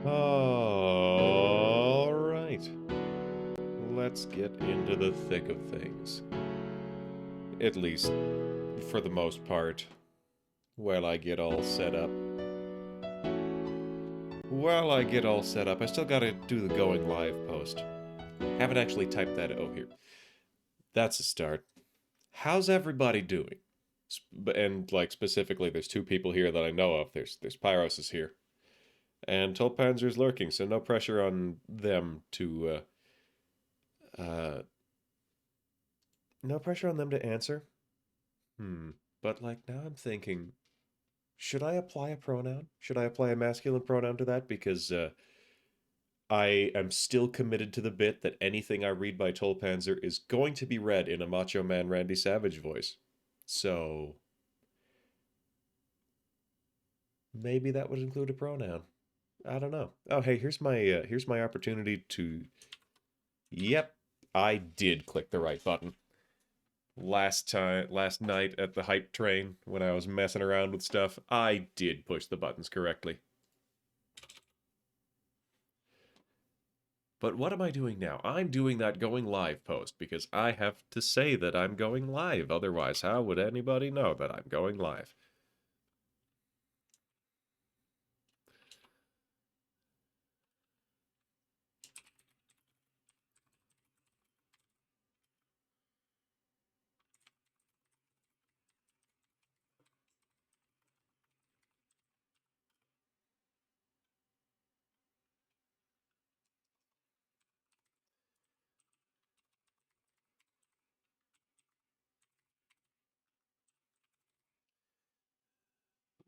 Alright. Let's get into the thick of things. At least, for the most part. While I get all set up. I still gotta do the going live post. Haven't actually typed that. Oh, here. That's a start. How's everybody doing? And, like, specifically, there's two people here that I know of. There's Pyros is here. And Tulpanzer's lurking, so no pressure on them to, no pressure on them to answer. But, like, now I'm thinking, should I apply a pronoun? Should I apply a masculine pronoun to that? Because, I am still committed to the bit that anything I read by Tulpanzer is going to be read in a Macho Man Randy Savage voice. So, maybe that would include a pronoun. I don't know. Oh, hey, here's my opportunity to. Yep, I did click the right button. Last night at the hype train when I was messing around with stuff, I did push the buttons correctly. But what am I doing now? I'm doing that going live post because I have to say that I'm going live. Otherwise, how would anybody know that I'm going live?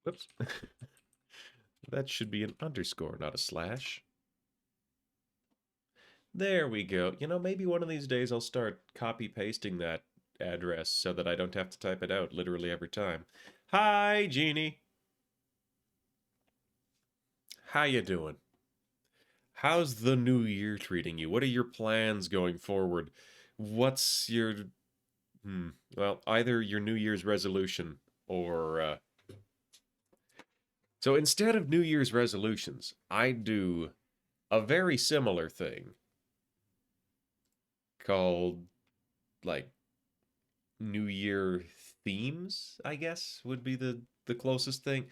Whoops. That should be an underscore, not a slash. There we go. You know, maybe one of these days I'll start copy-pasting that address so that I don't have to type it out literally every time. Hi, Jeannie. How you doing? How's the new year treating you? What are your plans going forward? What's your well, either your New Year's resolution or so instead of New Year's resolutions, I do a very similar thing called like New Year themes, I guess would be the closest thing.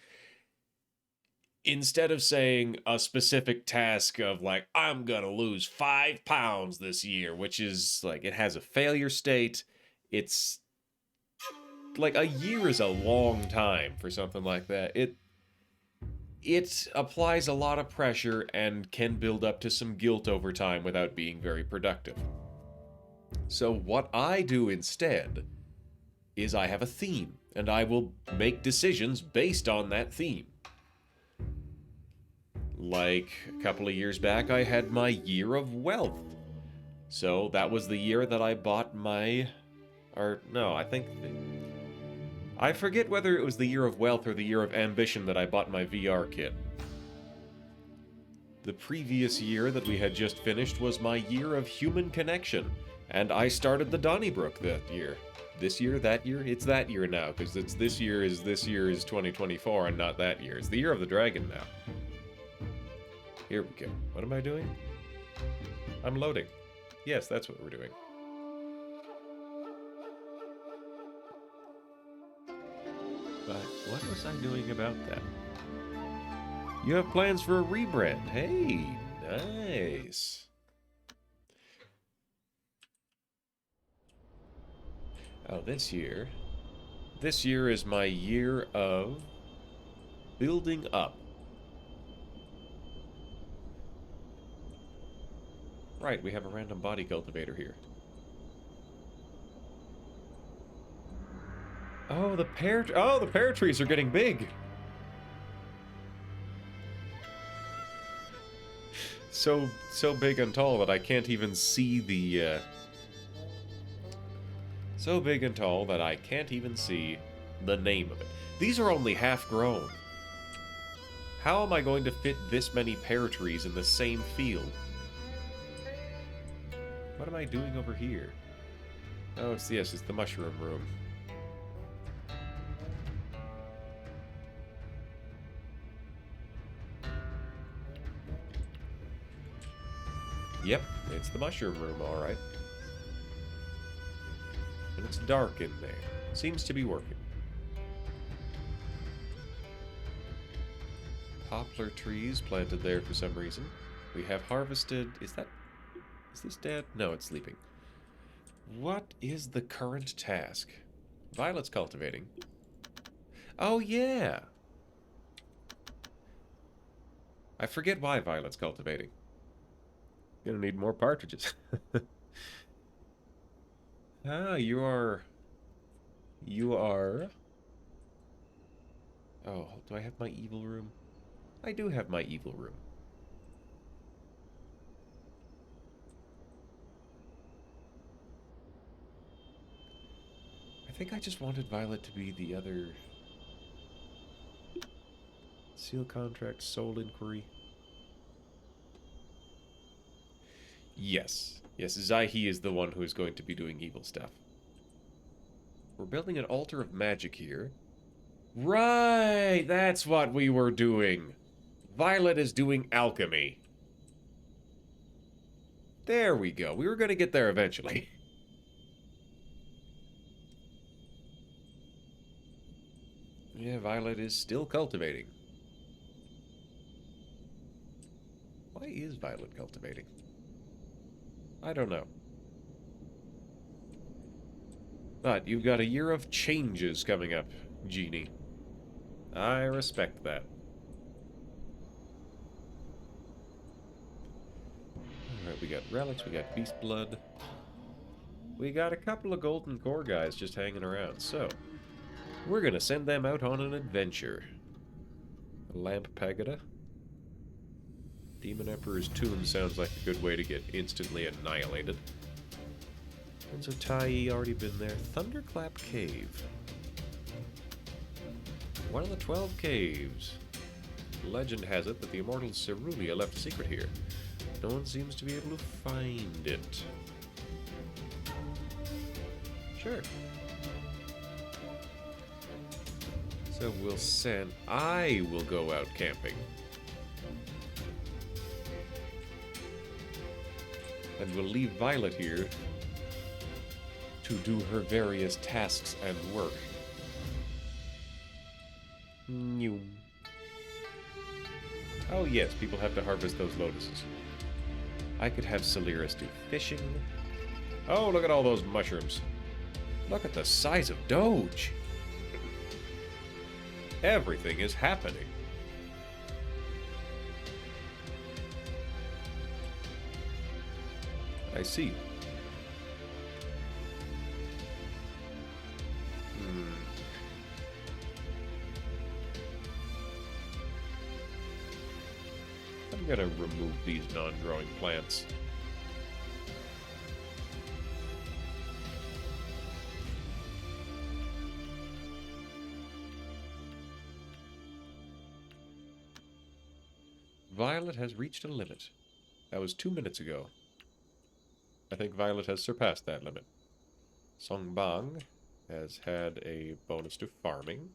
Instead of saying a specific task of like I'm gonna lose 5 pounds this year, which is like it has a failure state, it's like a year is a long time for something like that. It applies a lot of pressure and can build up to some guilt over time without being very productive. So what I do instead is I have a theme and I will make decisions based on that theme. Like a couple of years back, I had my year of wealth. So that was the year that I bought my. Or, no, I think. I forget whether it was the year of wealth or the year of ambition that I bought my VR kit. The previous year that we had just finished was my year of human connection, and I started the Donnybrook that year. This year, that year? It's that year now, because it's this year is 2024 and not that year. It's the year of the dragon now. Here we go. What am I doing? I'm loading. Yes, that's what we're doing. But what was I doing about that? You have plans for a rebrand. Hey, nice. Oh, this year. This year is my year of building up. Right, we have a random body cultivator here. Oh, the pear trees are getting big. So big and tall that I can't even see the so big and tall that I can't even see the name of it. These are only half grown. How am I going to fit this many pear trees in the same field? What am I doing over here? Oh, it's the mushroom room. Yep, it's the mushroom room, alright. And it's dark in there. Seems to be working. Poplar trees planted there for some reason. We have harvested... Is this dead? No, it's sleeping. What is the current task? Violet's cultivating. Oh, yeah! I forget why Violet's cultivating. Gonna need more partridges. Ah, you are... Oh, do I have my evil room? I do have my evil room. I think I just wanted Violet to be the other... Seal contract, soul inquiry. Yes. Yes, Zaihi is the one who is going to be doing evil stuff. We're building an altar of magic here. Right! That's what we were doing. Violet is doing alchemy. There we go. We were going to get there eventually. Yeah, Violet is still cultivating. Why is Violet cultivating? I don't know. But you've got a year of changes coming up, Genie. I respect that. Alright, we got relics, we got beast blood. We got a couple of golden core guys just hanging around, so we're gonna send them out on an adventure. Lamp Pagoda. Demon Emperor's Tomb sounds like a good way to get instantly annihilated. Enzo Tai already been there. Thunderclap Cave. One of the 12 caves. Legend has it that the immortal Cerulia left a secret here. No one seems to be able to find it. Sure. So I will go out camping. And we'll leave Violet here to do her various tasks and work. New. Oh yes, people have to harvest those lotuses. I could have Celeris do fishing. Oh, look at all those mushrooms. Look at the size of Doge. Everything is happening. I see. I'm gonna remove these non-growing plants. Violet has reached a limit. That was 2 minutes ago. I think Violet has surpassed that limit. Song Bang has had a bonus to farming.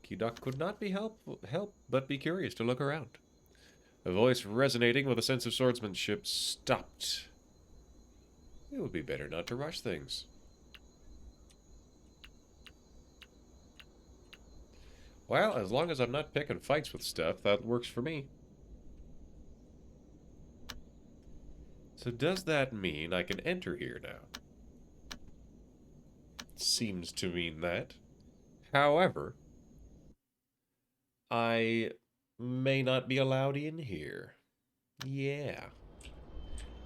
Kidok could not be help but be curious to look around. A voice resonating with a sense of swordsmanship stopped. It would be better not to rush things. Well, as long as I'm not picking fights with stuff, that works for me. So does that mean I can enter here now? Seems to mean that. However, I may not be allowed in here. Yeah.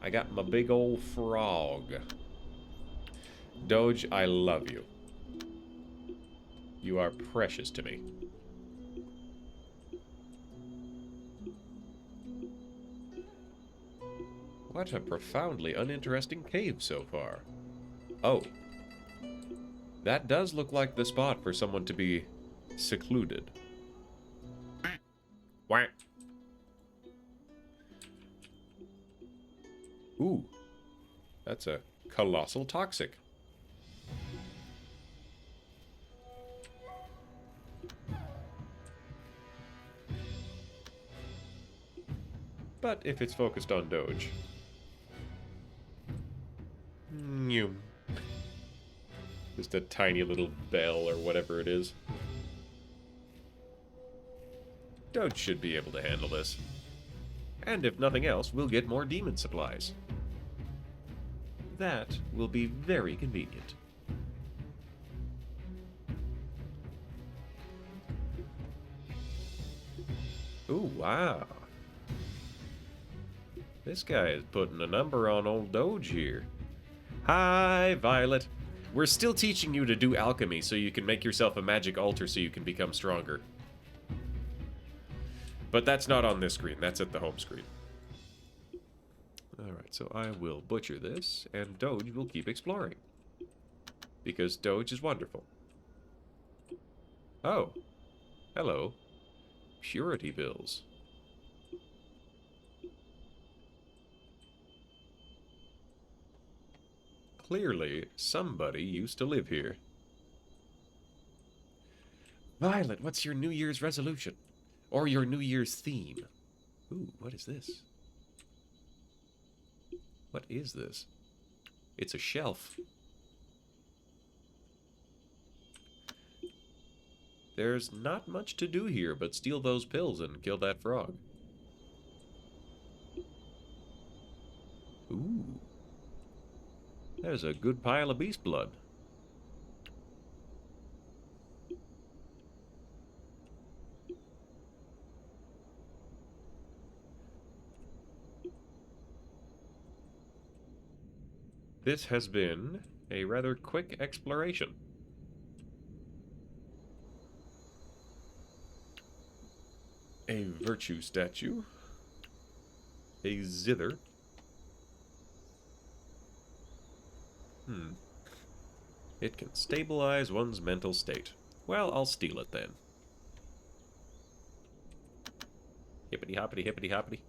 I got my big old frog. Doge, I love you. You are precious to me. What a profoundly uninteresting cave so far. Oh. That does look like the spot for someone to be secluded. Whack. Ooh. That's a colossal toxic. But if it's focused on Doge. Just a tiny little bell or whatever it is. Doge should be able to handle this. And if nothing else, we'll get more demon supplies. That will be very convenient. Ooh, wow. This guy is putting a number on old Doge here. Hi, Violet. We're still teaching you to do alchemy so you can make yourself a magic altar so you can become stronger. But that's not on this screen. That's at the home screen. Alright, so I will butcher this, and Doge will keep exploring. Because Doge is wonderful. Oh. Hello. Purity bills. Clearly, somebody used to live here. Violet, what's your New Year's resolution? Or your New Year's theme? Ooh, what is this? What is this? It's a shelf. There's not much to do here but steal those pills and kill that frog. Ooh. There's a good pile of beast blood. This has been a rather quick exploration. A virtue statue. A zither. It can stabilize one's mental state. Well, I'll steal it then. Hippity hoppity hippity hoppity.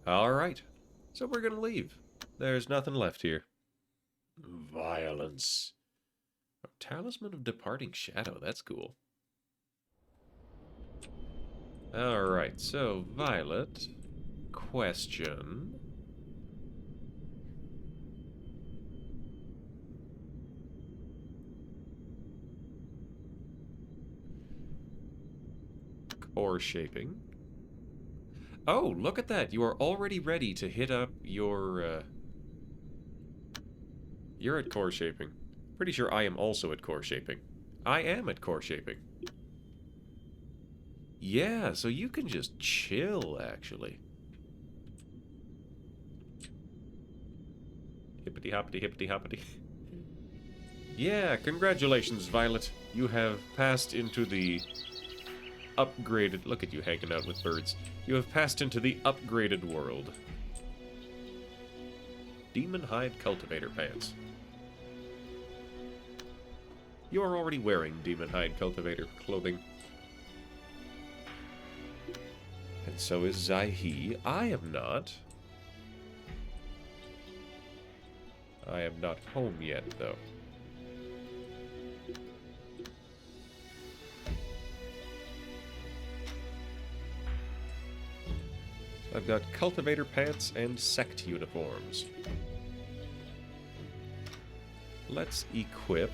Alright. So we're gonna leave. There's nothing left here. Violence. A talisman of departing shadow. That's cool. Alright, so Violet. Question. Core shaping. Oh, look at that. You are already ready to hit up your, You're at core shaping. Pretty sure I am also at core shaping. I am at core shaping. Yeah, so you can just chill, actually. Hippity hoppity hippity hoppity. Yeah, congratulations, Violet. You have passed into the upgraded... Look at you hanging out with birds. You have passed into the upgraded world. Demon Hide Cultivator Pants. You are already wearing Demon Hide Cultivator clothing. And so is Zaihi. I am not. I am not home yet, though. So I've got cultivator pants and sect uniforms. Let's equip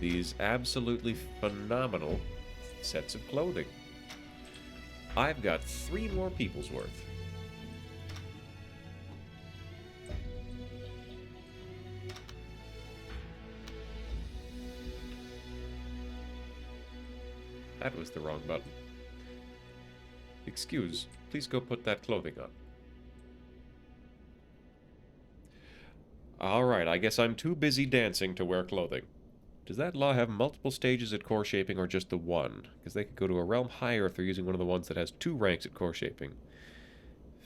these absolutely phenomenal sets of clothing. I've got 3 more people's worth. That was the wrong button. Excuse, please go put that clothing on. Alright, I guess I'm too busy dancing to wear clothing. Does that law have multiple stages at core shaping or just the one? Because they could go to a realm higher if they're using one of the ones that has 2 ranks at core shaping.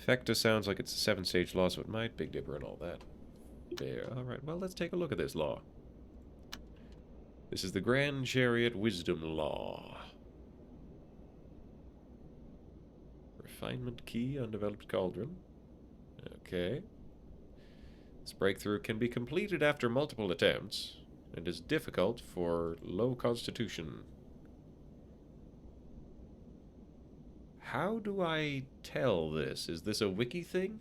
Fecta sounds like it's a 7-stage law, so it might. Big Dipper and all that. There. Alright, well, let's take a look at this law. This is the Grand Chariot Wisdom Law. Refinement Key, Undeveloped Cauldron. Okay. This breakthrough can be completed after multiple attempts, and is difficult for low constitution. How do I tell this? Is this a wiki thing?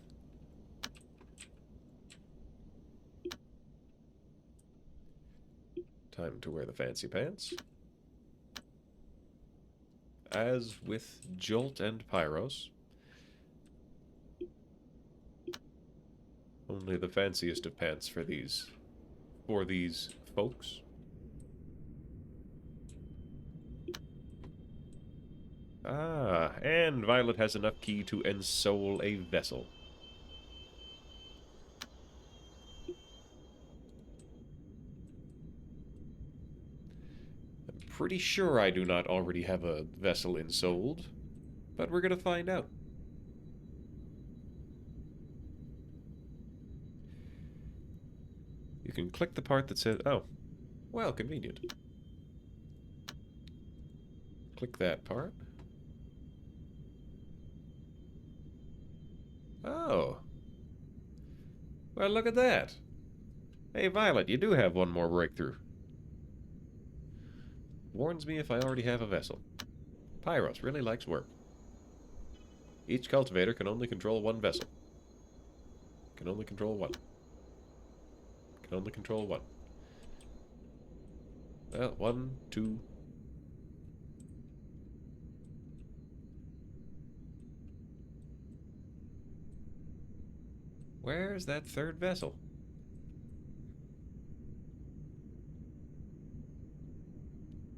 Time to wear the fancy pants. As with Jolt and Pyros. Only the fanciest of pants for these folks. Ah, and Violet has enough key to ensoul a vessel. I'm pretty sure I do not already have a vessel ensouled, but we're gonna find out. You can click the part that says, oh, well, convenient. Click that part. Oh. Well, look at that. Hey, Violet, you do have one more breakthrough. Warns me if I already have a vessel. Pyros really likes work. Each cultivator can only control one vessel. Can only control one. Can only control one. Well, 1, 2. Where's that third vessel?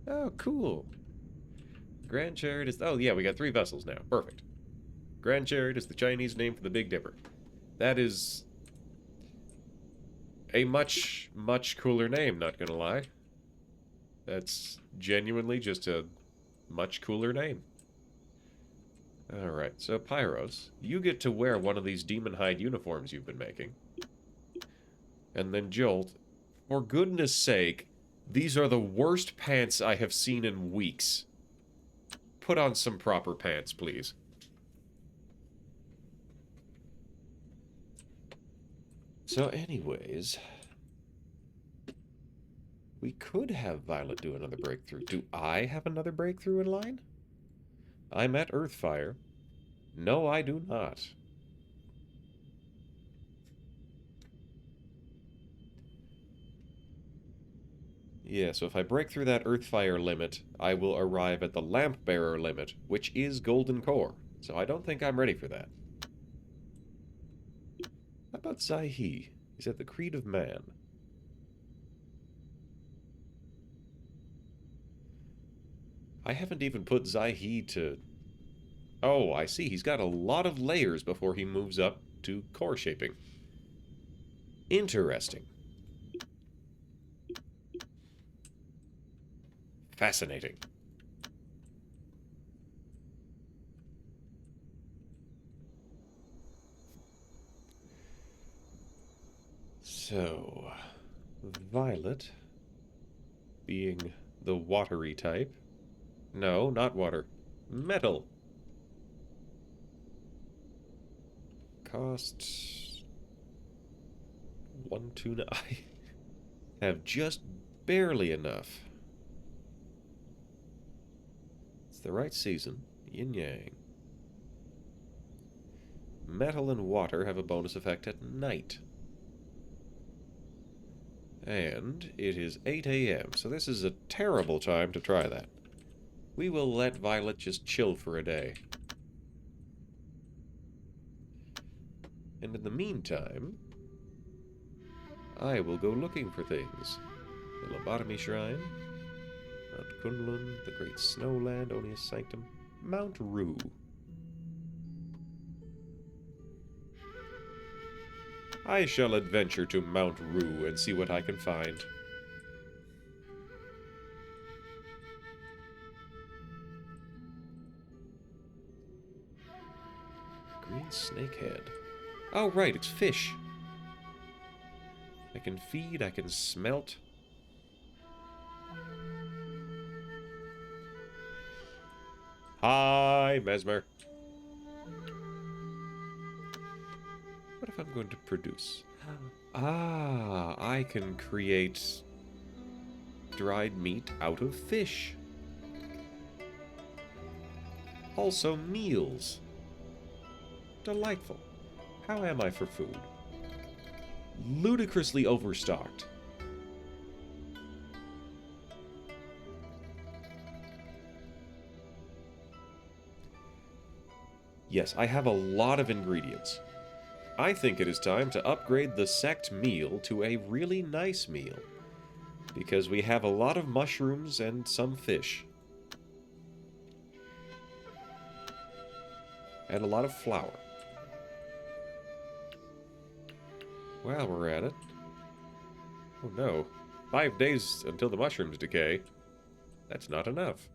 Oh, cool. Grand Chariot is... Oh, yeah, we got 3 vessels now. Perfect. Grand Chariot is the Chinese name for the Big Dipper. That is a much, much cooler name, not gonna lie. That's genuinely just a much cooler name. Alright, so Pyros, you get to wear one of these demon hide uniforms you've been making. And then Jolt, for goodness sake, these are the worst pants I have seen in weeks. Put on some proper pants, please. So anyways, we could have Violet do another breakthrough. Do I have another breakthrough in line? I'm at Earthfire. No, I do not. Yeah, so if I break through that Earthfire limit, I will arrive at the Lampbearer limit, which is Golden Core. So I don't think I'm ready for that. How about Zaihi? He's at the Creed of Man. I haven't even put Zaihi to... Oh, I see. He's got a lot of layers before he moves up to core shaping. Interesting. Fascinating. So, Violet being the watery type. No, not water. Metal. Cost 1 tuna. I have just barely enough. It's the right season. Yin yang. Metal and water have a bonus effect at night. And it is 8 a.m., so this is a terrible time to try that. We will let Violet just chill for a day. And in the meantime, I will go looking for things. The Lobotomy Shrine, Mount Kunlun, the Great Snowland, Onius Sanctum, Mount Rue. I shall adventure to Mount Rue and see what I can find. Green snakehead. Oh, right, it's fish. I can feed, I can smelt. Hi, Mesmer. What if I'm going to produce? Ah, I can create dried meat out of fish. Also meals. Delightful. How am I for food? Ludicrously overstocked. Yes, I have a lot of ingredients. I think it is time to upgrade the sect meal to a really nice meal. Because we have a lot of mushrooms and some fish. And a lot of flour. Well, we're at it. Oh no. 5 days until the mushrooms decay. That's not enough.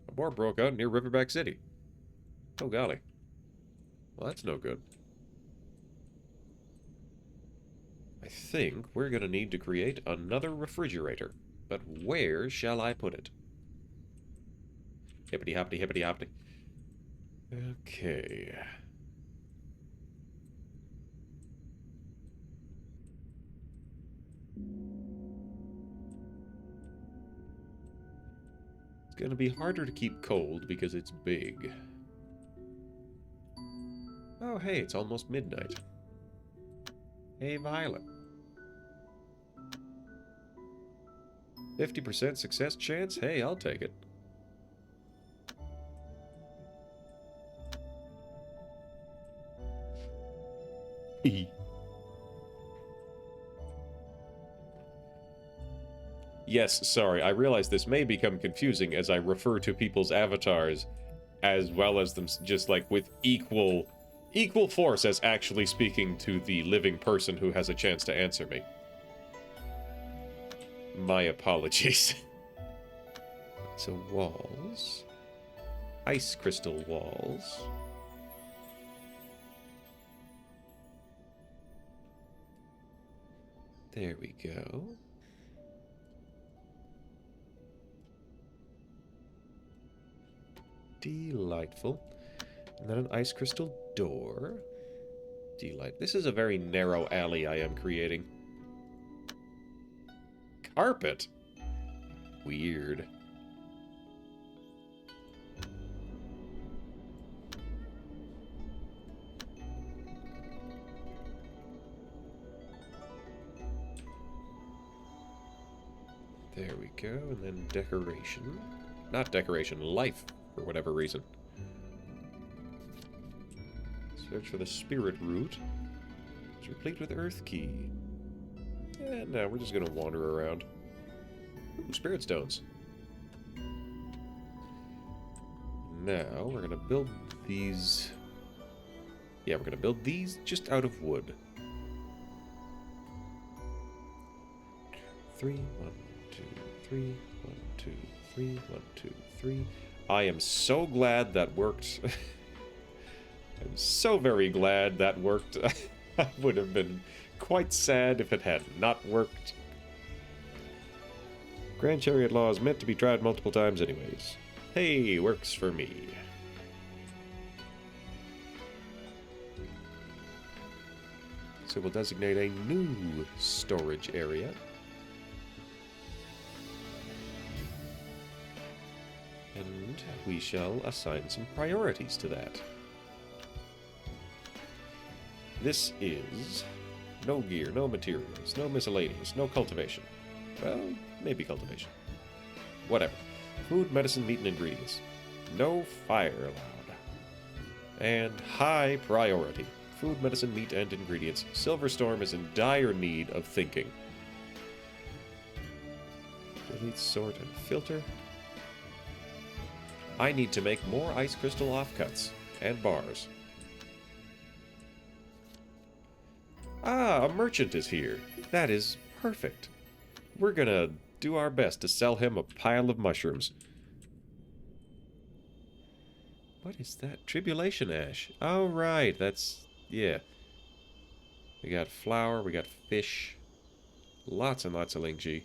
A war broke out near Riverback City. Oh golly. Well, that's no good. I think we're going to need to create another refrigerator. But where shall I put it? Hippity hoppity hippity hoppity. Okay. It's going to be harder to keep cold because it's big. Oh, hey, it's almost midnight. Hey, Violet. 50% success chance? Hey, I'll take it. Yes, sorry, I realize this may become confusing as I refer to people's avatars as well as them just like with equal force as actually speaking to the living person who has a chance to answer me. My apologies. So walls. Ice crystal walls. There we go. Delightful. And then an ice crystal door. This is a very narrow alley I am creating. Carpet? Weird. There we go, and then decoration. Not decoration, life, for whatever reason. Search for the spirit root. It's replete with earth key. And no, we're just gonna wander around. Ooh, spirit stones. Now, we're gonna build these... Yeah, we're gonna build these just out of wood. 3, 1, 2, 3, 1, 2, 3, 1, 2, 3. I am so glad that worked. I'm so very glad that worked. I would have been quite sad if it had not worked. Grand Chariot Law is meant to be tried multiple times anyways. Hey, works for me. So we'll designate a new storage area. And we shall assign some priorities to that. This is no gear, no materials, no miscellaneous, no cultivation. Well, maybe cultivation. Whatever. Food, medicine, meat, and ingredients. No fire allowed. And high priority. Food, medicine, meat, and ingredients. Silverstorm is in dire need of thinking. Delete, sort, and filter. I need to make more ice crystal offcuts and bars. Ah, a merchant is here. That is perfect. We're gonna do our best to sell him a pile of mushrooms. What is that? Tribulation ash. Oh, right. That's... yeah. We got flour. We got fish. Lots and lots of Lingji.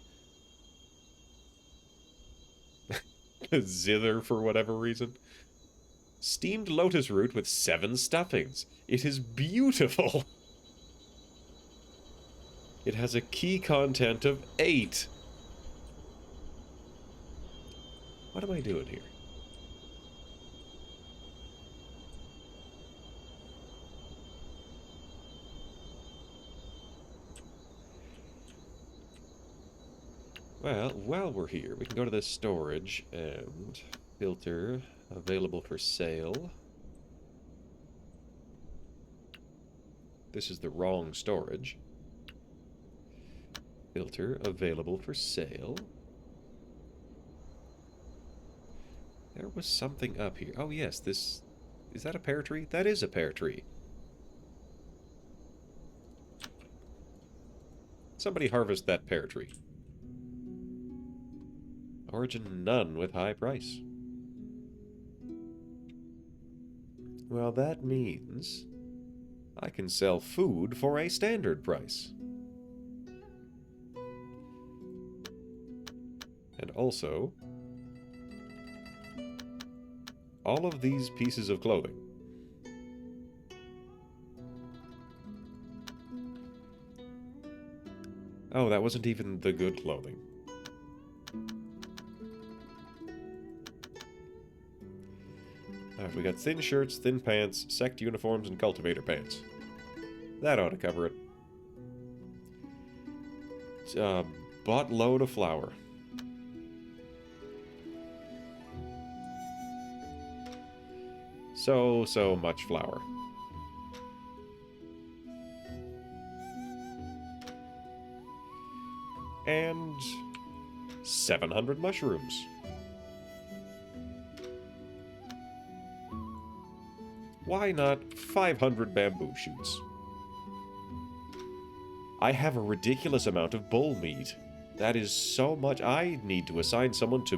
Zither for whatever reason. Steamed lotus root with 7 stuffings. It is beautiful. It has a key content of 8. What am I doing here? Well, while we're here, we can go to the storage and filter available for sale. This is the wrong storage. Filter available for sale. There was something up here. Oh yes, this... is that a pear tree? That is a pear tree. Somebody harvest that pear tree. Origin none with high price. Well, that means I can sell food for a standard price. And also, all of these pieces of clothing. Oh, that wasn't even the good clothing. Alright, we got thin shirts, thin pants, sect uniforms, and cultivator pants. That ought to cover it. Bought load of flour. So much flour. And 700 mushrooms. Why not 500 bamboo shoots? I have a ridiculous amount of bull meat. That is so much. I need to assign someone to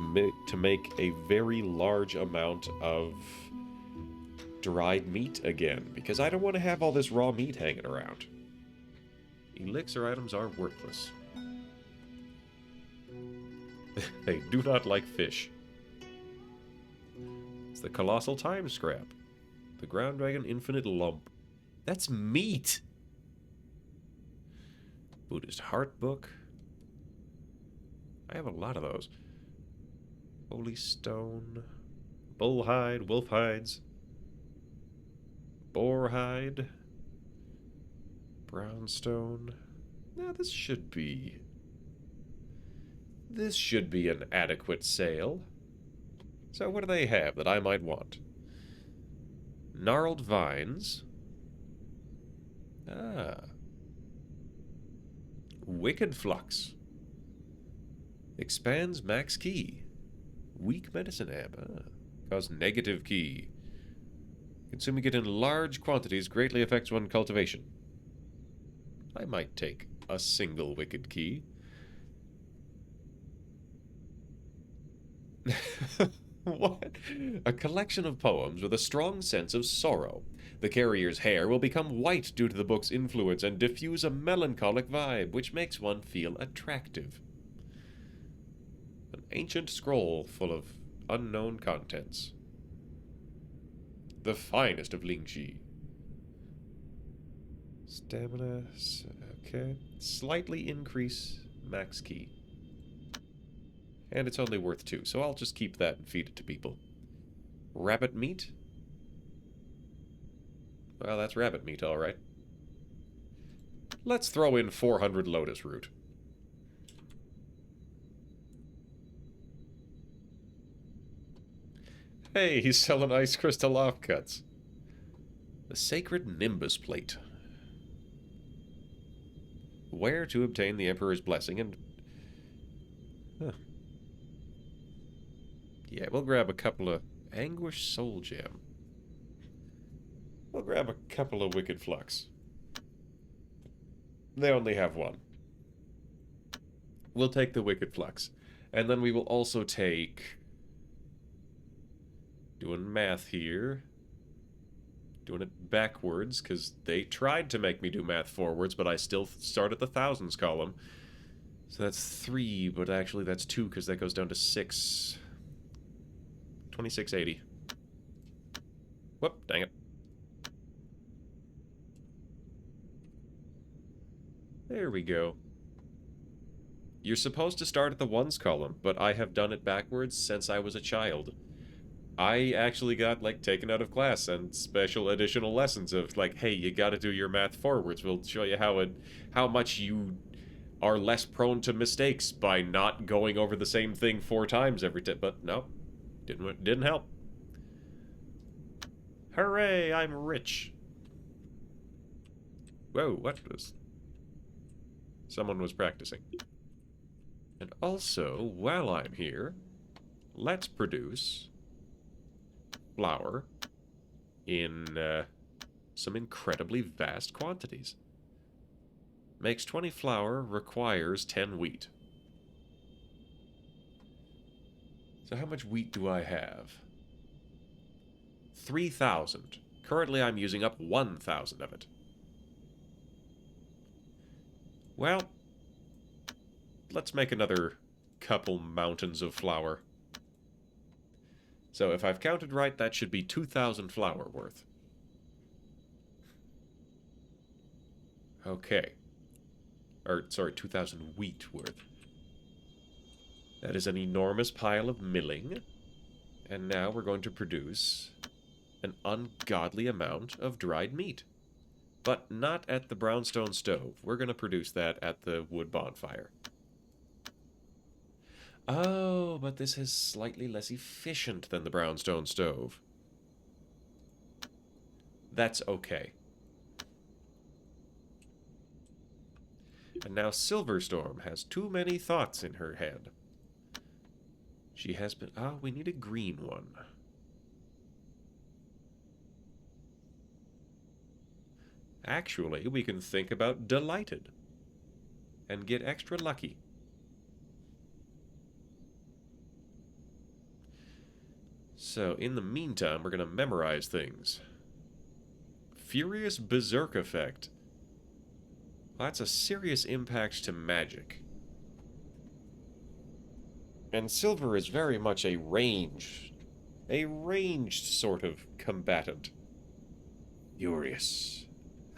make a very large amount of dried meat again, because I don't want to have all this raw meat hanging around. Elixir items are worthless. They do not like fish. It's the Colossal Time Scrap. The Ground Dragon Infinite Lump. That's meat! Buddhist Heart Book. I have a lot of those. Holy Stone. Bullhide, wolf hides. Boar hide. Brownstone. Now this should be an adequate sale. So what do they have that I might want? Gnarled vines. Ah. Wicked flux. Expands max key. Weak medicine amp. Ah. Cause negative key. Consuming it in large quantities greatly affects one cultivation. I might take a single wicked key. What? A collection of poems with a strong sense of sorrow. The carrier's hair will become white due to the book's influence and diffuse a melancholic vibe, which makes one feel attractive. An ancient scroll full of unknown contents. The finest of Lingji. Stamina, okay. Slightly increase max key. And it's only worth 2, so I'll just keep that and feed it to people. Rabbit meat? Well, that's rabbit meat, alright. Let's throw in 400 lotus root. Hey, he's selling ice crystal offcuts. The Sacred Nimbus Plate. Where to obtain the Emperor's blessing and... Huh. Yeah, we'll grab a couple of Anguish Soul Gem. We'll grab a couple of Wicked Flux. They only have one. We'll take the Wicked Flux. And then we will also take... Doing math here. Doing it backwards, because they tried to make me do math forwards, but I still start at the thousands column. So that's 3, but actually that's 2, because that goes down to 6. 2680. Whoop, dang it. There we go. You're supposed to start at the ones column, but I have done it backwards since I was a child. I actually got, like, taken out of class and special additional lessons of, like, hey, you gotta do your math forwards. We'll show you how much you are less prone to mistakes by not going over the same thing 4 times every time. But no, didn't help. Hooray, I'm rich. Whoa, what was... Someone was practicing. And also, while I'm here, let's produce flour in some incredibly vast quantities. Makes 20 flour, requires 10 wheat. So how much wheat do I have? 3,000. Currently I'm using up 1,000 of it. Well, let's make another couple mountains of flour. So if I've counted right, that should be 2,000 flour worth. Okay. Or, sorry, 2,000 wheat worth. That is an enormous pile of milling. And now we're going to produce an ungodly amount of dried meat. But not at the brownstone stove. We're going to produce that at the wood bonfire. Oh, but this is slightly less efficient than the brownstone stove. That's okay. And now Silverstorm has too many thoughts in her head. She has been... Oh, we need a green one. Actually, we can think about Delighted. And get extra lucky. So, in the meantime, we're going to memorize things. Furious Berserk Effect. Well, that's a serious impact to magic. And Silver is very much a ranged sort of combatant. Furious.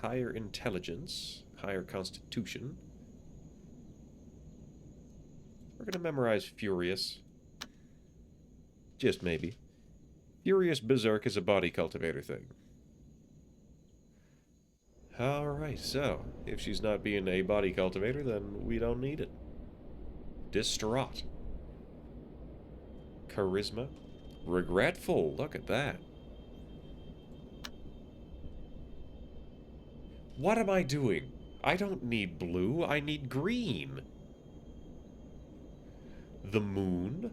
Higher intelligence, higher constitution. We're going to memorize Furious. Just maybe. Furious Berserk is a body cultivator thing. Alright, so, if she's not being a body cultivator, then we don't need it. Distraught. Charisma. Regretful, look at that. What am I doing? I don't need blue, I need green. The moon.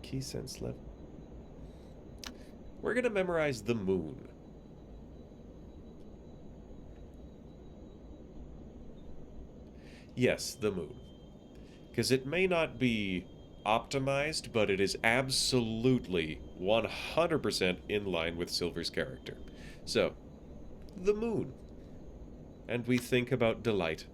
Key sense level. We're gonna memorize the moon. Yes, the moon. Because it may not be optimized, but it is absolutely 100% in line with Silver's character. So, the moon. And we think about Delight.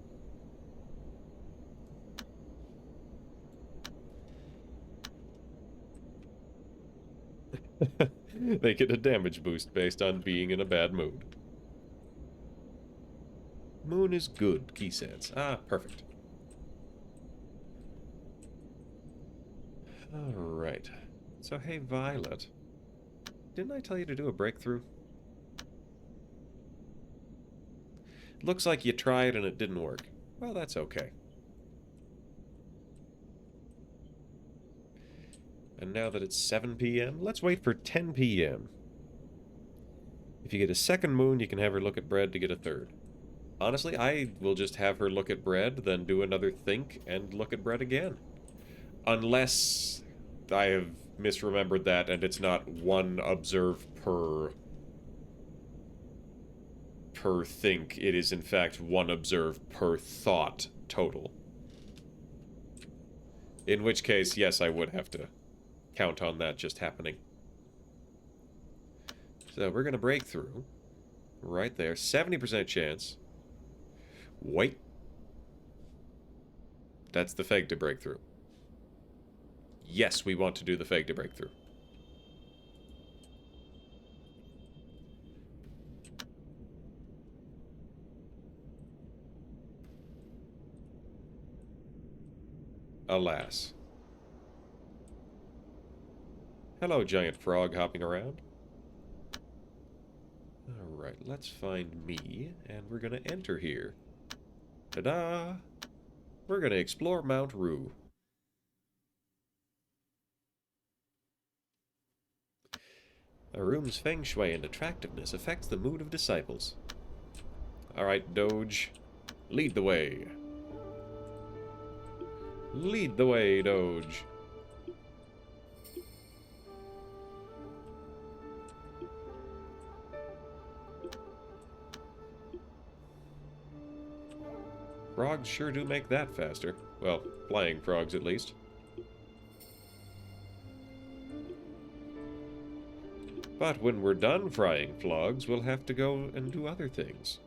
They get a damage boost based on being in a bad mood. Moon is good, key sense. Ah, perfect. Alright. So, hey, Violet. Didn't I tell you to do a breakthrough? Looks like you tried and it didn't work. Well, that's okay. And now that it's 7 p.m., let's wait for 10 p.m. If you get a second moon, you can have her look at bread to get a third. Honestly, I will just have her look at bread, then do another think, and look at bread again. Unless I have misremembered that and it's not one observe per think. It is in fact one observe per thought total. In which case, yes, I would have to count on that just happening. So we're going to break through. Right there. 70% chance. Wait. That's the feg to break through. Yes, we want to do the feg to break through. Alas. Hello, giant frog hopping around. Alright, let's find me, and we're gonna enter here. Ta-da! We're gonna explore Mount Rue. A room's feng shui and attractiveness affects the mood of disciples. Alright, Doge. Lead the way. Lead the way, Doge. Frogs sure do make that faster. Well, flying frogs at least. But when we're done frying frogs, we'll have to go and do other things.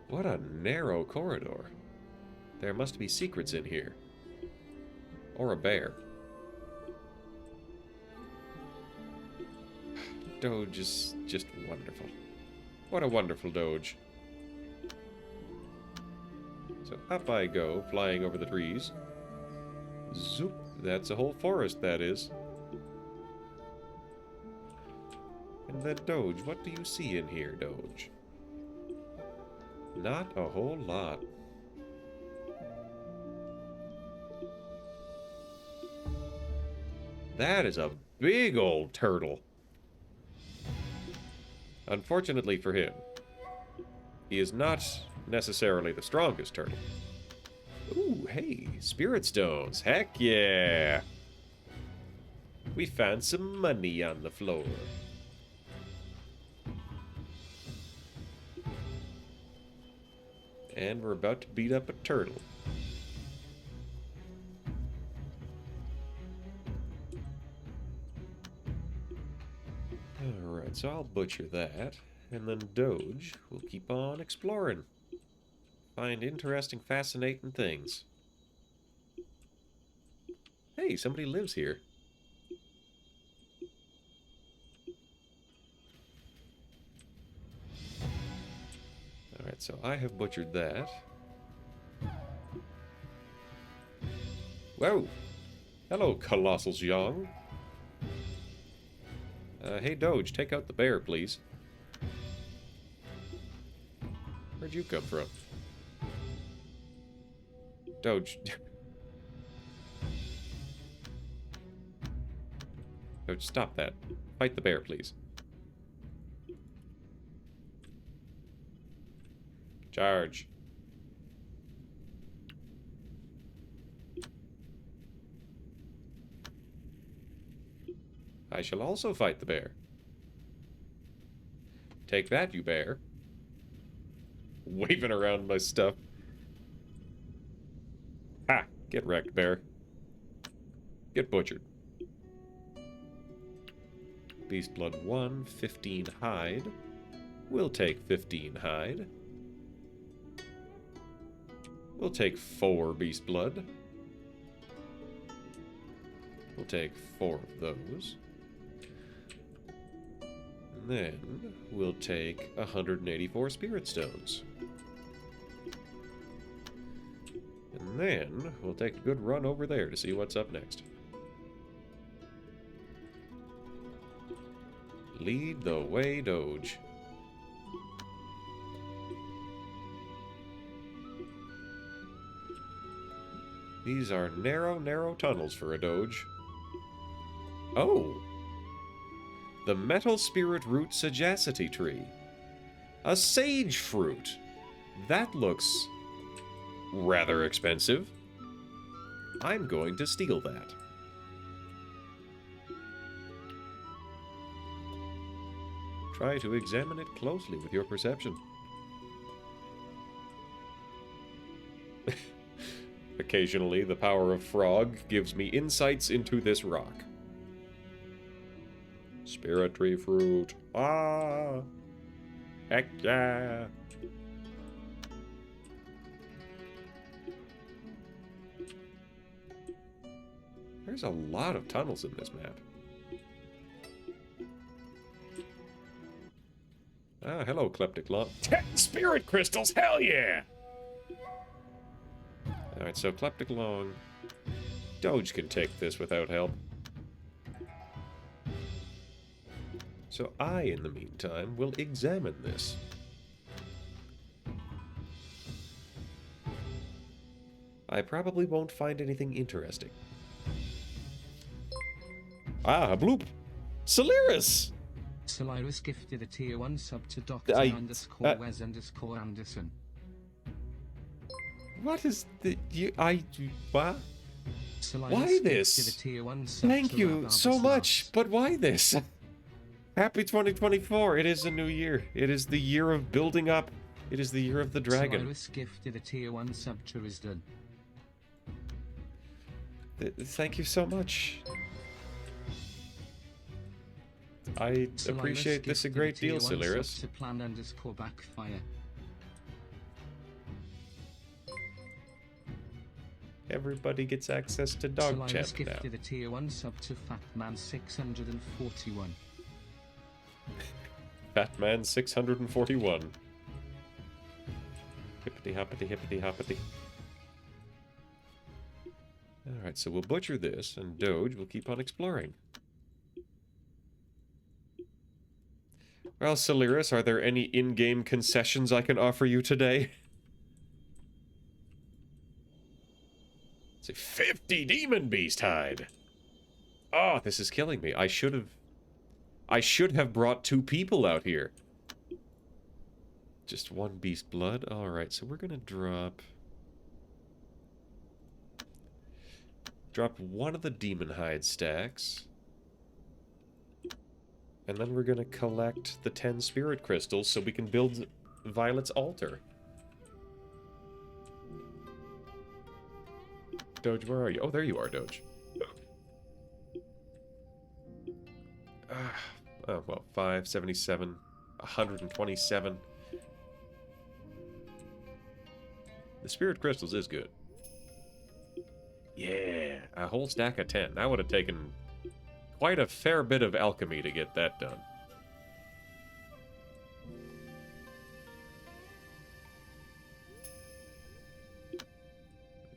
What a narrow corridor. There must be secrets in here. Or a bear. Doge is just wonderful. What a wonderful Doge. So up I go, flying over the trees. Zoop. That's a whole forest, that is. And then, Doge, what do you see in here, Doge? Not a whole lot. That is a big old turtle. Unfortunately for him, he is not necessarily the strongest turtle. Ooh, hey, spirit stones. Heck yeah. We found some money on the floor. And we're about to beat up a turtle. Alright, so I'll butcher that. And then Doge will keep on exploring. Find interesting, fascinating things. Hey, somebody lives here. Alright, so I have butchered that. Whoa! Hello, Colossal Young. Hey, Doge, take out the bear, please. Where'd you come from? Doge. Doge, stop that. Fight the bear, please. Charge. I shall also fight the bear. Take that, you bear. Waving around my stuff. Ha! Get wrecked, bear. Get butchered. Beast Blood 1, 15 hide. We'll take 15 hide. We'll take 4 Beast Blood. We'll take 4 of those. And then we'll take 184 Spirit Stones. And then we'll take a good run over there to see what's up next. Lead the way, Doge. These are narrow, narrow tunnels for a Doge. Oh! The Metal Spirit Root Sagacity Tree. A sage fruit. That looks rather expensive. I'm going to steal that. Try to examine it closely with your perception. Occasionally, the power of frog gives me insights into this rock. Spirit tree fruit. Ah! Heck yeah! There's a lot of tunnels in this map. Ah, hello, Kleptic Long. 10 spirit crystals, hell yeah! Alright, so Kleptic Long. Doge can take this without help. So I, in the meantime, will examine this. I probably won't find anything interesting. Ah, bloop! Solaris! Solaris gifted a tier 1 sub to Dr_Wes_Anderson. What is the... what? Solaris Why this? gifted a tier 1 sub Thank to you Rabarbus so much, Last. but why this? Happy 2024, it is a new year. It is the year of building up. It is the year of the dragon. Solaris gifted a tier 1 sub to Risden. Thank you so much. I appreciate this a great deal, Solaris. To plan_backfire. Everybody gets access to Dog Solaris Champ now. gifted a tier 1 sub to Fatman641. Batman 641. Hippity hoppity hippity hoppity. Alright, so we'll butcher this, and Doge will keep on exploring. Well, Solaris, are there any in-game concessions I can offer you today? It's a 50 Demon Beast hide! Oh, this is killing me. I should have brought 2 people out here. Just 1 beast blood? Alright, so we're gonna drop 1 of the demon hide stacks. And then we're gonna collect the 10 spirit crystals so we can build Violet's altar. Doge, where are you? Oh, there you are, Doge. Oh, well, 577, 127. The spirit crystals is good. Yeah, a whole stack of 10. That would have taken quite a fair bit of alchemy to get that done.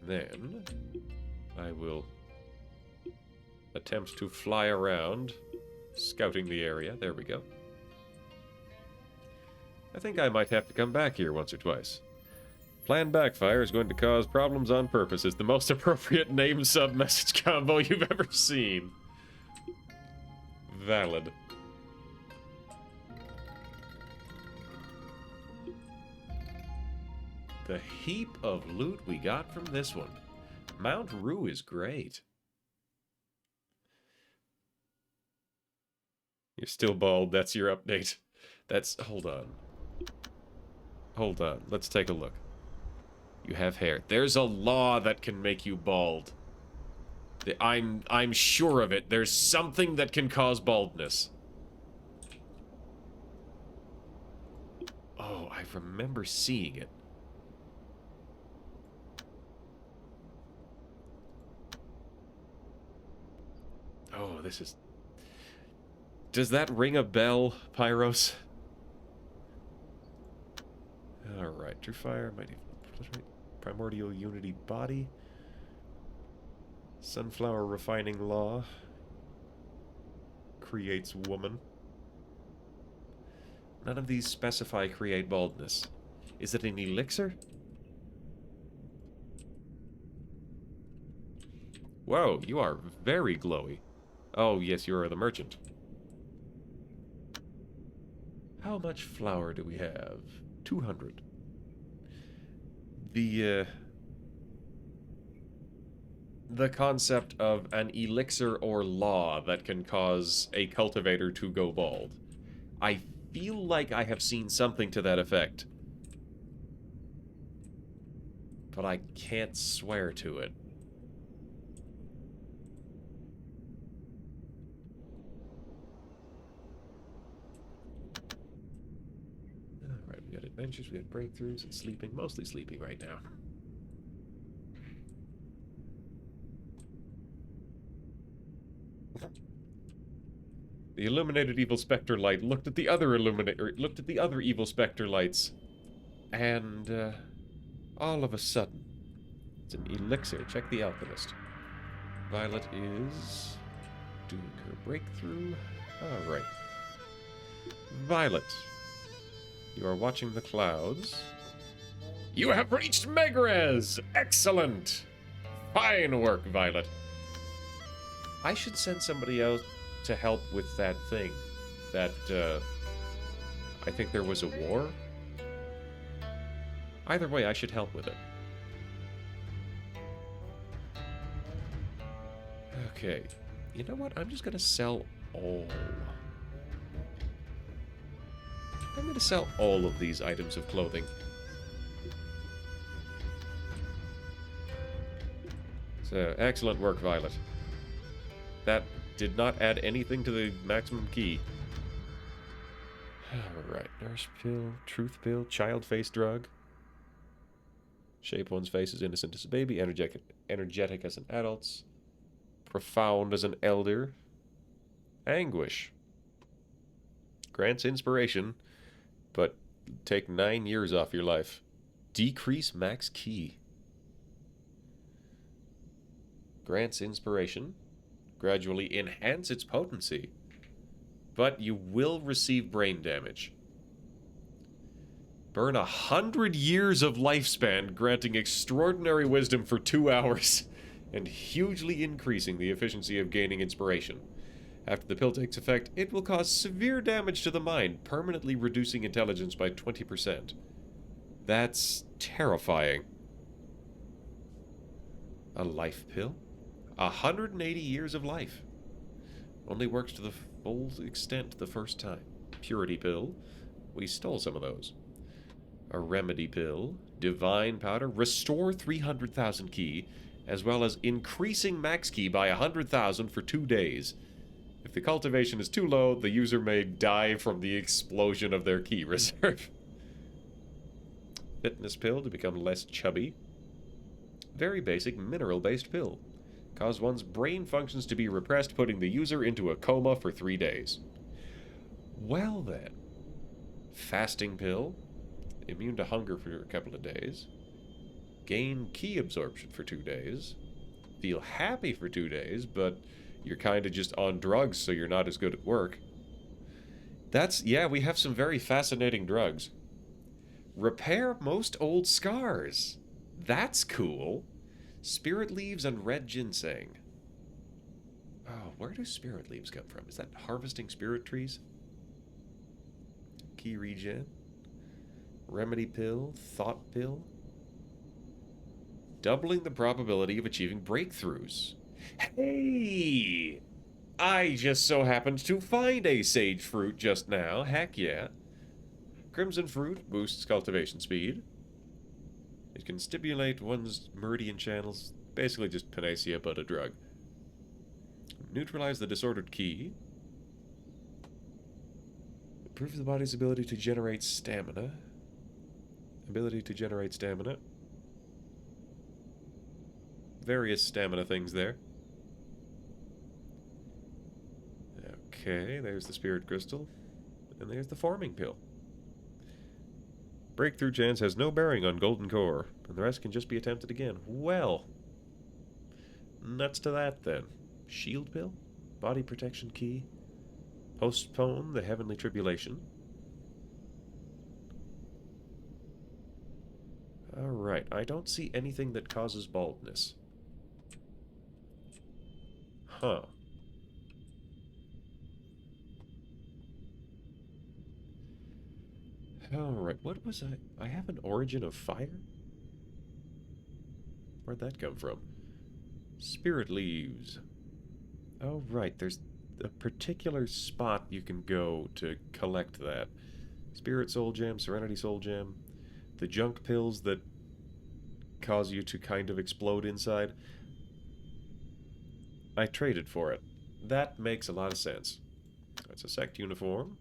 Then I will attempt to fly around, scouting the area. There we go. I think I might have to come back here once or twice. Planned backfire is going to cause problems on purpose is the most appropriate name sub message combo you've ever seen. Valid. The heap of loot we got from this one. Mount Rue is great. You're still bald, that's your update. That's... hold on. Hold on, let's take a look. You have hair. There's a law that can make you bald. I'm sure of it. There's something that can cause baldness. Oh, I remember seeing it. Oh, this is... Does that ring a bell, Pyros? Alright, True Fire, Mighty... Primordial Unity Body. Sunflower Refining Law. Creates woman. None of these specify create baldness. Is it an elixir? Whoa, you are very glowy. Oh, yes, you are the merchant. How much flour do we have? 200. the concept of an elixir or law that can cause a cultivator to go bald. I feel like I have seen something to that effect, but I can't swear to it. Alright, we got adventures, we got breakthroughs, and sleeping. Mostly sleeping right now. The illuminated evil specter light looked at the other evil specter lights, and all of a sudden, it's an elixir. Check the alchemist. Violet is doing her breakthrough. All right, Violet, you are watching the clouds. You have reached Megrez! Excellent! Fine work, Violet. I should send somebody else to help with that thing. That, I think there was a war? Either way, I should help with it. Okay. You know what? I'm just gonna sell all. I'm gonna sell all of these items of clothing. So, excellent work, Violet. That did not add anything to the maximum key. Alright, nurse pill, truth pill, child face drug. Shape one's face as innocent as a baby, energetic as an adult, profound as an elder. Anguish. Grants inspiration, but take 9 years off your life. Decrease max key. Grants inspiration. Gradually enhance its potency, but you will receive brain damage. Burn 100 years of lifespan, granting extraordinary wisdom for 2 hours, and hugely increasing the efficiency of gaining inspiration. After the pill takes effect, it will cause severe damage to the mind, permanently reducing intelligence by 20%. That's terrifying. A life pill? 180 years of life. Only works to the full extent the first time. Purity pill. We stole some of those. A remedy pill. Divine powder. Restore 300,000 key, as well as increasing max key by 100,000 for 2 days. If the cultivation is too low, the user may die from the explosion of their key reserve. Fitness pill to become less chubby. Very basic mineral-based pill. Cause one's brain functions to be repressed, putting the user into a coma for 3 days. Well then. Fasting pill. Immune to hunger for a couple of days. Gain key absorption for 2 days. Feel happy for 2 days, but you're kind of just on drugs, so you're not as good at work. Yeah, we have some very fascinating drugs. Repair most old scars. That's cool. Spirit leaves and red ginseng. Oh, where do spirit leaves come from? Is that harvesting spirit trees? Key regen. Remedy pill. Thought pill. Doubling the probability of achieving breakthroughs. Hey! I just so happened to find a sage fruit just now. Heck yeah. Crimson fruit boosts cultivation speed. It can stimulate one's meridian channels. Basically just panacea, but a drug. Neutralize the disordered key. Improve the body's ability to generate stamina. Ability to generate stamina. Various stamina things there. Okay, there's the spirit crystal. And there's the farming pill. Breakthrough chance has no bearing on golden core, and the rest can just be attempted again. Well, nuts to that then. Shield pill? Body protection key? Postpone the heavenly tribulation? Alright, I don't see anything that causes baldness. Huh. Alright, what was I have an origin of fire? Where'd that come from? Spirit leaves. Oh, right. There's a particular spot you can go to collect that. Spirit Soul Gem, Serenity Soul Gem, the junk pills that cause you to kind of explode inside. I traded for it. That makes a lot of sense. That's a sect uniform.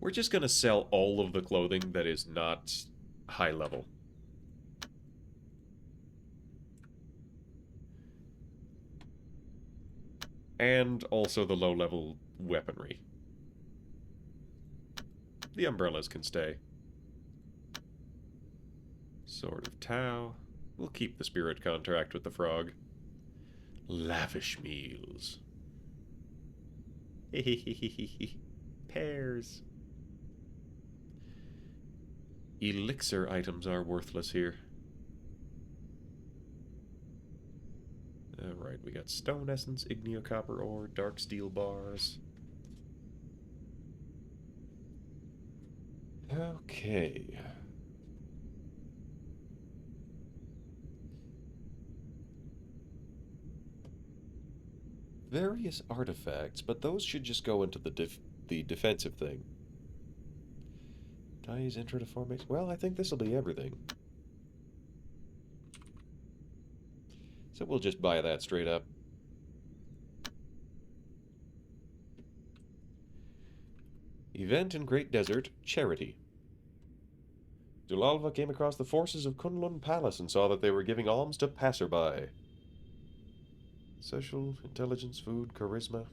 We're just going to sell all of the clothing that is not high level. And also the low-level weaponry. The umbrellas can stay. Sword of Tau. We'll keep the spirit contract with the frog. Lavish meals. Pears. Elixir items are worthless here. Alright, we got stone essence, igneo copper ore, dark steel bars. Okay. Various artifacts, but those should just go into the defensive thing. Dyes, intro to formation. Well, I think this will be everything. So we'll just buy that straight up. Event in Great Desert, Charity. Dulalva came across the forces of Kunlun Palace and saw that they were giving alms to passerby. Social, intelligence, food, charisma.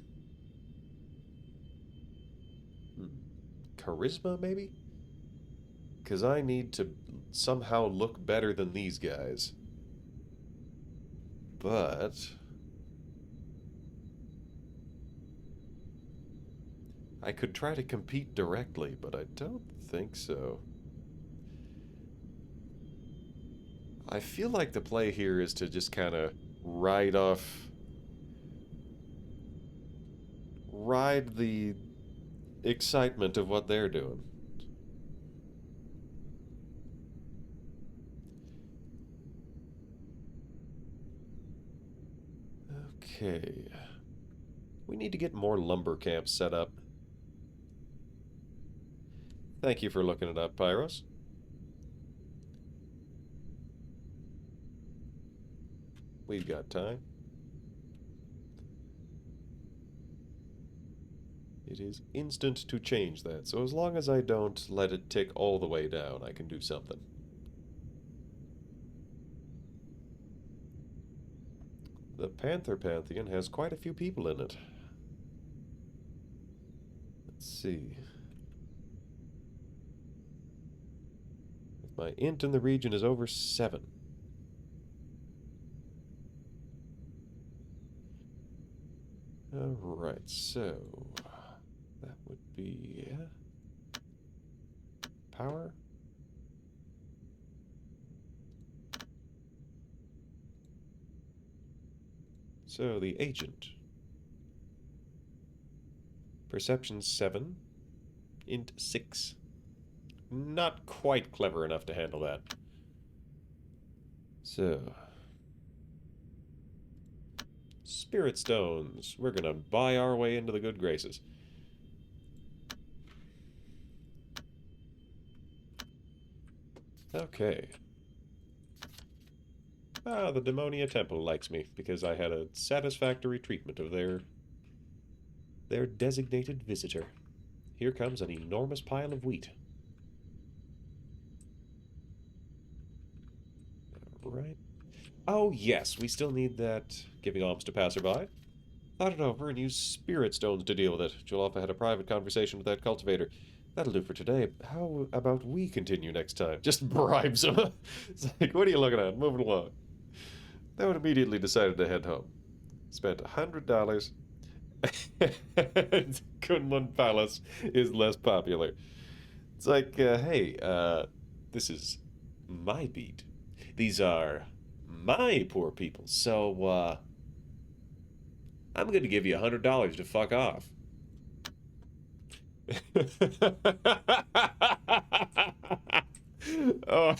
Charisma, maybe? Because I need to somehow look better than these guys. But I could try to compete directly, but I don't think so. I feel like the play here is to just kind of ride the excitement of what they're doing. Okay. We need to get more lumber camps set up. Thank you for looking it up, Pyros. We've got time. It is instant to change that, so as long as I don't let it tick all the way down, I can do something. The Panther Pantheon has quite a few people in it. Let's see. If my int in the region is over 7. Alright, so that would be power. So the agent. Perception 7. Int 6. Not quite clever enough to handle that. So Spirit stones. We're gonna buy our way into the good graces. Okay. Ah, the Demonia Temple likes me because I had a satisfactory treatment of their designated visitor. Here comes an enormous pile of wheat. Right. Oh, yes, we still need that giving alms to passerby. Thought it over and used spirit stones to deal with it. Dulalva had a private conversation with that cultivator. That'll do for today. How about we continue next time? Just bribes him. It's like, what are you looking at? Moving along. They would immediately decided to head home. Spent $100. Kunlun Palace is less popular. It's like, hey, this is my beat. These are my poor people, so, I'm gonna give you $100 to fuck off. Oh.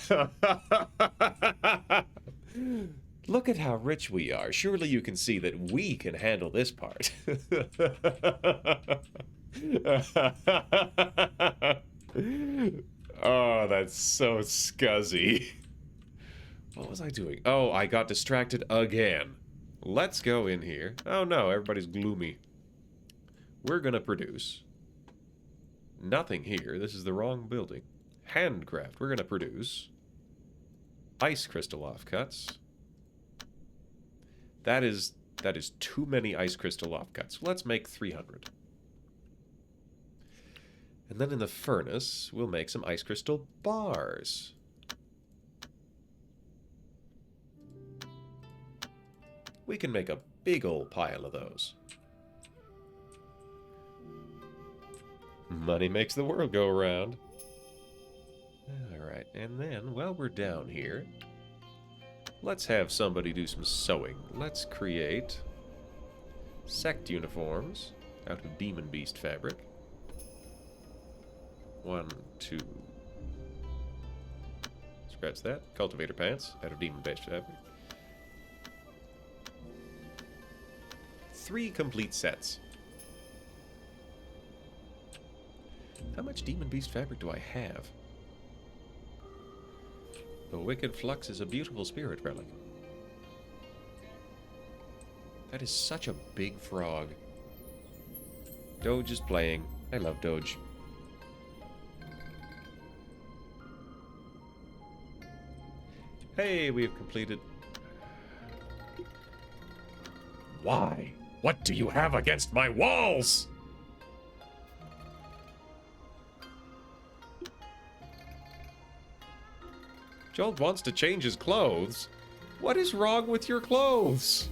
Look at how rich we are. Surely you can see that we can handle this part. Oh, that's so scuzzy. What was I doing? Oh, I got distracted again. Let's go in here. Oh no, everybody's gloomy. We're gonna produce nothing here. This is the wrong building. Handcraft. We're gonna produce ice crystal offcuts. That is too many ice crystal offcuts. Let's make 300. And then in the furnace, we'll make some ice crystal bars. We can make a big old pile of those. Money makes the world go around. Alright, and then, while we're down here, let's have somebody do some sewing. Let's create sect uniforms out of Demon Beast fabric. 1, 2. Scratch that. Cultivator pants out of Demon Beast fabric. 3 complete sets. How much Demon Beast fabric do I have? The Wicked Flux is a beautiful spirit relic. That is such a big frog. Doge is playing. I love Doge. Hey, we have completed. Why? What do you have against my walls? Joel wants to change his clothes. What is wrong with your clothes?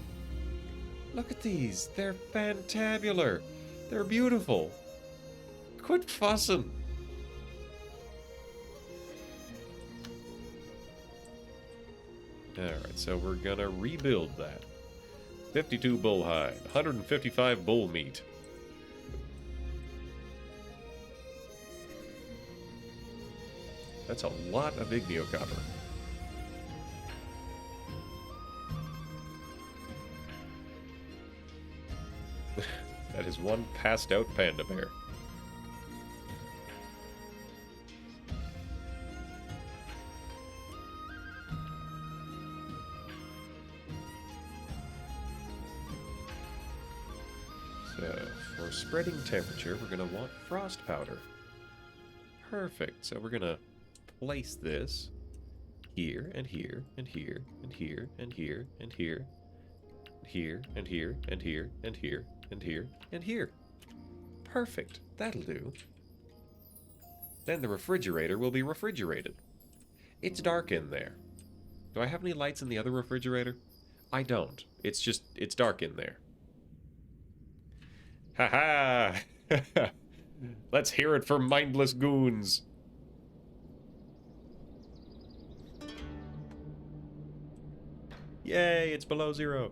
Look at these. They're fantabular. They're beautiful. Quit fussing. Alright, so we're gonna rebuild that. 52 bull hide, 155 bull meat. That's a lot of igneocopper. That is one passed out panda bear. So, for spreading temperature, we're going to want frost powder. Perfect. So we're going to place this here, and here, and here, and here, and here, and here, here, and here, and here, and here, and here, and here. Perfect. That'll do. Then the refrigerator will be refrigerated. It's dark in there. Do I have any lights in the other refrigerator? I don't. It's dark in there. Ha ha! Let's hear it from mindless goons. Yay, it's below 0.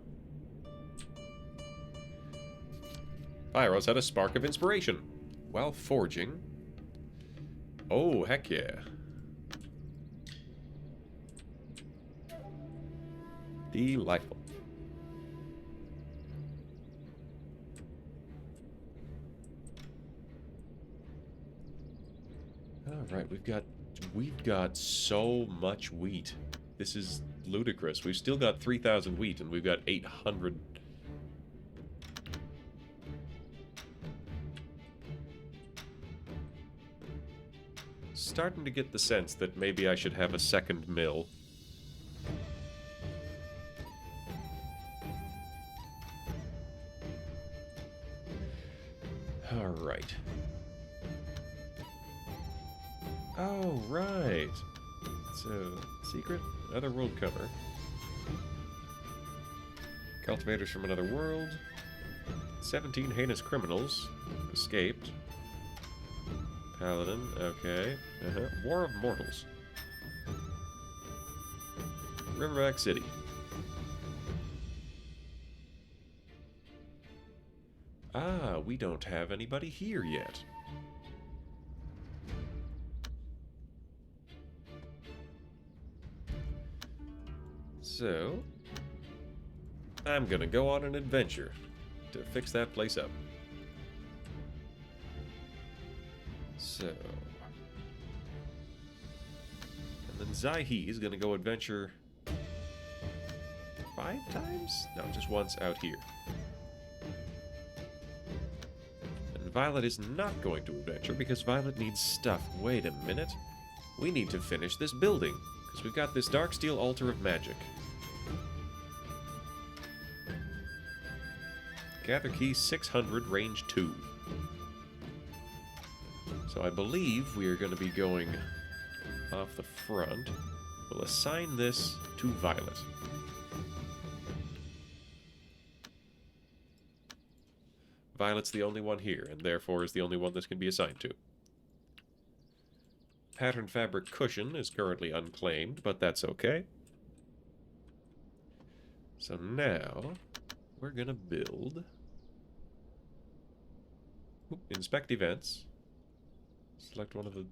Pyros had a spark of inspiration while forging. Oh, heck yeah. Delightful. Alright, we've got so much wheat. This is ludicrous. We've still got 3,000 wheat and we've got 800. Starting to get the sense that maybe I should have a second mill. Alright. Oh, right. So, secret, other world cover. Cultivators from another world. 17 heinous criminals escaped. Paladin, okay. War of Mortals. Riverback City. Ah, we don't have anybody here yet. So, I'm gonna go on an adventure to fix that place up. So, and then Zaihi is gonna go adventure 5 times? No, just once out here. And Violet is not going to adventure because Violet needs stuff. Wait a minute. We need to finish this building because we've got this Darksteel Altar of Magic. Gather key 600, range 2. So I believe we are going to be going off the front. We'll assign this to Violet. Violet's the only one here, and therefore is the only one this can be assigned to. Pattern fabric cushion is currently unclaimed, but that's okay. So now, we're going to build... Inspect events. Select one of the...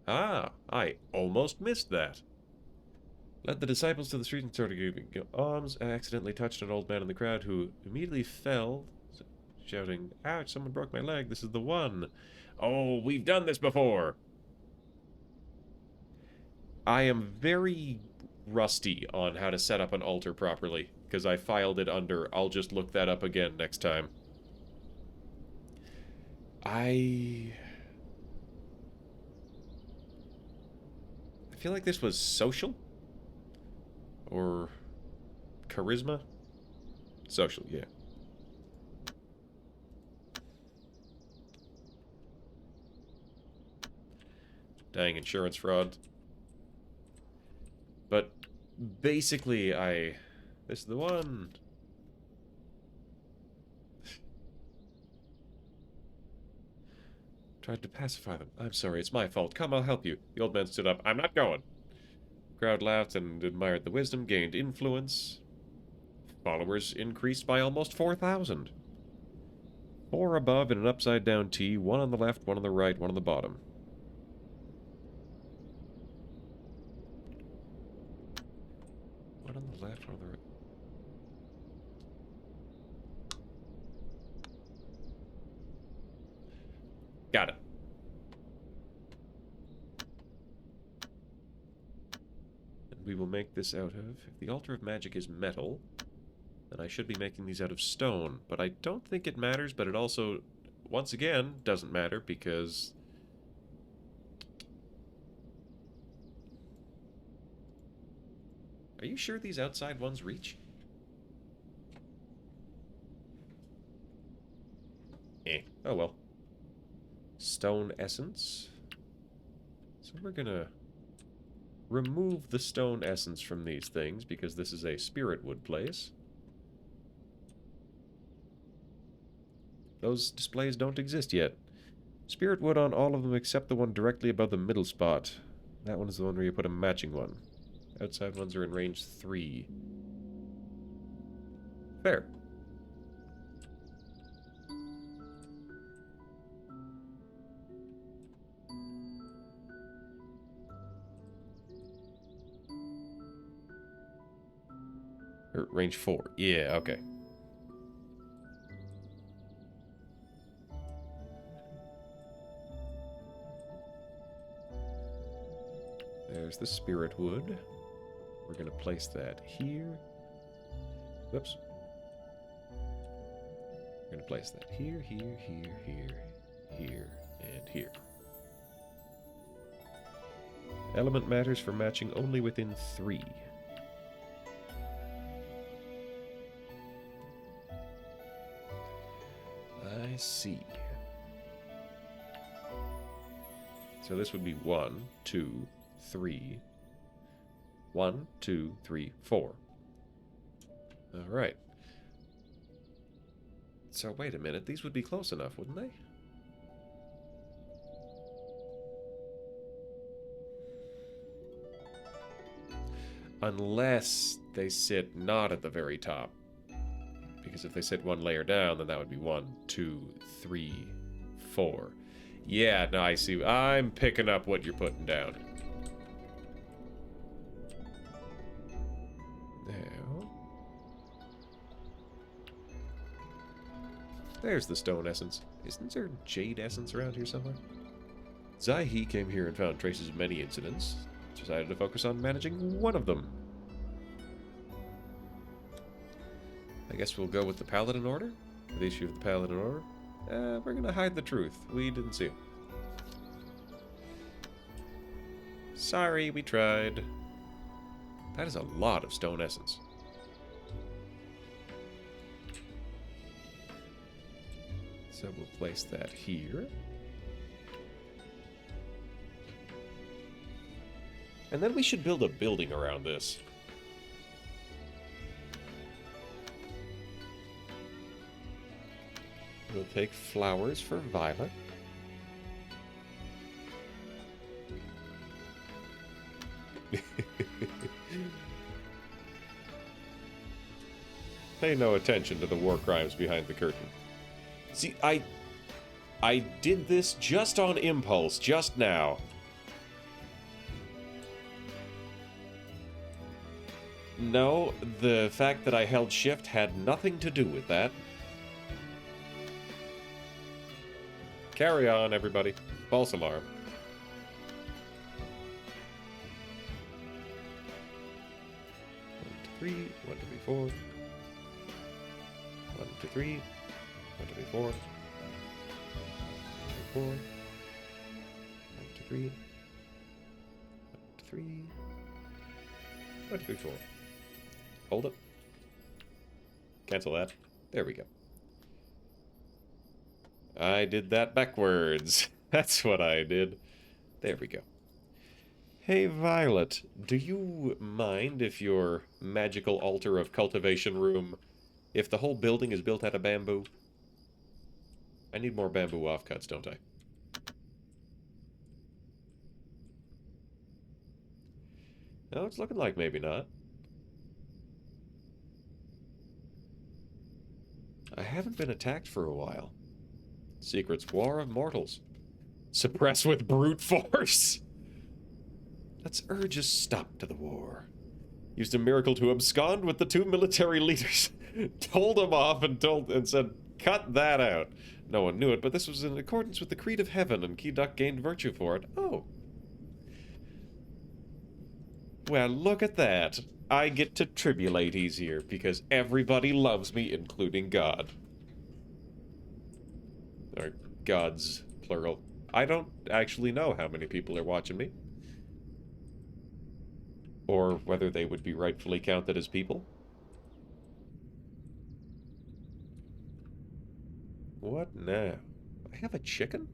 Ah! I almost missed that! Led the disciples to the street and started giving alms. I accidentally touched an old man in the crowd who immediately fell, shouting, "Ouch, someone broke my leg, this is the one." Oh, we've done this before! I am very rusty on how to set up an altar properly, because I filed it under, I'll just look that up again next time. I feel like this was social? Or charisma? Social, yeah. Dang, insurance fraud. But basically, this is the one. Tried to pacify them. I'm sorry, it's my fault. Come, I'll help you. The old man stood up. I'm not going. The crowd laughed and admired the wisdom, gained influence. Followers increased by almost 4,000. 4 above in an upside-down T, 1 on the left, 1 on the right, 1 on the bottom. One on the left, 1 on the right. Got it. And we will make this out of... If the Altar of Magic is metal, then I should be making these out of stone. But I don't think it matters, but it also, once again, doesn't matter because... Are you sure these outside ones reach? Oh well. Stone essence. So we're gonna remove the stone essence from these things because this is a spirit wood place. Those displays don't exist yet. Spirit wood on all of them except the one directly above the middle spot. That one is the one where you put a matching one. Outside ones are in range 3. Fair. Or range 4. Yeah, okay. There's the spirit wood. We're going to place that here. Whoops. We're going to place that here, here, here, here, and here. Element matters for matching only within 3. I see. So this would be 1, 2, 3. 1, 2, 3, 4. Alright. So wait a minute, these would be close enough, wouldn't they? Unless they sit not at the very top. Because if they sit 1 layer down, then that would be 1, 2, 3, 4. Yeah, no, I see. I'm picking up what you're putting down. There's the stone essence. Isn't there jade essence around here somewhere? Zaihi came here and found traces of many incidents. Decided to focus on managing one of them. I guess we'll go with the Paladin Order? The issue of the Paladin Order? We're gonna hide the truth. We didn't see it. Sorry, we tried. That is a lot of stone essence. So we'll place that here. And then we should build a building around this. We'll take flowers for Violet. Pay no attention to the war crimes behind the curtain. See, I did this just on impulse, just now. No, the fact that I held shift had nothing to do with that. Carry on, everybody. False alarm. One, 2, 3. 1, 2, 3, 4. 1, 2, 3. 1, 2, 3, 4. 1, 2, 4. 1, 2, 3. 1, 2, 3. 1, 2, 3, 4. Hold it. Cancel that. There we go. I did that backwards. That's what I did. There we go. Hey, Violet, do you mind if your magical altar of cultivation room, if the whole building is built out of bamboo? I need more bamboo offcuts, don't I? No, it's looking like maybe not. I haven't been attacked for a while. Secret's War of Mortals. Suppress with brute force! Let's urge a stop to the war. Used a miracle to abscond with the 2 military leaders. Told them off and said, cut that out. No one knew it, but this was in accordance with the Creed of Heaven, and Kiduk gained virtue for it. Oh. Well, look at that. I get to tribulate easier, because everybody loves me, including God. Or gods, plural. I don't actually know how many people are watching me. Or whether they would be rightfully counted as people. What now? I have a chicken?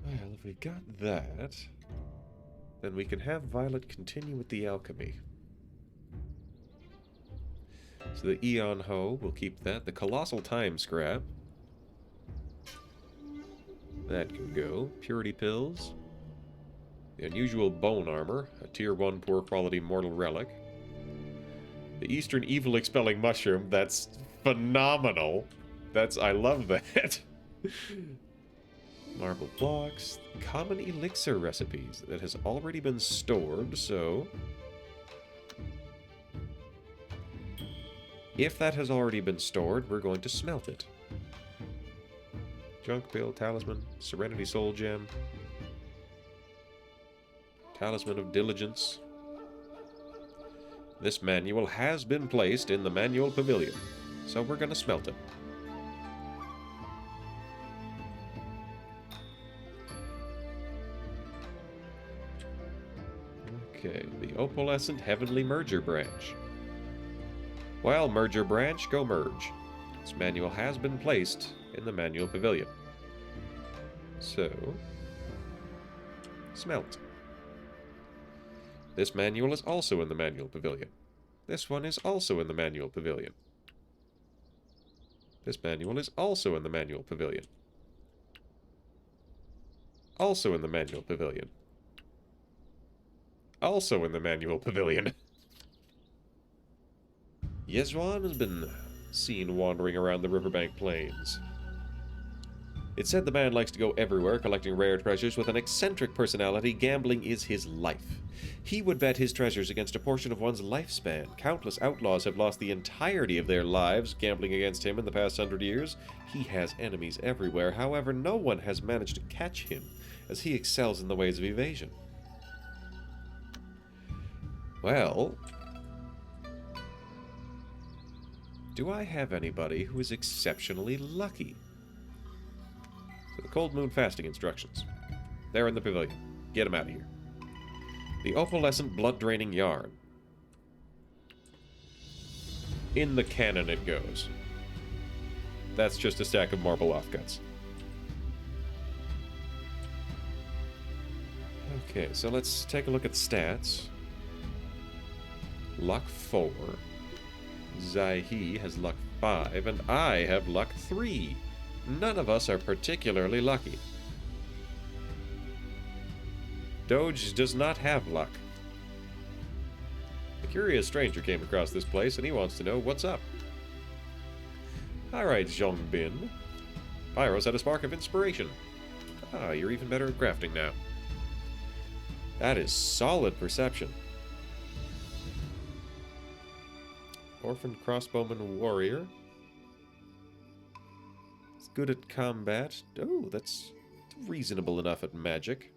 Well, if we got that, then we can have Violet continue with the alchemy. So the Eon Hoe, we'll keep that. The Colossal Time Scrap. That can go. Purity Pills. The Unusual Bone Armor, a Tier 1 poor quality mortal relic. The Eastern Evil Expelling Mushroom, that's phenomenal. I love that. Marble Blocks. Common Elixir Recipes, that has already been stored, so... If that has already been stored, we're going to smelt it. Junk Pill, Talisman, Serenity Soul Gem, Talisman of Diligence. This manual has been placed in the manual pavilion, so we're going to smelt it. Okay, the Opalescent Heavenly Merger Branch. Well, Merger Branch, go merge. This manual has been placed in the manual pavilion. So, smelt. This manual is also in the manual pavilion. This one is also in the manual pavilion. This manual is also in the manual pavilion. Also in the manual pavilion. Also in the manual pavilion. Yezwan has been seen wandering around the riverbank plains. It's said the man likes to go everywhere collecting rare treasures. With an eccentric personality, gambling is his life. He would bet his treasures against a portion of one's lifespan. Countless outlaws have lost the entirety of their lives gambling against him in the past 100 years. He has enemies everywhere. However, no one has managed to catch him, as he excels in the ways of evasion. Well, do I have anybody who is exceptionally lucky? So the Cold Moon fasting instructions. They're in the pavilion. Get them out of here. The opalescent blood-draining yarn. In the cannon it goes. That's just a stack of marble offcuts. Okay, so let's take a look at stats. Luck 4. Zaihi has luck 5, and I have luck 3. None of us are particularly lucky. Doge does not have luck. A curious stranger came across this place, and he wants to know what's up. Alright, Zhongbin. Pyros had a spark of inspiration. Ah, you're even better at crafting now. That is solid perception. Orphan crossbowman warrior. He's good at combat. Oh, that's reasonable enough at magic.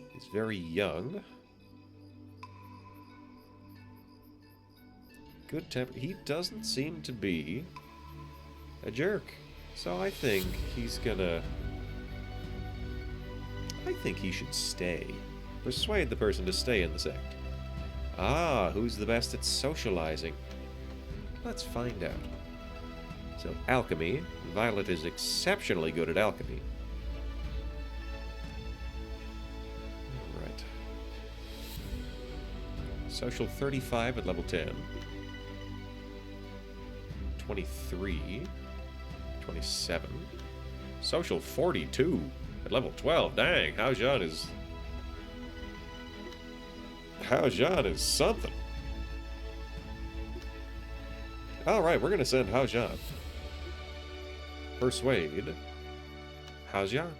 He's very young. Good temper. He doesn't seem to be a jerk. So I think he's gonna... I think he should stay. Persuade the person to stay in the sect. Ah, who's the best at socializing? Let's find out. So, alchemy. Violet is exceptionally good at alchemy. Alright. Social 35 at level 10. 23. 27. Social 42 at level 12. Dang, Haojian is something. Alright, we're gonna send Haojian. Persuade Haojian.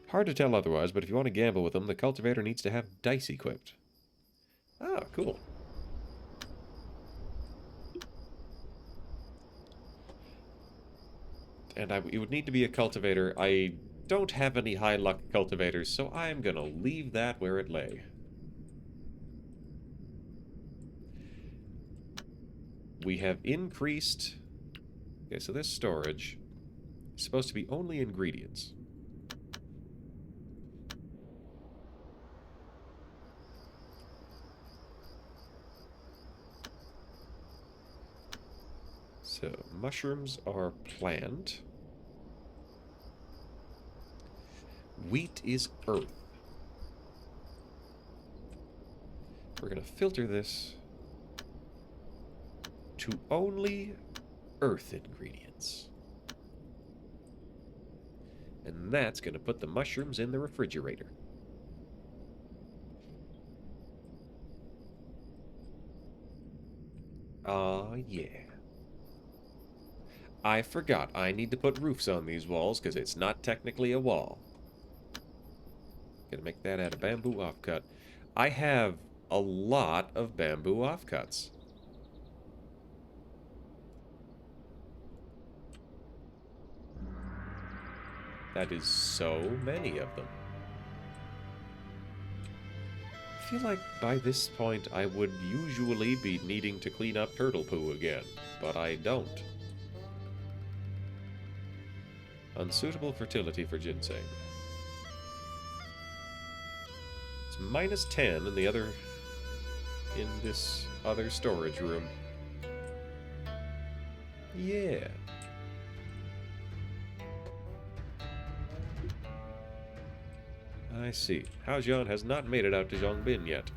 Hard to tell otherwise, but if you want to gamble with him, the cultivator needs to have dice equipped. Ah, cool. And it would need to be a cultivator. I don't have any high luck cultivators, so I'm gonna leave that where it lay. We have increased... Okay, so this storage is supposed to be only ingredients. So, mushrooms are plant. Wheat is earth. We're going to filter this to only earth ingredients. And that's going to put the mushrooms in the refrigerator. Ah, yeah. I forgot. I need to put roofs on these walls because it's not technically a wall. Gonna make that out of bamboo offcut. I have a lot of bamboo offcuts. That is so many of them. I feel like by this point I would usually be needing to clean up turtle poo again, but I don't. Unsuitable fertility for ginseng. It's minus 10 in the other... in this other storage room. Yeah. I see. Haojian has not made it out to Zhongbin yet.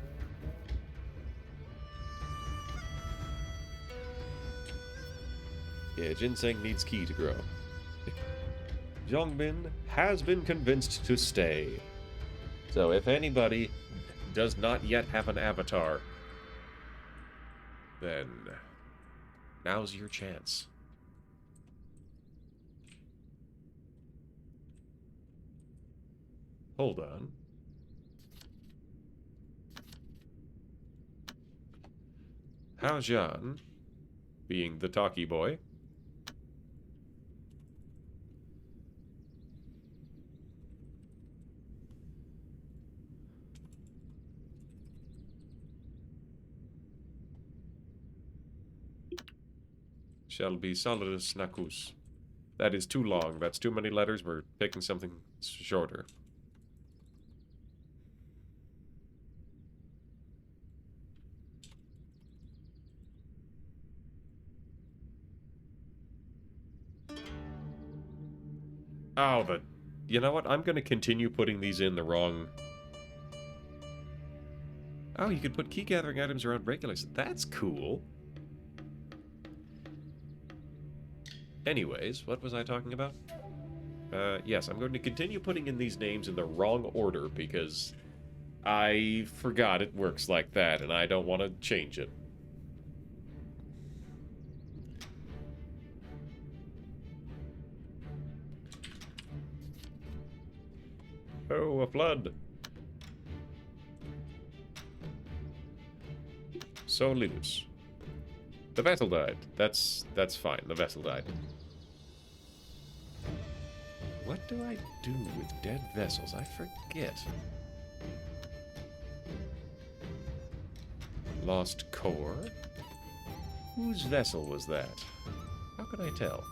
Yeah, ginseng needs ki to grow. Zhongbin has been convinced to stay. So if anybody does not yet have an avatar, then Now's your chance. Hold on. Hao Zhan, being the talkie boy, shall be Solidus Nacus. That is too long. That's too many letters. We're picking something shorter. Oh, but you know what? I'm going to continue putting these in the wrong... Oh, you can put key gathering items around regulars. That's cool. Anyways, what was I talking about? Yes, I'm going to continue putting in these names in the wrong order because I forgot it works like that and I don't want to change it. Oh, a flood. Solidus. The vessel died. That's fine. The vessel died. What do I do with dead vessels? I forget. Lost core? Whose vessel was that? How can I tell?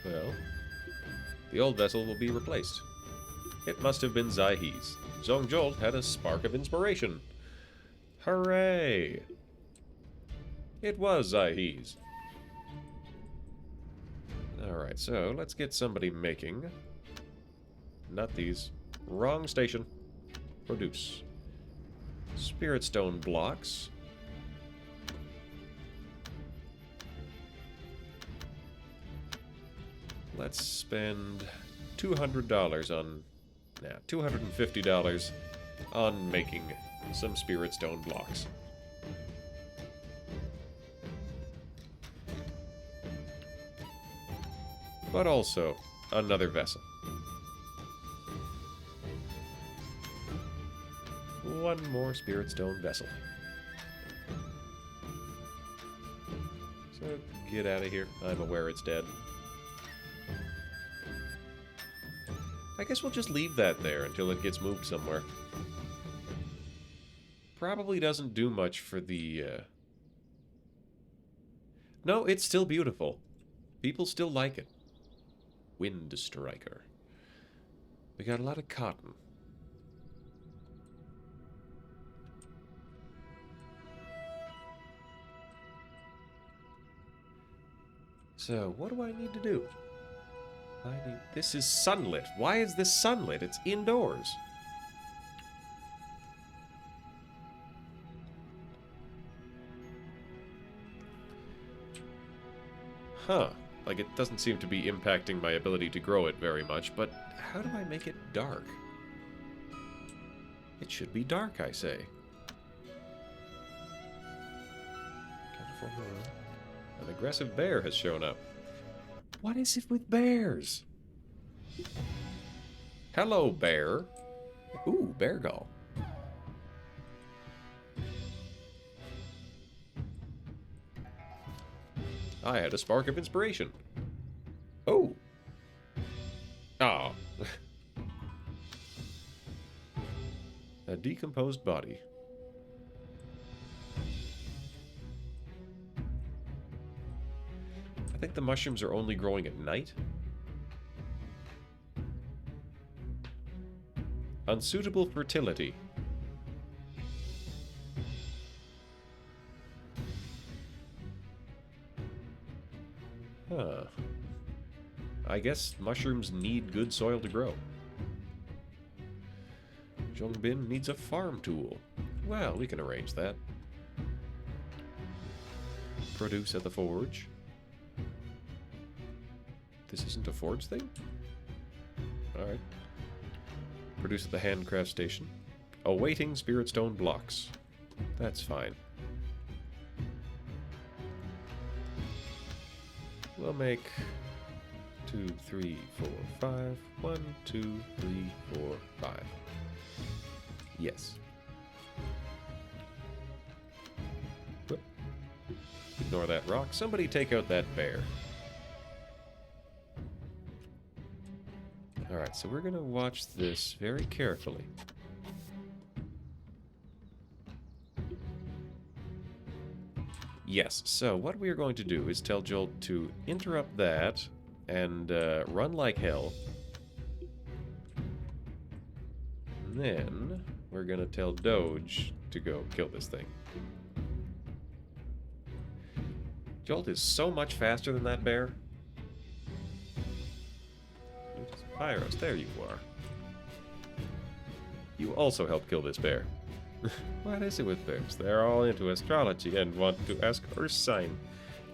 Well, the old vessel will be replaced. It must have been Zaihe's. Zhongjolt had a spark of inspiration. Hooray! It was Zaihe's. Alright, so let's get somebody making... Not these. Wrong station. Produce. Spirit stone blocks. Let's spend $200 on... Nah, $250 on making some spirit stone blocks. But also, another vessel. One more spirit stone vessel. So, get out of here. I'm aware it's dead. I guess we'll just leave that there until it gets moved somewhere. Probably doesn't do much for the, No, it's still beautiful. People still like it. Wind Striker. We got a lot of cotton. So, what do I need to do? This is sunlit. Why is this sunlit? It's indoors. Huh. Like, it doesn't seem to be impacting my ability to grow it very much, but how do I make it dark? It should be dark, I say. An aggressive bear has shown up. What is it with bears? Hello, bear. Ooh, bear gull. I had a spark of inspiration. Oh. Ah. A decomposed body. I think the mushrooms are only growing at night. Unsuitable fertility. Huh. I guess mushrooms need good soil to grow. Zhongbin needs a farm tool. Well, we can arrange that. Produce at the forge. This isn't a forge thing? Alright. Produced at the handcraft station. Awaiting spirit stone blocks. That's fine. We'll make 2, 3, 4, 5. 1, 2, 3, 4, 5. Yes. Whoop. Ignore that rock. Somebody take out that bear. Alright, so we're gonna watch this very carefully. Yes, so what we are going to do is tell Jolt to interrupt that and run like hell. And then we're going to tell Doge to go kill this thing. Jolt is so much faster than that bear. Pyros, there you are. You also help kill this bear. What is it with bears? They're all into astrology and want to ask her sign.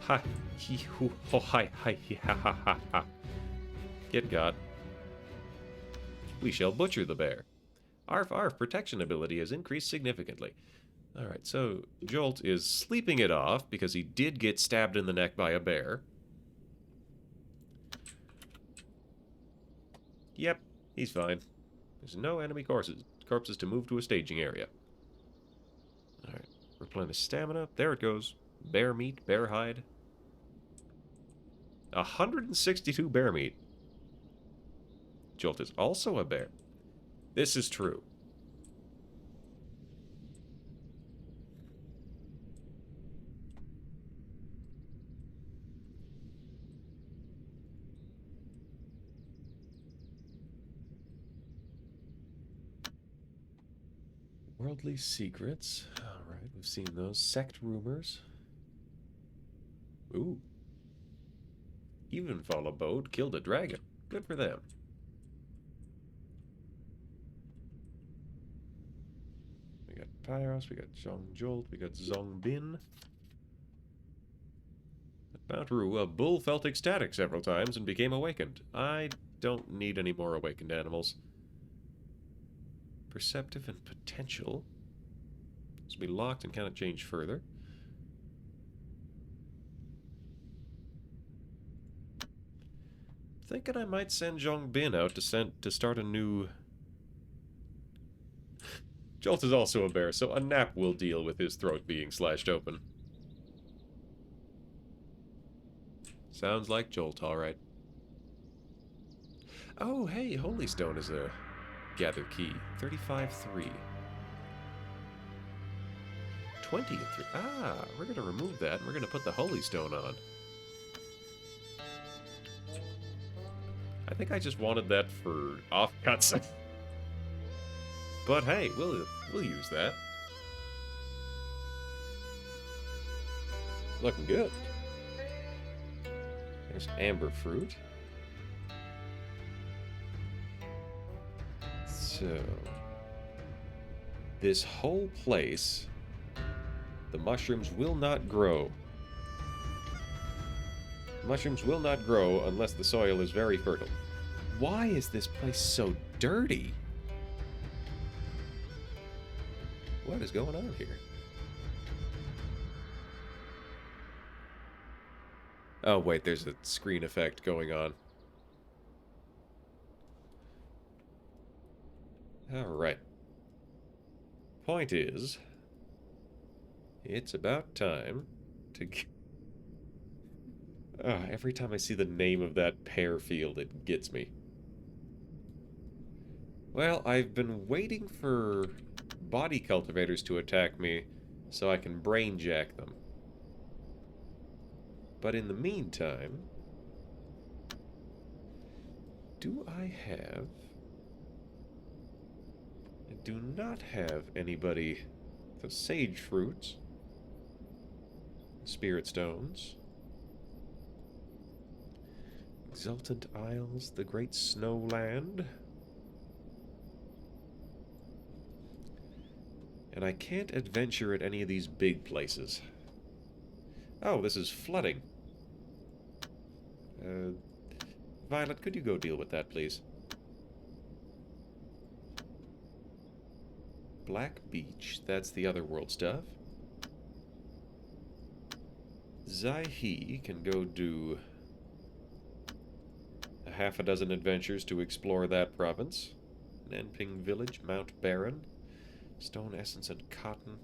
Ha, he, hu, ho, hi, hi, ha, ha, ha, ha. Get got. We shall butcher the bear. Arf, arf, protection ability has increased significantly. Alright, so Jolt is sleeping it off because he did get stabbed in the neck by a bear. Yep, he's fine. There's no enemy corpses to move to a staging area. Alright, replenish stamina. There it goes. Bear meat, bear hide. 162 bear meat. Jolt is also a bear. This is true. Worldly secrets. Alright, we've seen those. Sect rumors. Ooh. Evenfall abode killed a dragon. Good for them. We got Pyros, we got Zhong Jolt, we got Zhong Bin. At Mount Ru, a bull felt ecstatic several times and became awakened. I don't need any more awakened animals. Perceptive and potential. This will be locked and cannot change further. Thinking I might send Zhong Bin out to start a new... Jolt is also a bear, so a nap will deal with his throat being slashed open. Sounds like Jolt, alright. Oh, hey, Holy Stone is a gather key. 35-3. 20 and 3. Ah, we're going to remove that and we're going to put the Holy Stone on. I think I just wanted that for off-cuts. But hey, we'll use that. Looking good. There's amber fruit. So, this whole place, the mushrooms will not grow. Mushrooms will not grow unless the soil is very fertile. Why is this place so dirty? What is going on here? Oh, wait, there's a screen effect going on. Alright. Point is, it's about time to... every time I see the name of that pear field, it gets me. Well, I've been waiting for body cultivators to attack me so I can brain jack them. But in the meantime, do I have... I do not have anybody... The sage fruits. Spirit stones. Exultant Isles, the Great Snowland. And I can't adventure at any of these big places. Oh, this is flooding. Violet, could you go deal with that, please? Black Beach, that's the other world stuff. Zai-He can go do a half a dozen adventures to explore that province. Nanping Village, Mount Baron, Stone Essence and Cotton.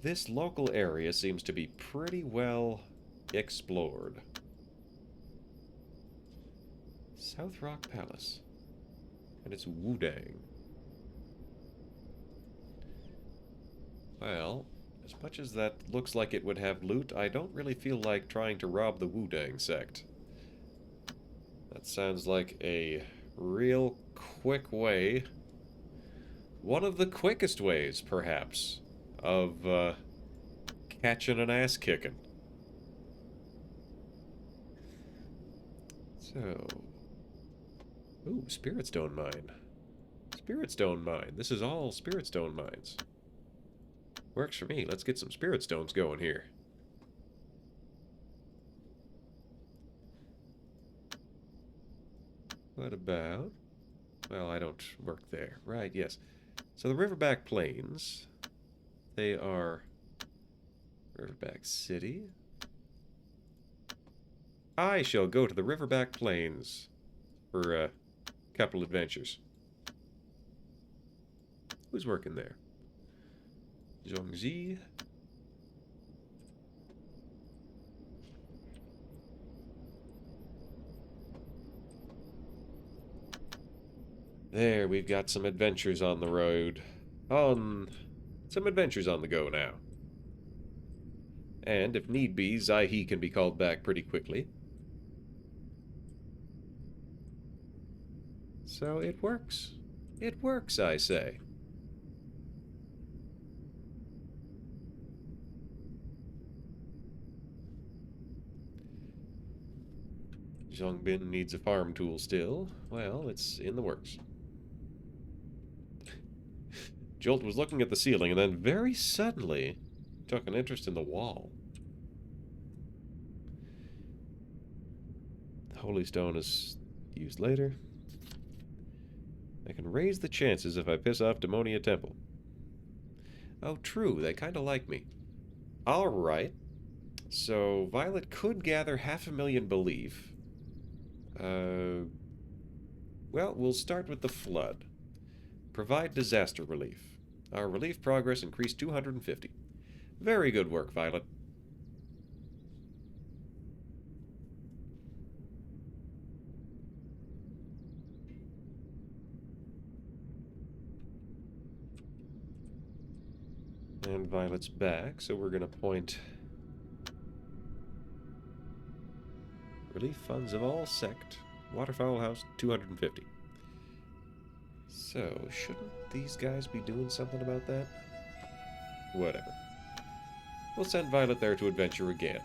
This local area seems to be pretty well explored. South Rock Palace. And it's Wudang. Well, as much as that looks like it would have loot, I don't really feel like trying to rob the Wudang sect. That sounds like a real quick way. One of the quickest ways, perhaps, of catching an ass kicking. So, ooh, Spirit Stone Mine. Spirit Stone Mine. This is all Spirit Stone mines. Works for me. Let's get some Spirit Stones going here. What about... Well, I don't work there. Right, yes. So the Riverback Plains, they are Riverback City. I shall go to the Riverback Plains for a couple adventures. Who's working there? Zhongzi. There, we've got some adventures on the road. Some adventures on the go now. And, if need be, Zai-He can be called back pretty quickly. So it works. It works, I say. Zhongbin needs a farm tool still. Well, it's in the works. Jolt was looking at the ceiling and then very suddenly took an interest in the wall. The Holy Stone is used later. I can raise the chances if I piss off Demonia Temple. Oh, true. They kind of like me. Alright. So, Violet could gather 500,000 belief. Well, we'll start with the flood. Provide disaster relief. Our relief progress increased 250. Very good work, Violet. And Violet's back, so we're going to point relief funds of all sect. Waterfowl House, 250. So, shouldn't these guys be doing something about that? Whatever. We'll send Violet there to adventure again.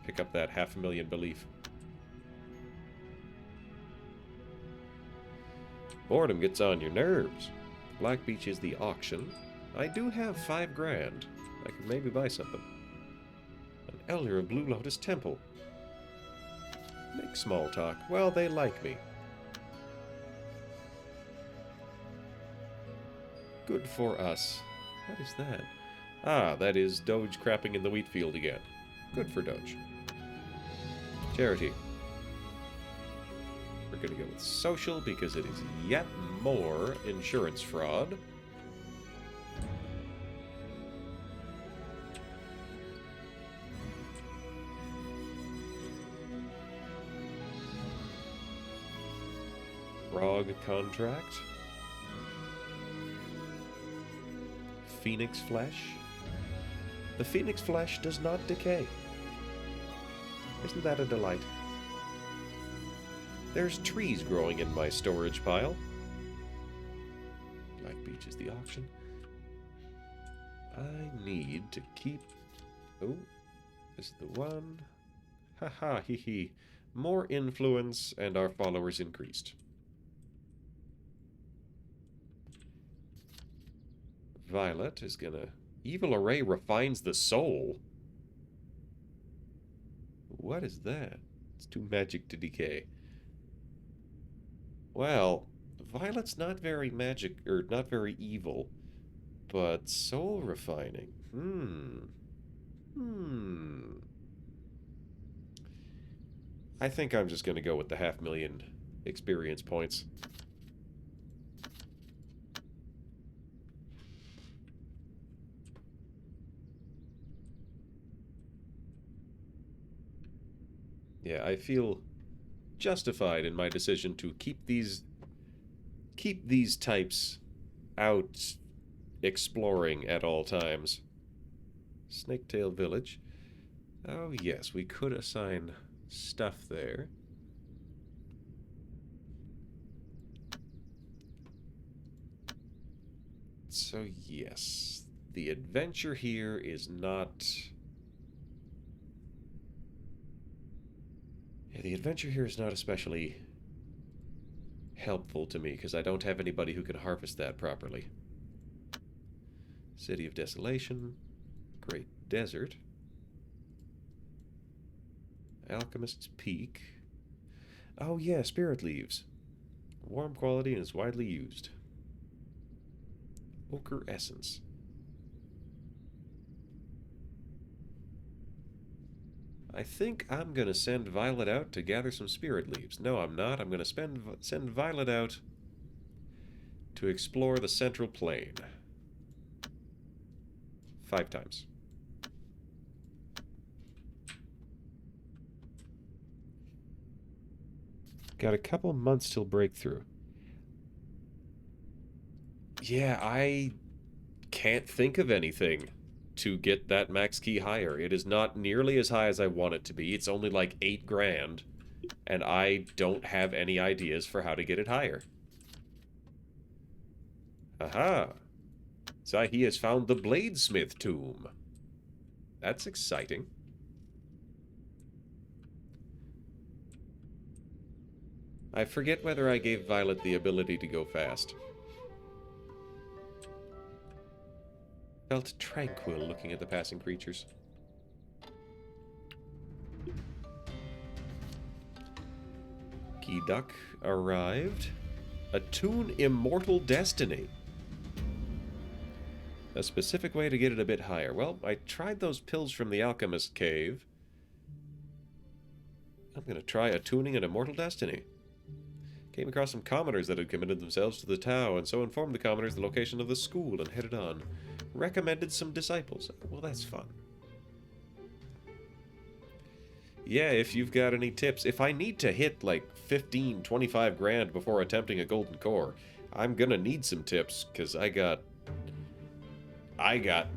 Pick up that 500,000 belief. Boredom gets on your nerves. Black Beach is the auction. I do have 5 grand. I could maybe buy something. An Elder of Blue Lotus Temple. Make small talk. Well, they like me. Good for us. What is that? Ah, that is Doge crapping in the wheat field again. Good for Doge. Charity. We're going to go with social because it is yet more insurance fraud. Frog contract. Phoenix flesh. The phoenix flesh does not decay. Isn't that a delight? There's trees growing in my storage pile. Black Beach is the auction. I need to keep... Oh, this is the one. Haha, hee hee. More influence and our followers increased. Violet is gonna... Evil Array refines the soul. what is that? It's too magic to decay. Well, Violet's not very magic, or not very evil, but soul refining. I think I'm just gonna go with the 500,000 experience points. Yeah, I feel justified in my decision to keep these types out exploring at all times. Snaketail Village. Oh yes, we could assign stuff there. So yes, the adventure here is not... Yeah, the adventure here is not especially helpful to me, because I don't have anybody who can harvest that properly. City of Desolation. Great Desert. Alchemist's Peak. Oh yeah, Spirit Leaves. Warm quality and is widely used. Ochre Essence. I think I'm going to send Violet out to gather some Spirit Leaves. No, I'm not. I'm going to send Violet out to explore the Central Plain. 5 times. Got a couple months till breakthrough. Yeah, I can't think of anything to get that max key higher. It is not nearly as high as I want it to be. It's only like 8 grand, and I don't have any ideas for how to get it higher. Aha! Zahi has found the Bladesmith tomb. That's exciting. I forget whether I gave Violet the ability to go fast. Felt tranquil looking at the passing creatures. Key Duck arrived. Attune Immortal Destiny. A specific way to get it a bit higher. Well, I tried those pills from the Alchemist Cave. I'm going to try attuning an Immortal Destiny. Came across some commoners that had committed themselves to the Tau, and so informed the commoners the location of the school and headed on. Recommended some disciples. Well, that's fun. Yeah, if you've got any tips. If I need to hit like 15, 25 grand before attempting a golden core, I'm gonna need some tips, because I got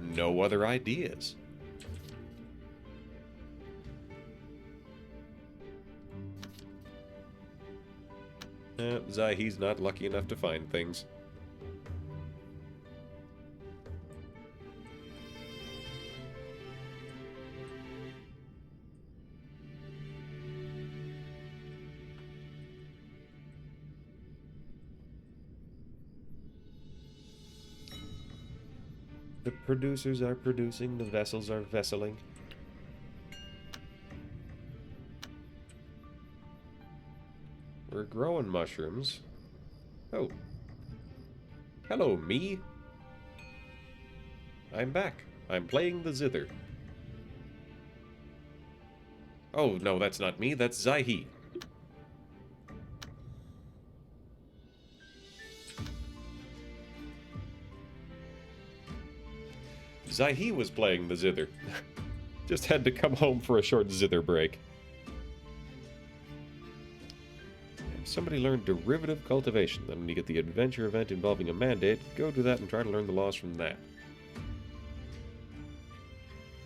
no other ideas. Zahi's not lucky enough to find things. The producers are producing, the vessels are vesseling. We're growing mushrooms. Oh. Hello, me. I'm back. I'm playing the zither. Oh, no, that's not me. That's Zahi. Zahi was playing the zither. Just had to come home for a short zither break. Somebody learned derivative cultivation. Then when you get the adventure event involving a mandate, go do that and try to learn the laws from that.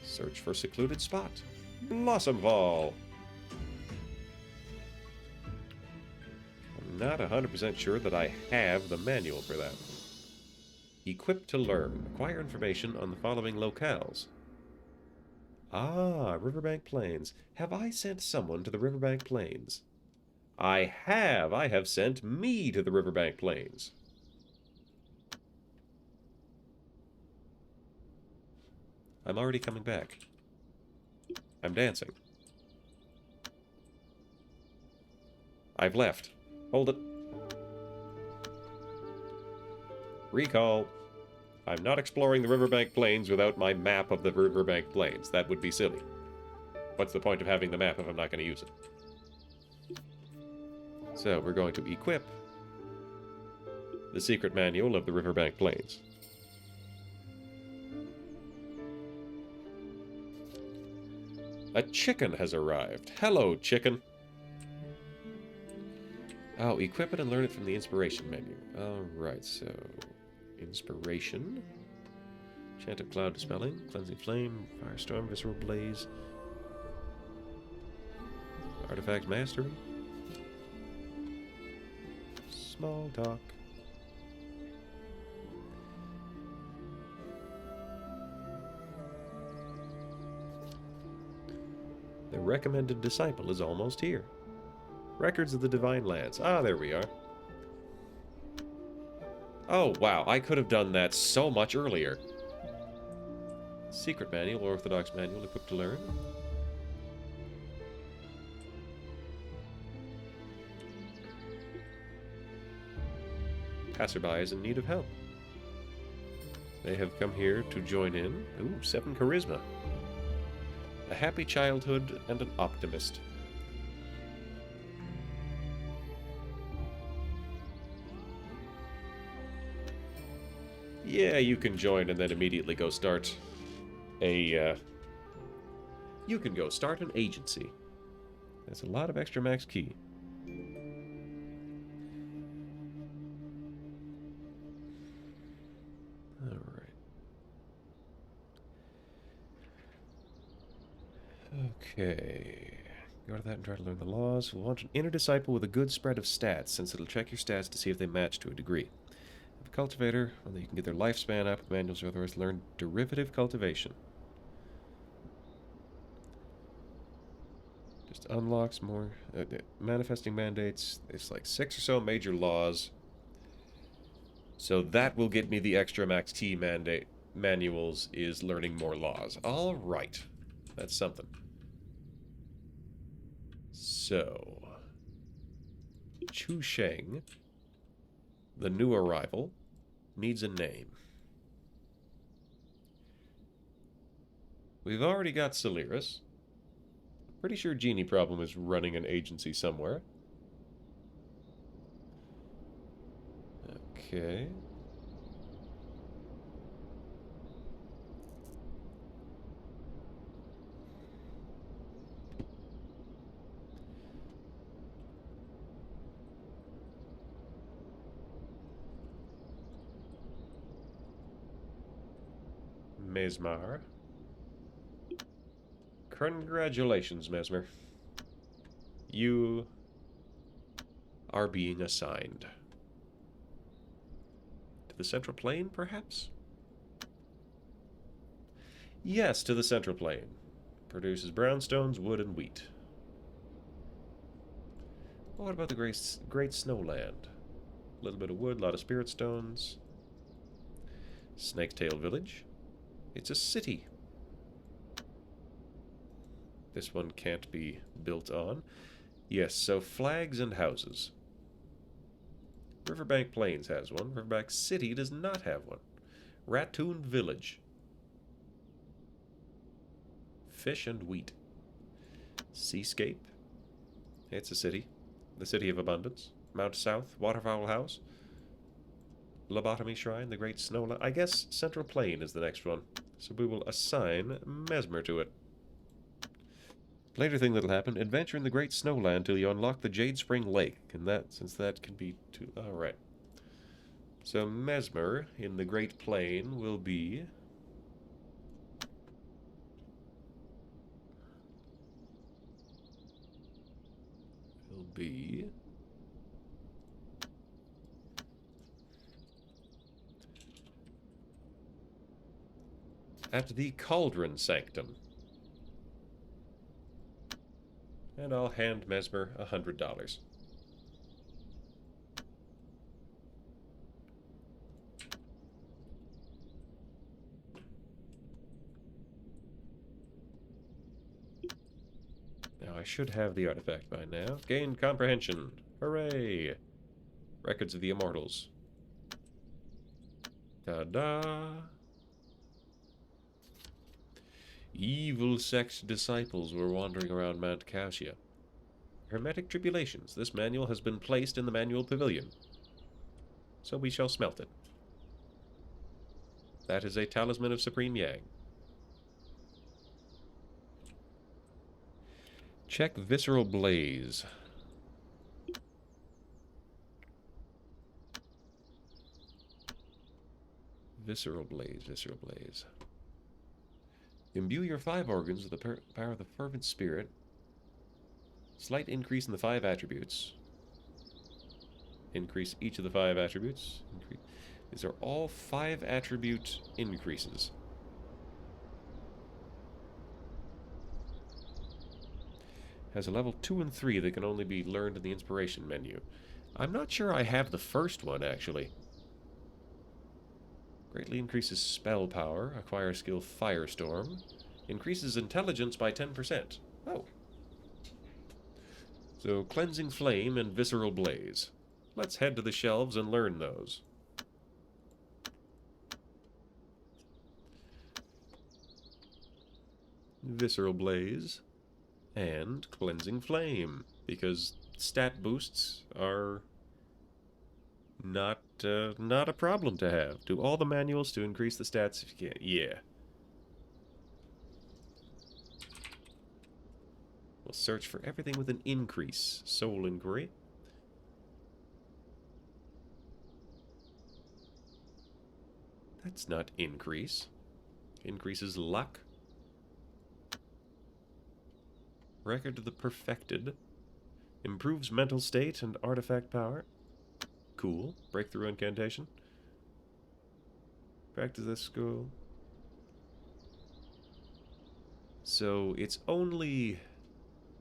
Search for secluded spot. Blossomfall. I'm not 100% sure that I have the manual for that. Equip to learn. Acquire information on the following locales. Ah, Riverbank Plains. Have I sent someone to the Riverbank Plains? I have. I have sent me to the Riverbank Plains. I'm already coming back. I'm dancing. I've left. Hold it. Recall. I'm not exploring the Riverbank Plains without my map of the Riverbank Plains. That would be silly. What's the point of having the map if I'm not going to use it? So, we're going to equip the secret manual of the Riverbank Plains. A chicken has arrived. Hello, chicken. Oh, equip it and learn it from the inspiration menu. Alright, so... Inspiration. Chant of Cloud Dispelling. Cleansing Flame. Firestorm. Visceral Blaze. Artifact Mastery. Small Talk. The recommended disciple is almost here. Records of the Divine Lands. Ah, there we are. Oh, wow. I could have done that so much earlier. Secret Manual, Orthodox Manual, equipped to learn. Passerby is in need of help. They have come here to join in. Ooh, 7 charisma. A happy childhood and an optimist. Yeah, you can join and then immediately go start a, you can go start an agency. That's a lot of extra max key. Alright. Okay. Go to that and try to learn the laws. We'll want an inner disciple with a good spread of stats, since it'll check your stats to see if they match to a degree. A cultivator, whether you can get their lifespan up with manuals or otherwise, learn derivative cultivation. Just unlocks more manifesting mandates. It's like 6 or so major laws. So that will get me the extra max key mandate manuals is learning more laws. All right. That's something. So, Chu Sheng, the new arrival, needs a name. We've already got Celeris. Pretty sure Genie Problem is running an agency somewhere. Okay. Mesmer. Congratulations, Mesmer. You are being assigned. To the Central Plain, perhaps? Yes, to the Central Plain. Produces brownstones, wood, and wheat. What about the Great Snowland? A little bit of wood, a lot of spirit stones. Snaketail Village. It's a city. This one can't be built on. Yes, so flags and houses. Riverbank Plains has one. Riverbank City does not have one. Ratoon Village. Fish and wheat. Seascape. It's a city. The City of Abundance. Mount South. Waterfowl House. Lobotomy Shrine. The Great Snowland. I guess Central Plain is the next one. So we will assign Mesmer to it. Later thing that'll happen, adventure in the Great Snowland till you unlock the Jade Spring Lake. And that, since that can be too... Alright. So Mesmer in the Great Plain will be... at the Cauldron Sanctum. And I'll hand Mesmer $100. Now I should have the artifact by now. Gain comprehension. Hooray! Records of the Immortals. Ta-da! Evil sect disciples were wandering around Mount Cassia. Hermetic tribulations. This manual has been placed in the manual pavilion. So we shall smelt it. That is a talisman of Supreme Yang. Check Visceral Blaze. Visceral Blaze, Visceral Blaze. Imbue your 5 organs with the power of the fervent spirit. Slight increase in the 5 attributes. Increase each of the 5 attributes. These are all 5 attribute increases. Has a level 2 and 3 that can only be learned in the inspiration menu. I'm not sure I have the first one, actually. Greatly increases spell power. Acquire skill Firestorm. Increases intelligence by 10%. Oh. So, Cleansing Flame and Visceral Blaze. Let's head to the shelves and learn those. Visceral Blaze and Cleansing Flame, because stat boosts are not a problem to have. Do all the manuals to increase the stats if you can. Yeah. We'll search for everything with an increase. Soul Inquiry. That's not increase. Increases luck. Record of the Perfected. Improves mental state and artifact power. Cool. Breakthrough incantation. Practice this school. So it's only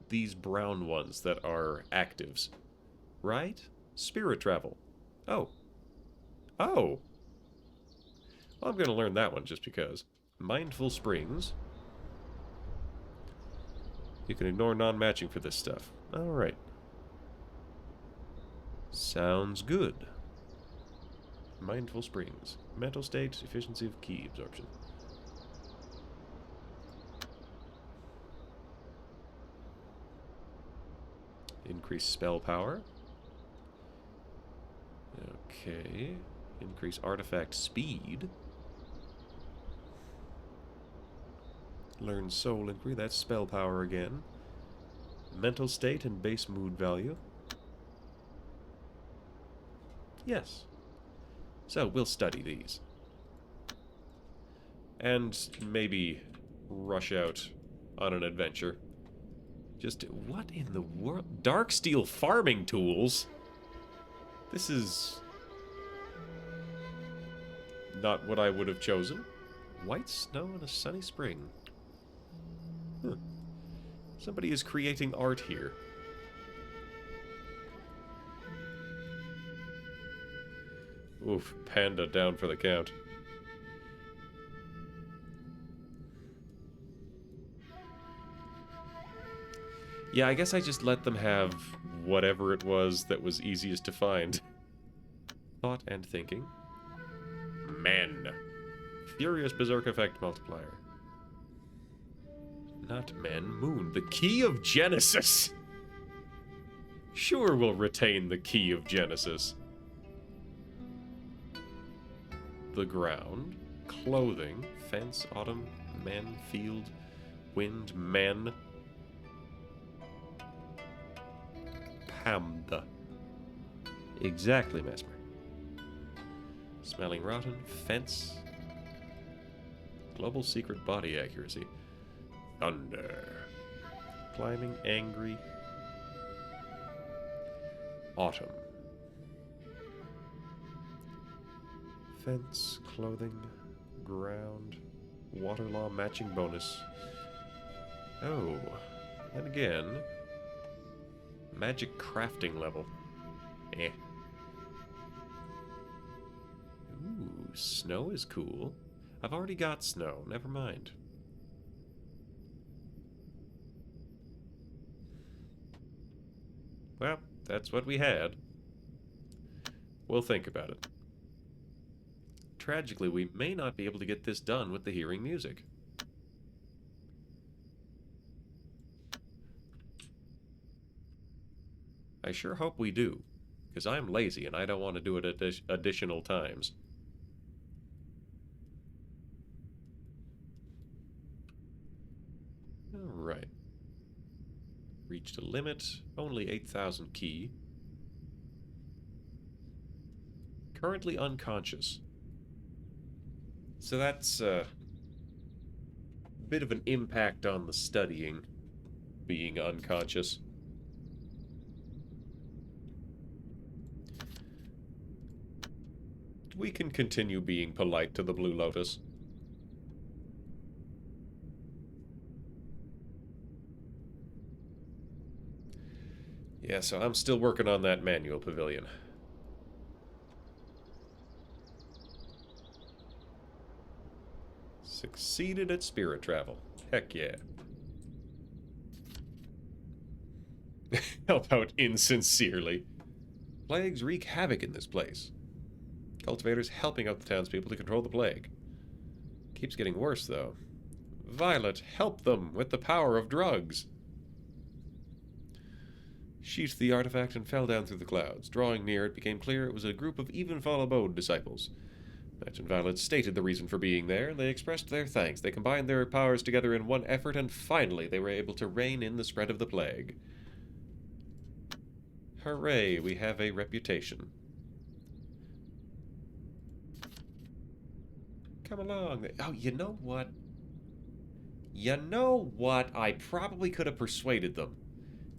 these brown ones that are actives. Right? Spirit travel. Oh. Oh! Well, I'm going to learn that one just because. Mindful Springs. You can ignore non-matching for this stuff. Alright. Sounds good. Mindful Springs. Mental state, efficiency of key absorption. Increase spell power. Okay. Increase artifact speed. Learn Soul Inquiry, that's spell power again. Mental state and base mood value. Yes. So, we'll study these. And maybe rush out on an adventure. Just, what in the world? Darksteel farming tools? This is not what I would have chosen. White snow in a sunny spring. Huh. Somebody is creating art here. Oof, panda down for the count. Yeah, I guess I just let them have whatever it was that was easiest to find. Thought and thinking. Men. Furious Berserk Effect Multiplier. Not men, moon. The Key of Genesis! Sure, we'll retain the Key of Genesis. The ground. Clothing. Fence, autumn, men, field, wind, men. Panda. Exactly, Mesmer. Smelling rotten. Fence. Global secret body accuracy. Thunder. Climbing, angry. Autumn. Fence, clothing, ground, water law matching bonus. Oh, then again, magic crafting level. Eh. Ooh, snow is cool. I've already got snow, never mind. Well, that's what we had. We'll think about it. Tragically, we may not be able to get this done with the hearing music. I sure hope we do, because I'm lazy and I don't want to do it additional times. Alright. Reached a limit, only 8,000 ki. Currently unconscious. So that's a bit of an impact on the studying, being unconscious. We can continue being polite to the Blue Lotus. Yeah, so I'm still working on that manual pavilion. Succeeded at spirit travel. Heck yeah. How about insincerely? Plagues wreak havoc in this place. Cultivators helping out the townspeople to control the plague. Keeps getting worse, though. Violet, help them with the power of drugs. Sheathed the artifact and fell down through the clouds. Drawing near, it became clear it was a group of Evenfall Abode disciples. Match and Violet stated the reason for being there, and they expressed their thanks. They combined their powers together in one effort, and finally they were able to rein in the spread of the plague. Hooray, we have a reputation. Come along. Oh, you know what? You know what? I probably could have persuaded them.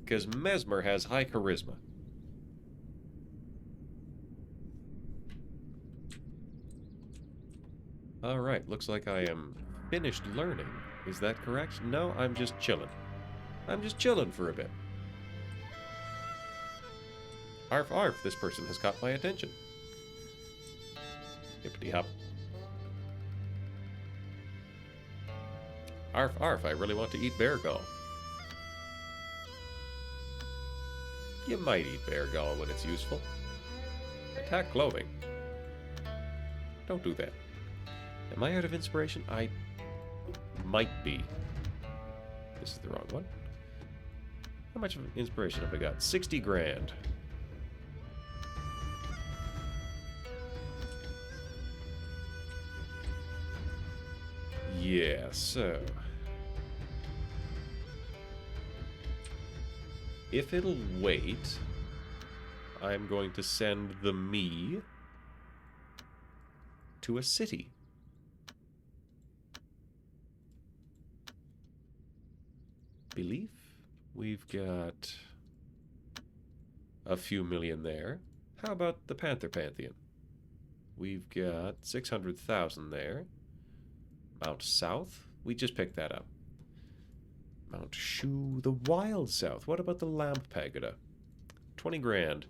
Because Mesmer has high charisma. Alright, looks like I am finished learning. Is that correct? No, I'm just chilling. I'm just chilling for a bit. Arf arf, this person has caught my attention. Hippity hop. Arf arf, I really want to eat bear gall. You might eat bear gall when it's useful. Attack clothing. Don't do that. Am I out of inspiration? I might be. This is the wrong one. How much of inspiration have I got? 60 grand. Yeah, so... if it'll wait, I'm going to send the me to a city. Belief? We've got a few million there. How about the Panther Pantheon? We've got 600,000 there. Mount South? We just picked that up. Mount Shu, the Wild South. What about the Lamp Pagoda? 20 grand.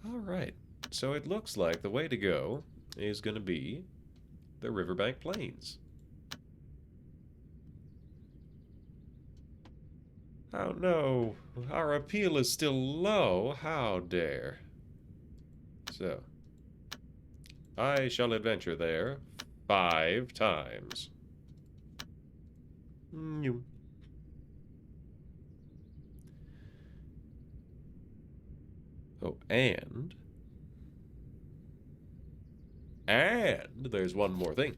Alright, so it looks like the way to go is going to be the Riverbank Plains. Oh no, our appeal is still low. How dare. So, I shall adventure there 5 times. Oh, and there's one more thing.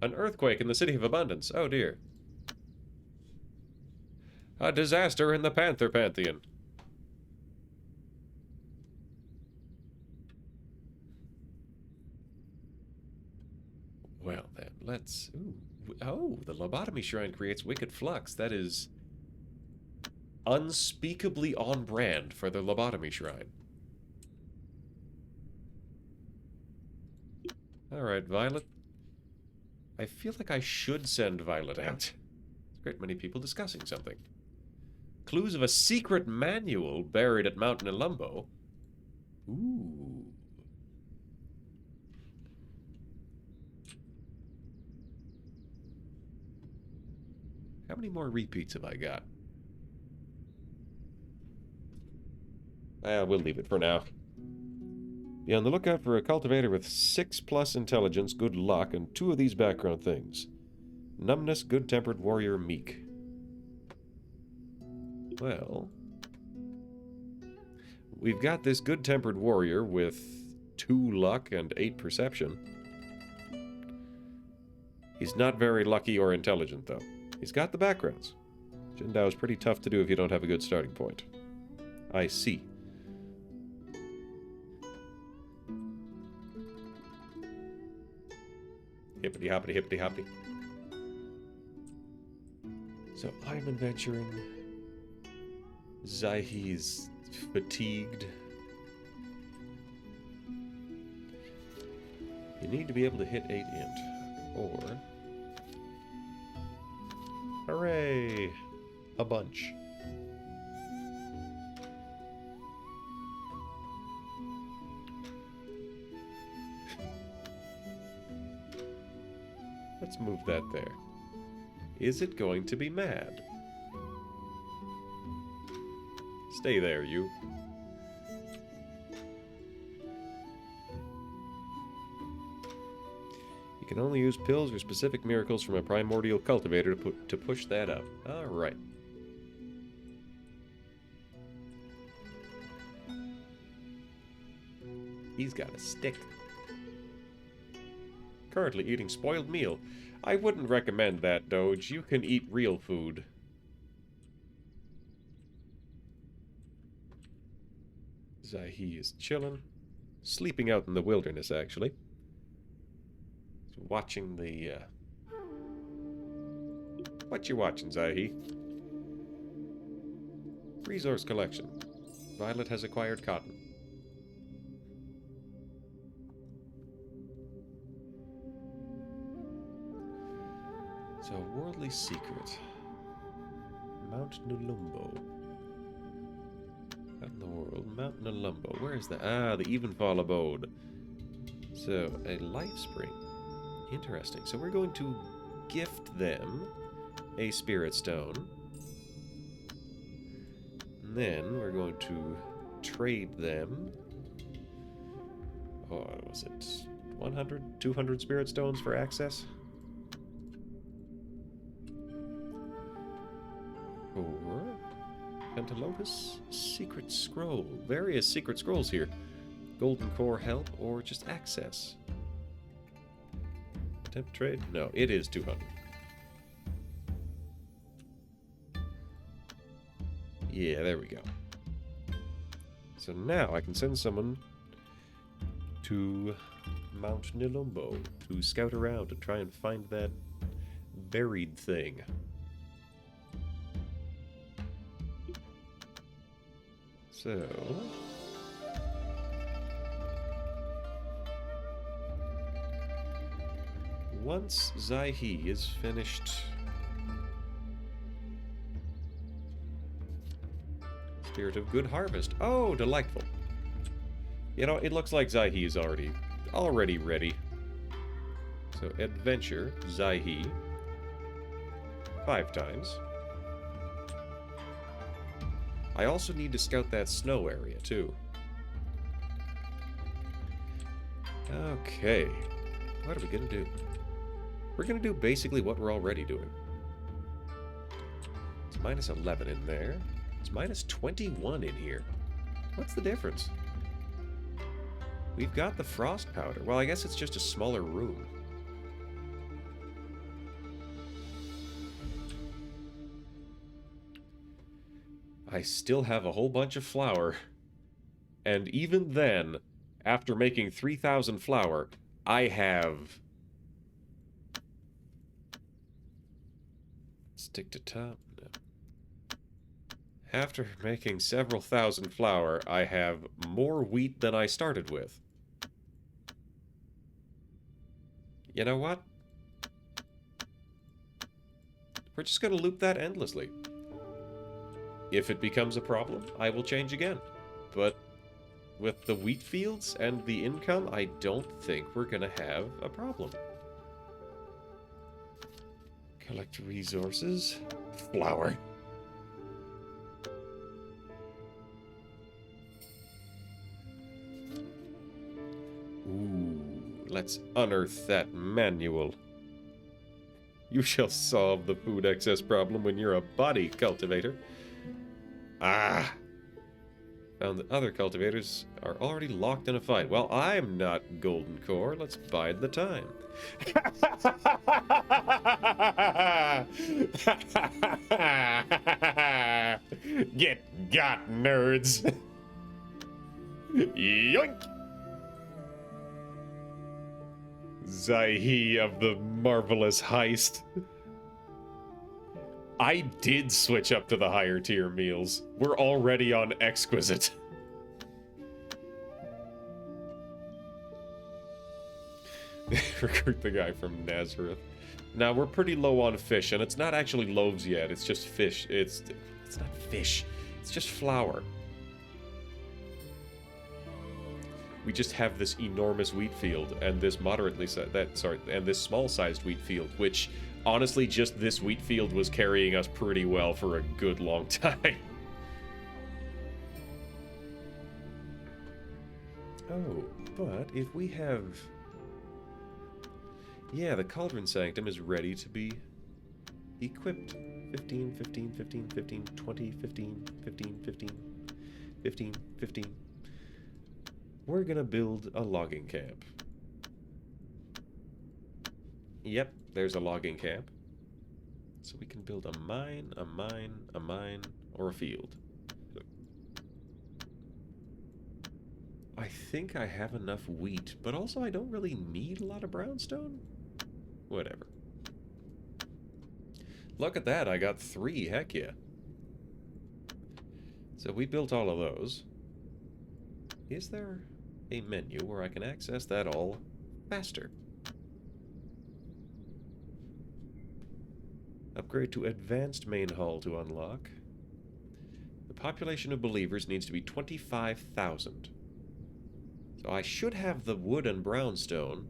An earthquake in the City of Abundance. Oh dear. A disaster in the Panther Pantheon. Well then, let's... Ooh. Oh, the Lobotomy Shrine creates wicked flux. That is unspeakably on brand for the Lobotomy Shrine. Alright, Violet. I feel like I should send Violet out. There's a great many people discussing something. Clues of a secret manual buried at Mount Nelumbo. Ooh. How many more repeats have I got? We'll leave it for now. Be on the lookout for a cultivator with 6+ intelligence, good luck, and 2 of these background things. Numbness, good-tempered warrior, meek. Well, we've got this good-tempered warrior with 2 luck and 8 perception. He's not very lucky or intelligent, though. He's got the backgrounds. Jindao is pretty tough to do if you don't have a good starting point. I see. Hippity hoppity hippity hoppity. So I'm adventuring. Zaihi's fatigued. You need to be able to hit 8 int. Or... hooray! A bunch. Let's move that there. Is it going to be mad? Stay there, you. You can only use pills or specific miracles from a primordial cultivator to push that up. Alright. He's got a stick. Currently eating spoiled meal. I wouldn't recommend that, Doge. You can eat real food. Zaihi is chilling. Sleeping out in the wilderness, actually. He's watching the, What you watching, Zaihi? Resource collection. Violet has acquired cotton. So, worldly secret. Mount Nulumbo. Out in the world. Mount Nulumbo. Where is that? Ah, the Evenfall abode. So, a life spring. Interesting. So we're going to gift them a spirit stone. And then we're going to trade them. Oh, was it 100, 200 spirit stones for access? Or Pentalotus Secret Scroll. Various secret scrolls here. Golden Core help or just access. Attempt trade? No, it is 200. Yeah, there we go. So now I can send someone to Mount Nilumbo to scout around and try and find that buried thing. So... once Zaihi is finished... Spirit of Good Harvest. Oh, delightful. You know, it looks like Zaihi is already ready. So, adventure, Zaihi. 5 times. I also need to scout that snow area, too. Okay. What are we gonna do? We're gonna do basically what we're already doing. It's minus 11 in there. It's minus 21 in here. What's the difference? We've got the frost powder. Well, I guess it's just a smaller room. I still have a whole bunch of flour. And even then, after making 3,000 flour, I have... Stick to top. No. After making several thousand flour, I have more wheat than I started with. You know what? We're just going to loop that endlessly. If it becomes a problem, I will change again. But with the wheat fields and the income, I don't think we're going to have a problem. Collect resources. Flour. Let's unearth that manual. You shall solve the food excess problem when you're a body cultivator. Ah! Found that other cultivators are already locked in a fight. Well, I'm not Golden Core. Let's bide the time. Get got, nerds. Yoink! Zaihi of the marvelous heist. I did switch up to the higher tier meals. We're already on exquisite. Recruit the guy from Nazareth. Now, we're pretty low on fish, and it's not actually loaves yet. It's just fish. It's not fish. It's just flour. We just have this enormous wheat field and this and this small-sized wheat field, which honestly, just this wheat field was carrying us pretty well for a good long time. Oh, but if we have... Yeah, the Cauldron Sanctum is ready to be equipped. 15, 15, 15, 15, 20, 15, 15, 15, 15, 15. We're gonna build a logging camp. Yep, there's a logging camp. So we can build a mine, a mine, a mine, or a field. I think I have enough wheat, but also I don't really need a lot of brownstone. Whatever. Look at that, I got 3, heck yeah. So we built all of those. Is there a menu where I can access that all faster? Upgrade to advanced main hall to unlock. The population of believers needs to be 25,000. So I should have the wood and brownstone.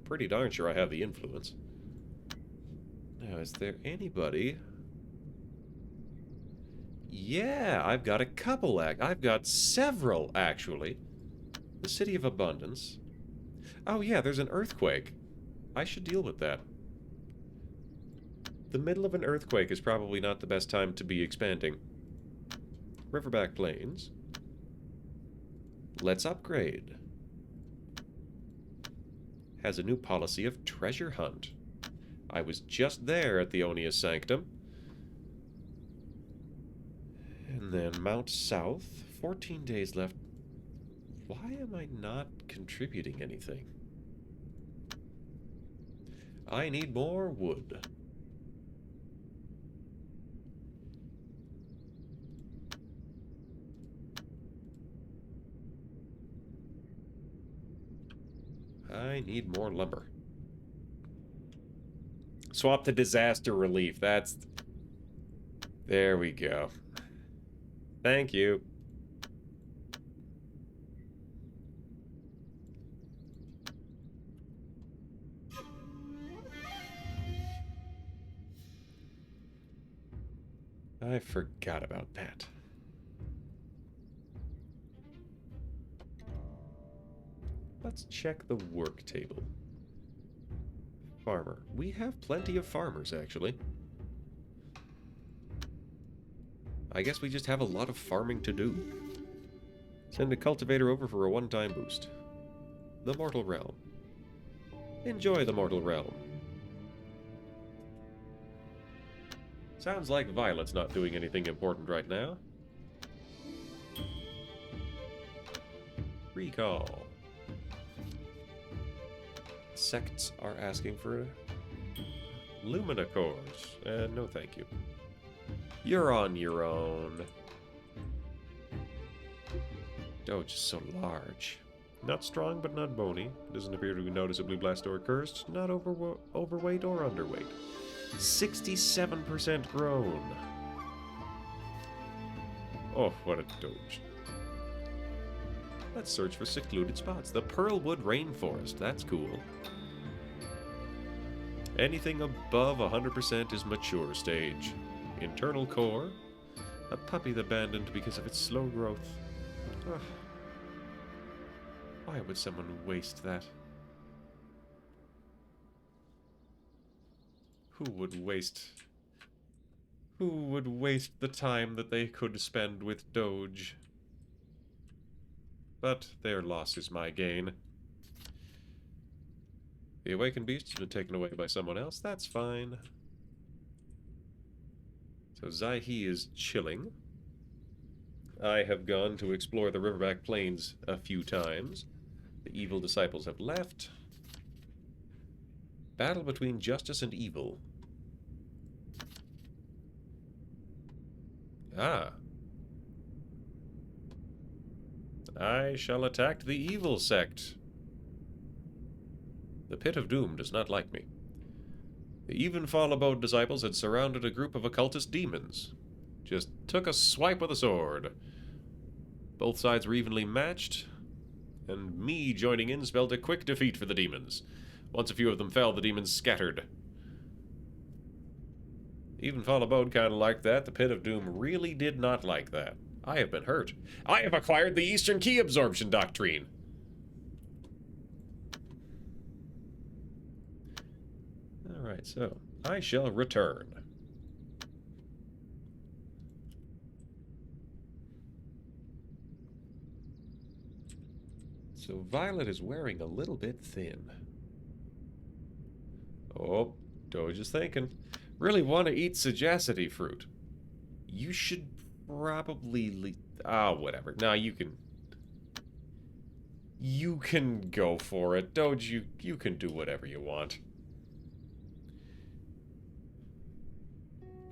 Pretty darn sure I have the influence. Now, is there anybody? Yeah, I've got a couple. I've got several, actually. The City of Abundance. Oh yeah, there's an earthquake. I should deal with that. The middle of an earthquake is probably not the best time to be expanding. Riverback Plains. Let's upgrade. Has a new policy of treasure hunt. I was just there at the Onia Sanctum. And then Mount South. 14 days left. Why am I not contributing anything? I need more wood. I need more lumber. Swap to disaster relief. That's... There we go. Thank you. I forgot about that. Let's check the work table. Farmer. We have plenty of farmers, actually. I guess we just have a lot of farming to do. Send a cultivator over for a one-time boost. The Mortal Realm. Enjoy the Mortal Realm. Sounds like Violet's not doing anything important right now. Recall. Sects are asking for Lumina cores. No thank you. You're on your own. Oh, just so large. Not strong, but not bony. Doesn't appear to be noticeably blessed or cursed. Not overweight or underweight. 67% grown. Oh, what a doge. Let's search for secluded spots. The Pearlwood Rainforest. That's cool. Anything above 100% is mature stage. Internal core. A puppy abandoned because of its slow growth. Ugh. Why would someone waste that? Who would waste the time that they could spend with Doge? But their loss is my gain. The awakened beast has been taken away by someone else. That's fine. So Zaihi is chilling. I have gone to explore the Riverback Plains a few times. The evil disciples have left. Battle between justice and evil. Ah. I shall attack the evil sect. The Pit of Doom does not like me. The Evenfall Abode disciples had surrounded a group of occultist demons. Just took a swipe with a sword. Both sides were evenly matched, and me joining in spelled a quick defeat for the demons. Once a few of them fell, the demons scattered. Evenfall Abode kind of liked that. The Pit of Doom really did not like that. I have been hurt. I have acquired the Eastern Key Absorption Doctrine. Alright, so I shall return. So Violet is wearing a little bit thin. Oh, Doge is thinking. Really want to eat sagacity fruit. You should probably whatever. Nah, you can go for it. Doge, you can do whatever you want.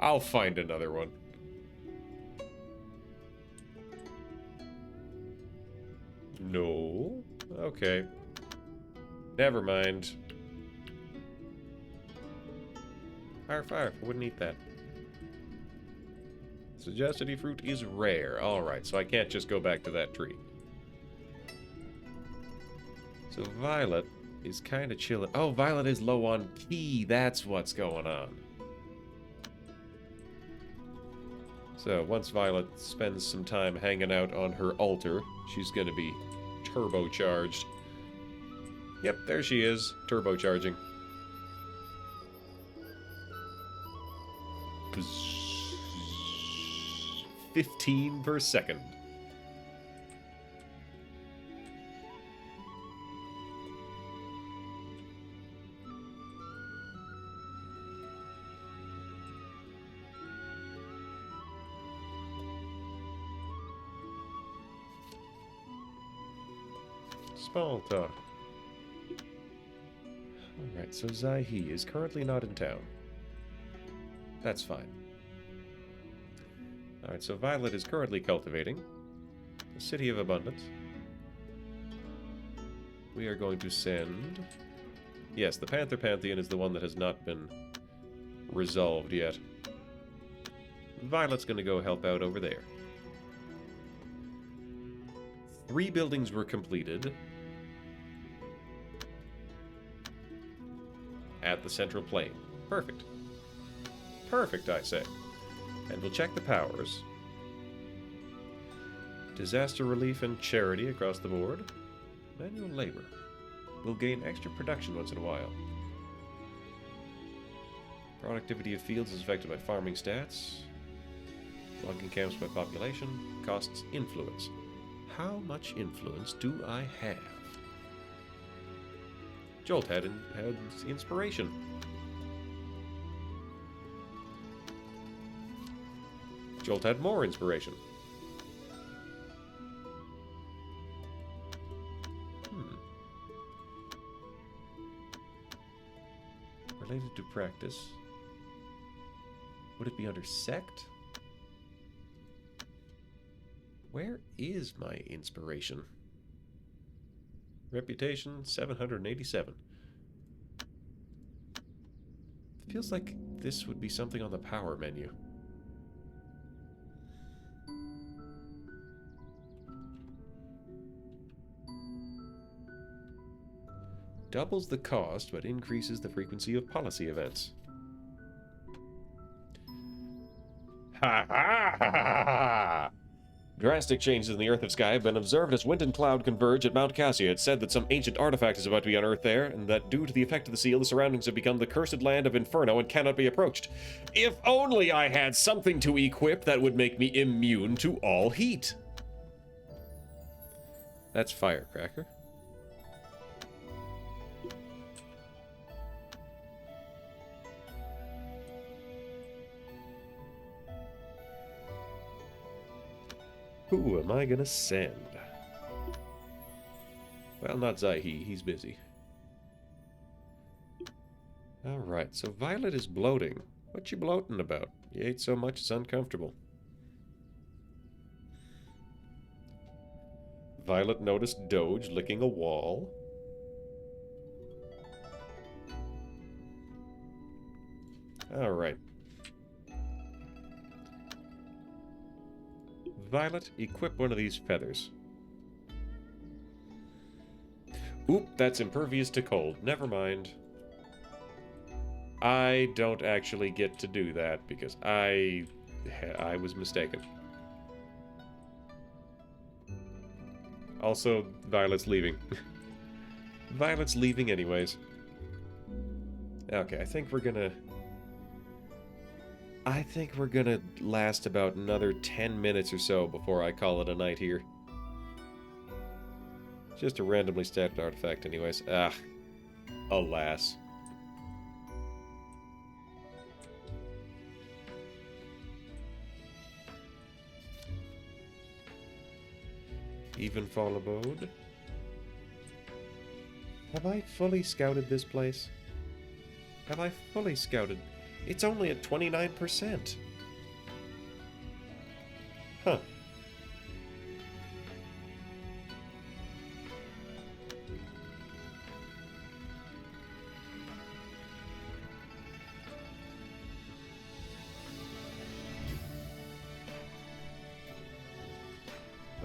I'll find another one. No. Okay. Never mind. Fire. I wouldn't eat that. Sagacity fruit is rare. Alright, so I can't just go back to that tree. So Violet is kind of chilling. Oh, Violet is low on ki. That's what's going on. So once Violet spends some time hanging out on her altar, she's going to be turbocharged. Yep, there she is, turbocharging. 15 per second. Small talk. Alright, so Zaihi is currently not in town. That's fine. Alright, so Violet is currently cultivating the City of Abundance. We are going to send... Yes, the Panther Pantheon is the one that has not been resolved yet. Violet's going to go help out over there. 3 buildings were completed at the Central Plain. Perfect. Perfect, I say. And we'll check the powers. Disaster relief and charity across the board. Manual labor. We'll gain extra production once in a while. Productivity of fields is affected by farming stats. Logging camps by population. Costs influence. How much influence do I have? Jolt had inspiration. Jolt had more inspiration. Related to practice. Would it be under sect? Where is my inspiration? Reputation, 787. Feels like this would be something on the power menu. Doubles the cost, but increases the frequency of policy events. Ha ha ha ha ha! Drastic changes in the Earth of Sky have been observed as wind and cloud converge at Mount Cassia. It's said that some ancient artifact is about to be unearthed there, and that due to the effect of the seal, the surroundings have become the cursed land of Inferno and cannot be approached. If only I had something to equip that would make me immune to all heat. That's Firecracker. Who am I gonna send? Well, not Zaihi, he's busy. Alright, so Violet is bloating. What you bloating about? You ate so much it's uncomfortable. Violet noticed Doge licking a wall. Alright. Violet, equip one of these feathers. Oop, that's impervious to cold. Never mind. I don't actually get to do that because I was mistaken. Also, Violet's leaving. Violet's leaving anyways. Okay, I think we're gonna last about another 10 minutes or so before I call it a night here. Just a randomly statted artifact anyways. Ah, alas. Evenfall Abode. Have I fully scouted this place? Have I fully scouted? It's only at 29%. Huh.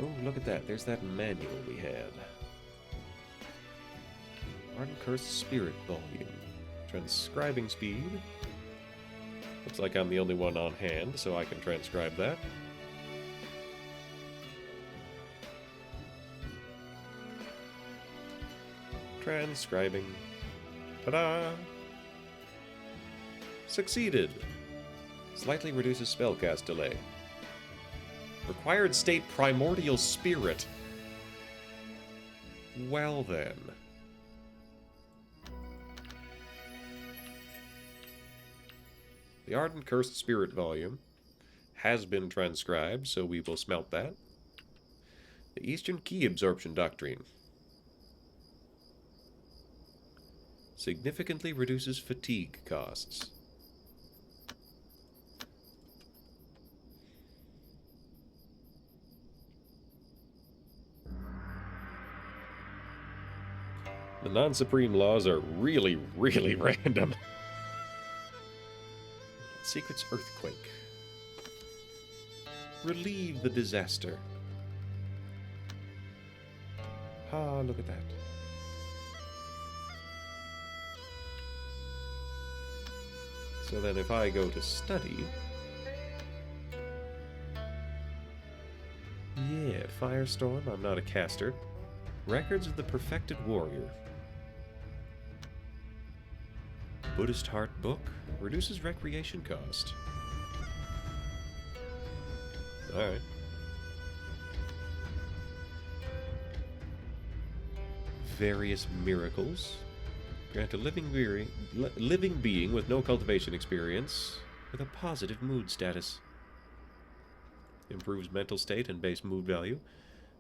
Oh, look at that. There's that manual we had. Ardent Cursed Spirit Volume. Transcribing speed. Looks like I'm the only one on hand, so I can transcribe that. Transcribing. Ta-da! Succeeded! Slightly reduces spellcast delay. Required state Primordial Spirit. Well then. The Ardent Cursed Spirit Volume has been transcribed, so we will smelt that. The Eastern Key Absorption Doctrine. Significantly reduces fatigue costs. The non-supreme laws are really, really random. Secret's Earthquake. Relieve the disaster. Ah, look at that. So then if I go to study... Yeah, Firestorm, I'm not a caster. Records of the Perfected Warrior. Buddhist Heart Book. Reduces recreation cost. Alright. Various miracles. Grant a living being with no cultivation experience with a positive mood status. Improves mental state and base mood value.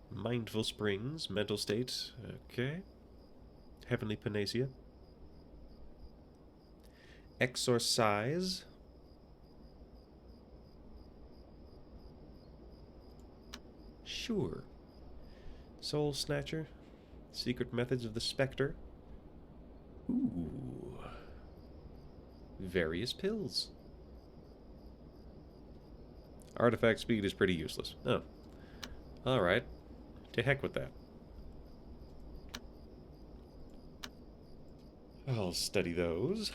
Mindful Springs, mental state. Okay. Heavenly Panacea. Exorcise. Sure. Soul Snatcher. Secret Methods of the Spectre. Ooh. Various pills. Artifact speed is pretty useless. Oh. Alright. To heck with that. I'll study those.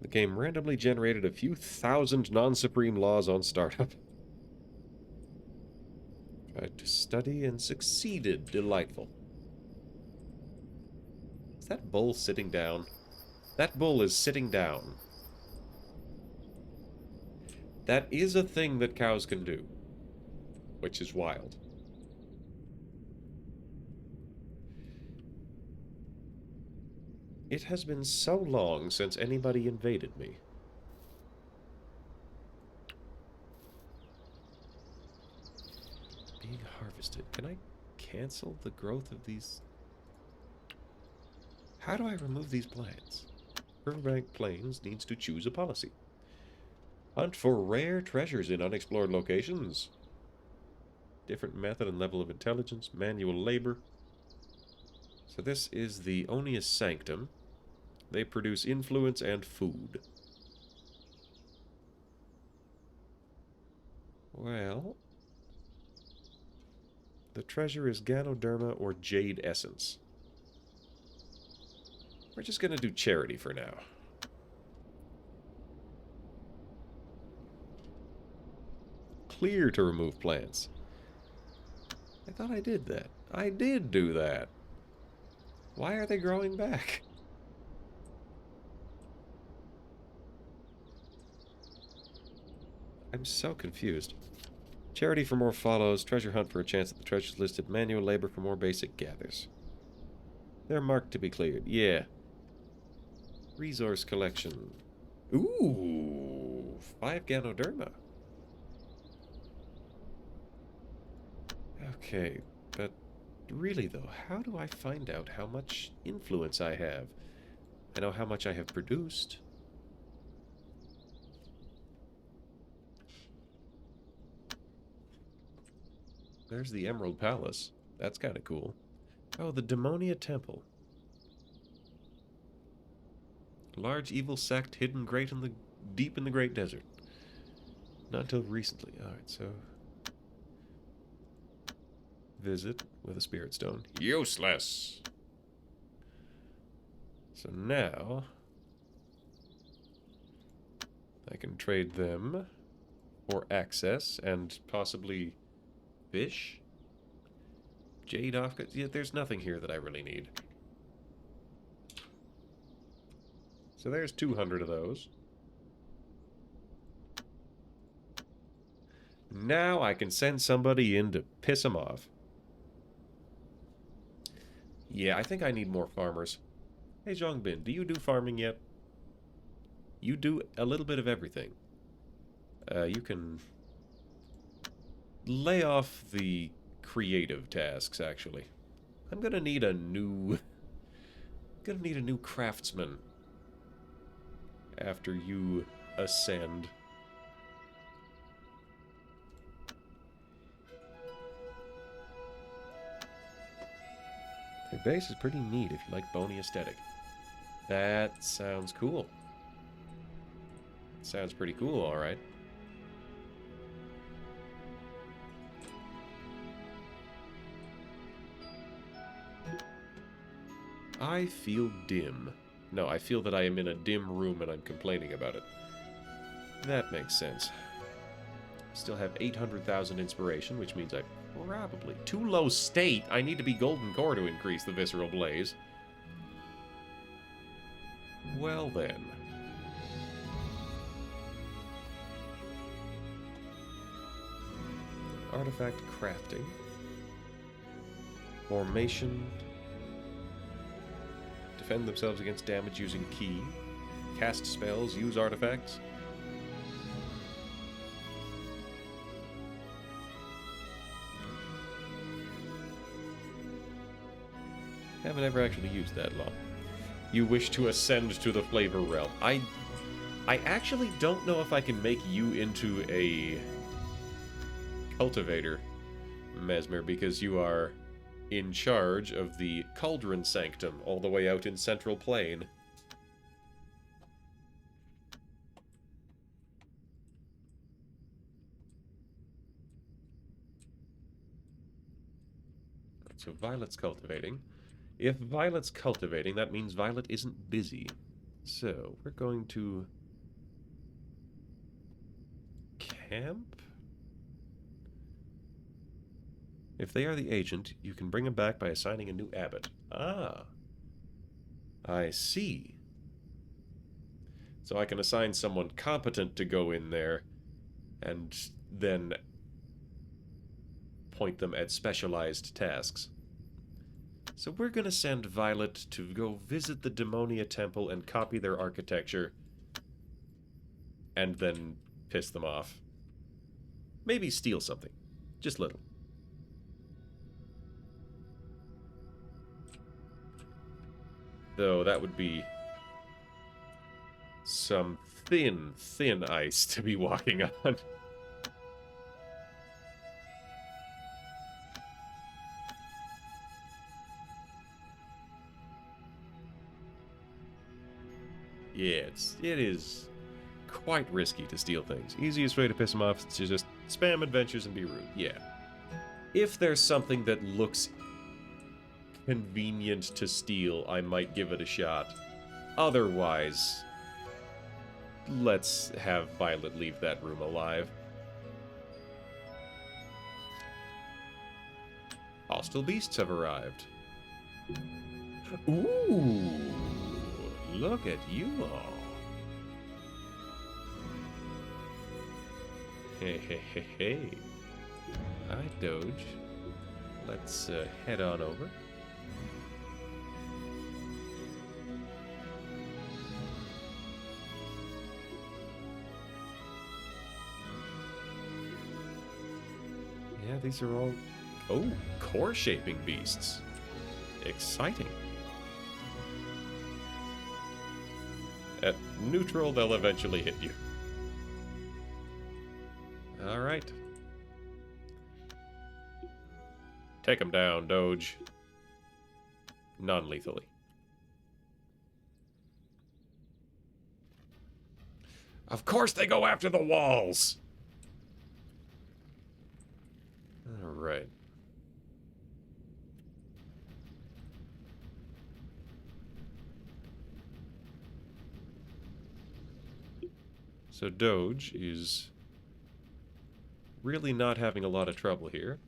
The game randomly generated a few thousand non-supreme laws on startup. Tried to study and succeeded. Delightful. Is that bull sitting down? That bull is sitting down. That is a thing that cows can do, which is wild. It has been so long since anybody invaded me. Being harvested. Can I cancel the growth of these? How do I remove these plants? Riverbank Plains needs to choose a policy. Hunt for rare treasures in unexplored locations. Different method and level of intelligence. Manual labor. So this is the Onius Sanctum. They produce influence and food. Well, the treasure is Ganoderma or Jade Essence. We're just going to do charity for now. Clear to remove plants. I thought I did that. I did do that. Why are they growing back? I'm so confused. Charity for more follows. Treasure hunt for a chance at the treasures listed. Manual labor for more basic gathers. They're marked to be cleared. Yeah. Resource collection. Ooh. 5 Ganoderma. Okay, but really though, how do I find out how much influence I have? I know how much I have produced. There's the Emerald Palace. That's kind of cool. Oh, the Demonia Temple. Large evil sect hidden deep in the Great Desert. Not until recently. Alright, so... Visit with a Spirit Stone. Useless! So now... I can trade them for access and possibly fish? Jade off... Yeah, there's nothing here that I really need. So there's 200 of those. Now I can send somebody in to piss them off. Yeah, I think I need more farmers. Hey, Zhongbin, do you do farming yet? You do a little bit of everything. You can lay off the creative tasks, actually. I'm gonna need a new... craftsman after you ascend. Their base is pretty neat if you like bony aesthetic. That sounds cool. Sounds pretty cool, alright. I feel dim. No, I feel that I am in a dim room and I'm complaining about it. That makes sense. Still have 800,000 inspiration, which means I probably... Too low state! I need to be Golden Core to increase the Visceral Blaze. Well then. Artifact crafting. Formation. Defend themselves against damage using key. Cast spells, use artifacts. Haven't ever actually used that law. You wish to ascend to the flavor realm. I actually don't know if I can make you into a cultivator, Mesmer, because you are in charge of the Cauldron Sanctum all the way out in Central Plain. So Violet's cultivating. If Violet's cultivating, that means Violet isn't busy. So, we're going to camp? If they are the agent, you can bring them back by assigning a new abbot. Ah. I see. So I can assign someone competent to go in there and then point them at specialized tasks. So we're going to send Violet to go visit the Demonia Temple and copy their architecture and then piss them off. Maybe steal something. Just little. Though that would be some thin, thin ice to be walking on. Yeah, it is quite risky to steal things. Easiest way to piss them off is to just spam adventures and be rude. Yeah. If there's something that looks convenient to steal, I might give it a shot. Otherwise, let's have Violet leave that room alive. Hostile beasts have arrived. Ooh, look at you all. Hey, hey, hey, hey. Hi, Doge. Let's head on over. Yeah, these are all... Oh, core-shaping beasts. Exciting. At neutral, they'll eventually hit you. Alright. Take him down, Doge. Non-lethally. Of course they go after the walls! Alright. So Doge is really not having a lot of trouble here.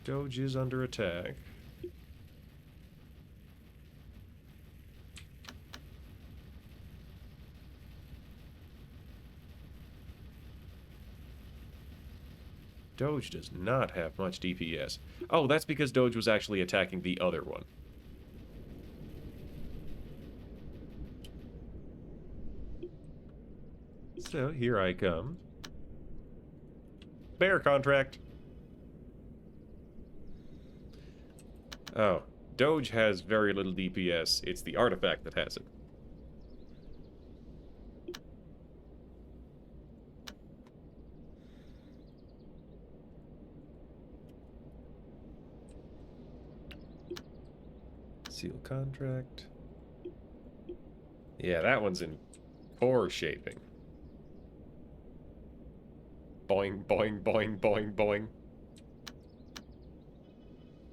Doge is under attack. Doge does not have much DPS. Oh, that's because Doge was actually attacking the other one. So, here I come. Bear contract. Oh, Doge has very little DPS. It's the artifact that has it. Seal contract. Yeah, that one's in core shaping. Boing, boing, boing, boing, boing.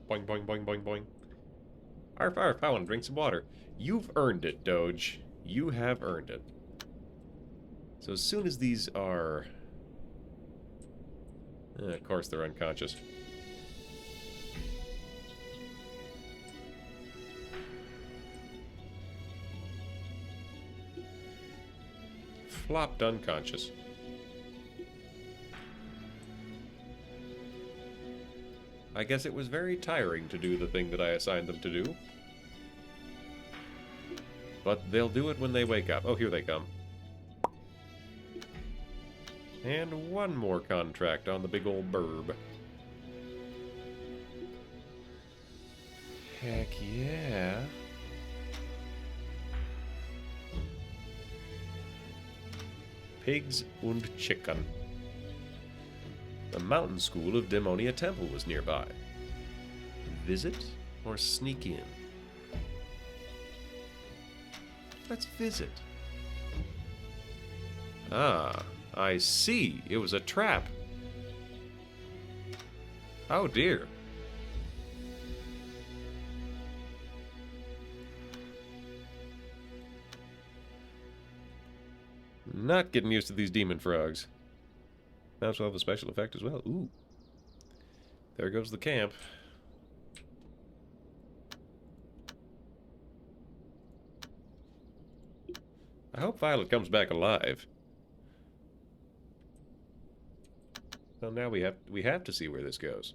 Boing, boing, boing, boing, boing. Arf, arf, I want to drink some water. You've earned it, Doge. You have earned it. So as soon as these are... of course they're unconscious. Flopped unconscious. I guess it was very tiring to do the thing that I assigned them to do. But they'll do it when they wake up. Oh, here they come. And one more contract on the big old burb. Heck yeah. Pigs und Chicken. The mountain school of Demonia Temple was nearby. Visit or sneak in? Let's visit. Ah, I see. It was a trap. Oh dear. not getting used to these demon frogs. Mouse will have a special effect as well. Ooh. There goes the camp. I hope Violet comes back alive. So now we have to see where this goes.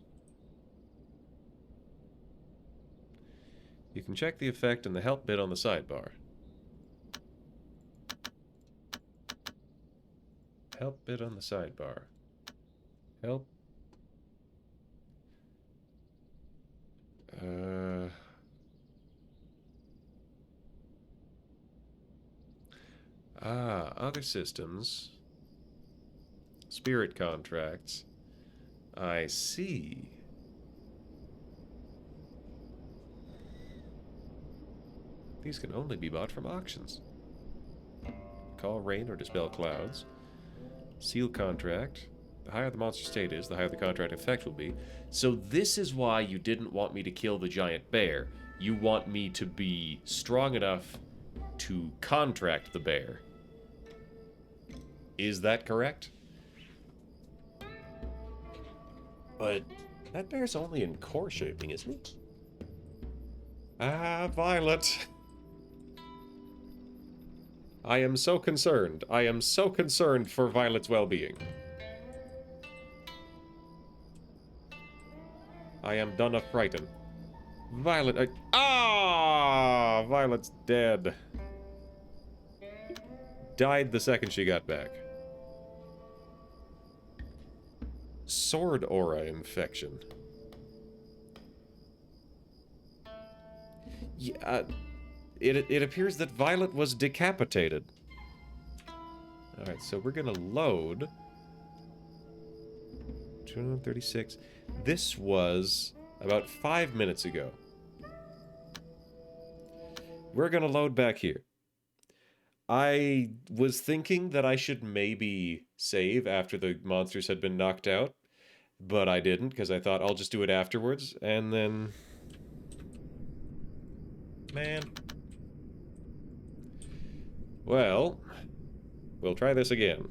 You can check the effect in the help bit on the sidebar. Help bit on the sidebar. Help. Other systems. Spirit contracts. I see. These can only be bought from auctions. Call rain or dispel clouds. Seal contract. The higher the monster state is, the higher the contract effect will be. So this is why you didn't want me to kill the giant bear. You want me to be strong enough to contract the bear. Is that correct? But that bear's only in core shaping, isn't it? Ah, Violet. I am so concerned. I am so concerned for Violet's well-being. I am done of frightened. Violet, Violet's dead. Died the second she got back. Sword aura infection. Yeah, it appears that Violet was decapitated. Alright, so we're gonna load 236. This was about 5 minutes ago. We're gonna load back here. I was thinking that I should maybe save after the monsters had been knocked out, but I didn't, because I thought I'll just do it afterwards, and then... Man. Well, we'll try this again.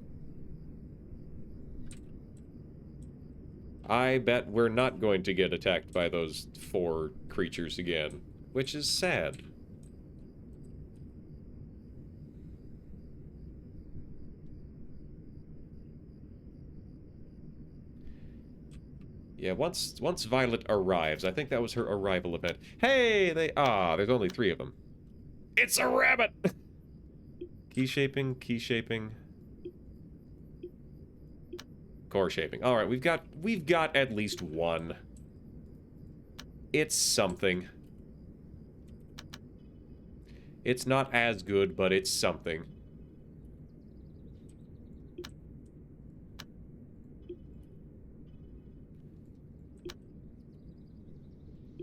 I bet we're not going to get attacked by those 4 creatures again, which is sad. Yeah, once Violet arrives, I think that was her arrival event. Hey, there's only 3 of them. It's a rabbit! Key shaping, key shaping. Core shaping. Alright, we've got at least 1. It's something. It's not as good, but it's something.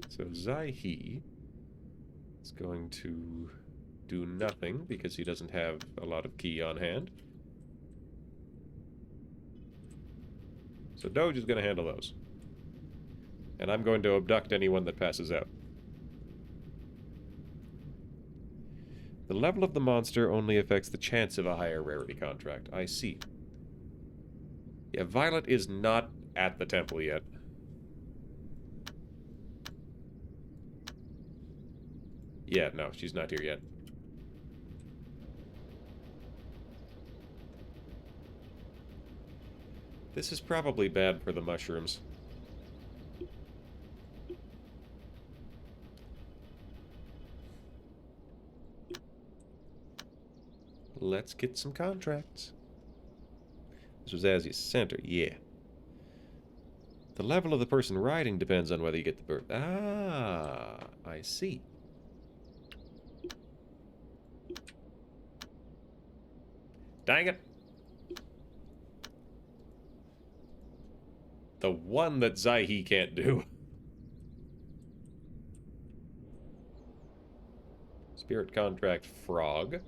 So Zai-He is going to do nothing because he doesn't have a lot of ki on hand. So Doge is going to handle those. And I'm going to abduct anyone that passes out. The level of the monster only affects the chance of a higher rarity contract. I see. Yeah, Violet is not at the temple yet. Yeah, no, she's not here yet. This is probably bad for the mushrooms. Let's get some contracts. This was Azzy's center, yeah. The level of the person riding depends on whether you get the bird. Ah, I see. Dang it. The one that Zai-He can't do. Spirit contract frog.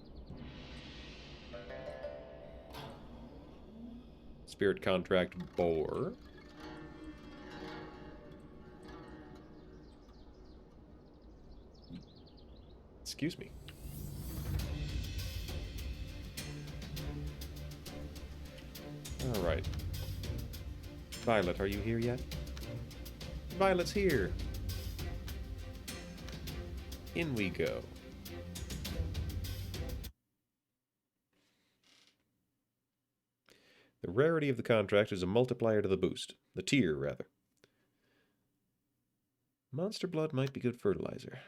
Spirit contract boar. Excuse me. Alright. Violet, are you here yet? Violet's here! In we go. The rarity of the contract is a multiplier to the boost. The tier, rather. Monster blood might be good fertilizer.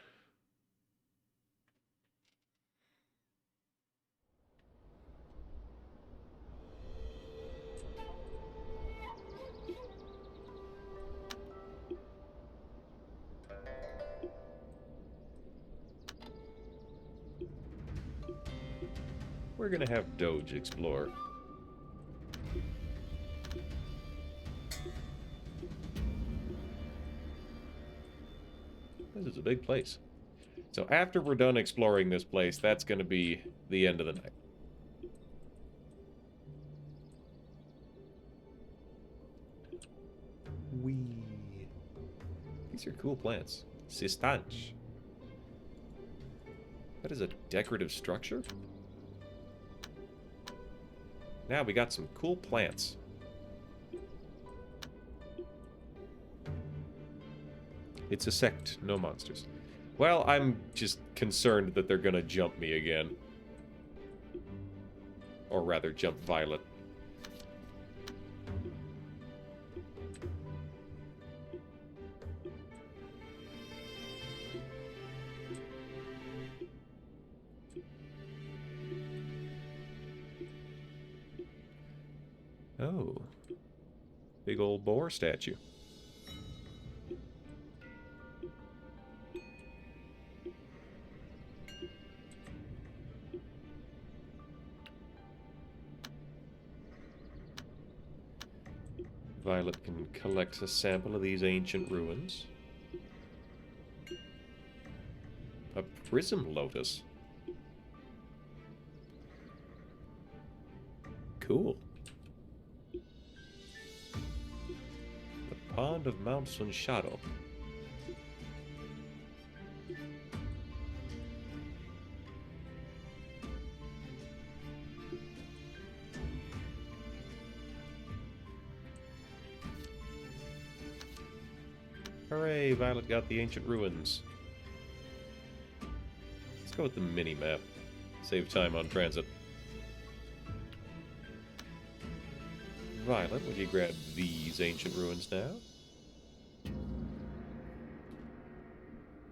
We're gonna have Doge explore. This is a big place. So after we're done exploring this place, that's gonna be the end of the night. Wee. These are cool plants. Sistanch. That is a decorative structure? Now we got some cool plants. It's a sect, no monsters. Well, I'm just concerned that they're gonna jump me again. Or rather, jump Violet. Oh. Big old boar statue. Violet can collect a sample of these ancient ruins. A prism lotus. Cool. The Pond of Mount Sunshadow. Hooray, Violet got the ancient ruins. Let's go with the mini-map. Save time on transit. Violet, will you grab these ancient ruins now?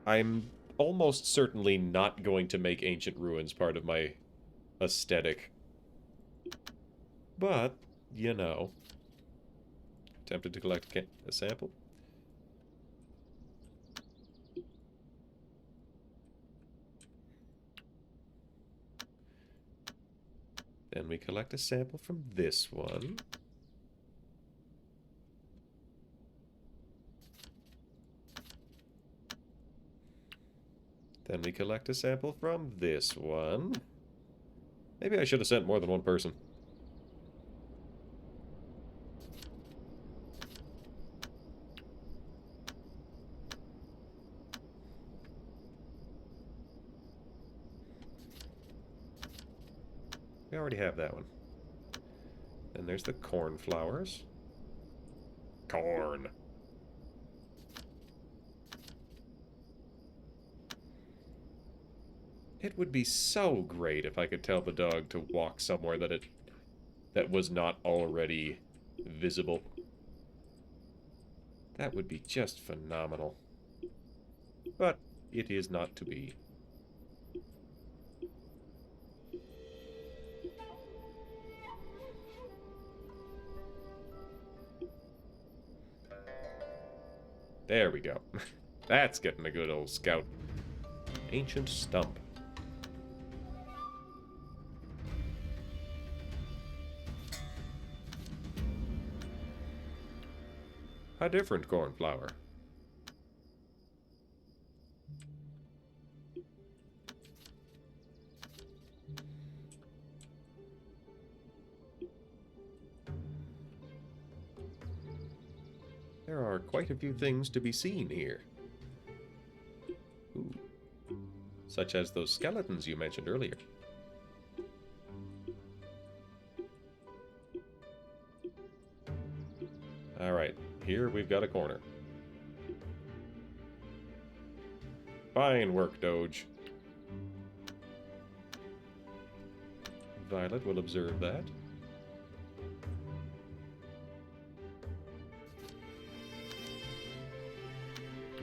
I'm almost certainly not going to make ancient ruins part of my aesthetic. But, you know. Tempted to collect a sample? Then we collect a sample from this one. Then we collect a sample from this one. Maybe I should have sent more than one person. We already have that one. Then there's the cornflowers. Corn. It would be so great if I could tell the dog to walk somewhere that was not already visible. That would be just phenomenal. But it is not to be. There we go. That's getting a good old scout. Ancient stump. A different cornflower. There are quite a few things to be seen here. Ooh. Such as those skeletons you mentioned earlier. here we've got a corner. Fine work, Doge. Violet will observe that.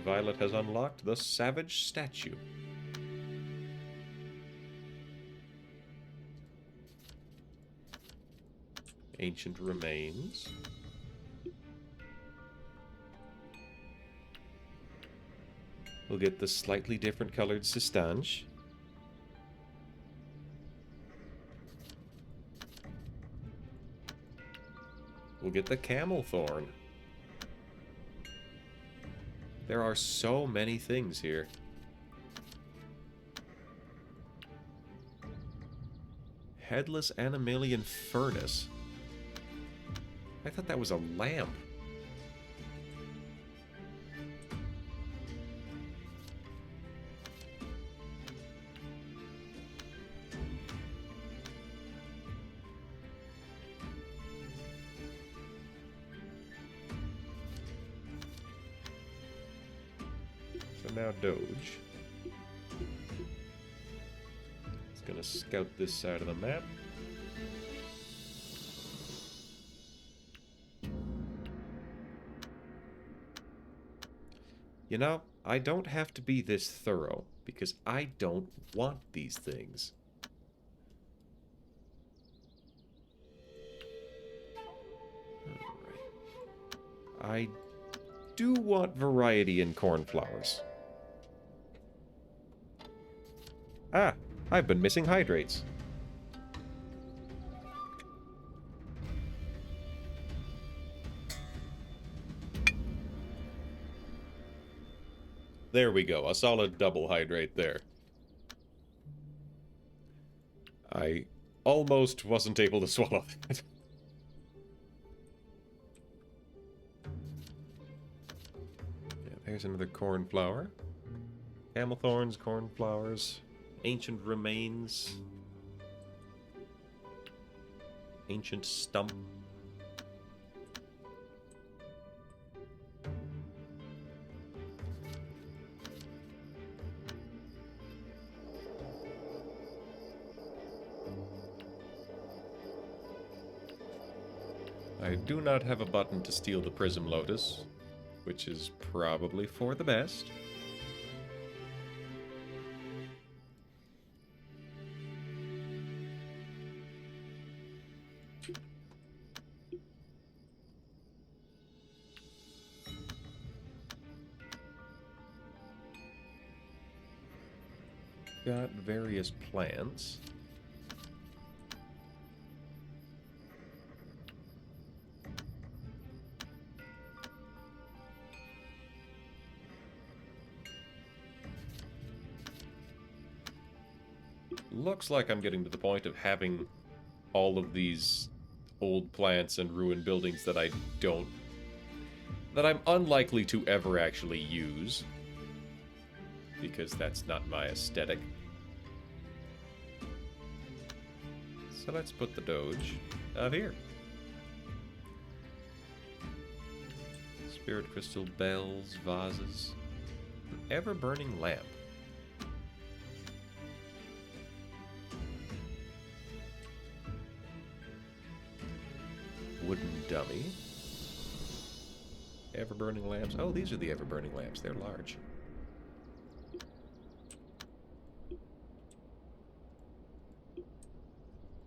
Violet has unlocked the Savage Statue. Ancient Remains. We'll get the slightly different colored Sistange. We'll get the Camel Thorn. There are so many things here. Headless Animalian Furnace. I thought that was a lamp. So now Doge. It's gonna scout this side of the map. You know, I don't have to be this thorough, because I don't want these things. Alright. I do want variety in cornflowers. Ah, I've been missing hydrates. There we go, a solid double hydrate there. I almost wasn't able to swallow that. Yeah, there's another cornflower. Camel thorns, cornflowers, ancient remains, ancient stump. I do not have a button to steal the Prism Lotus, which is probably for the best. Got various plants. Looks like I'm getting to the point of having all of these old plants and ruined buildings that I'm unlikely to ever actually use, because that's not my aesthetic. So let's put the Doge out here. Spirit crystal, bells, vases, an ever-burning lamp. Wooden dummy. Ever-burning lamps. Oh, these are the ever-burning lamps. They're large.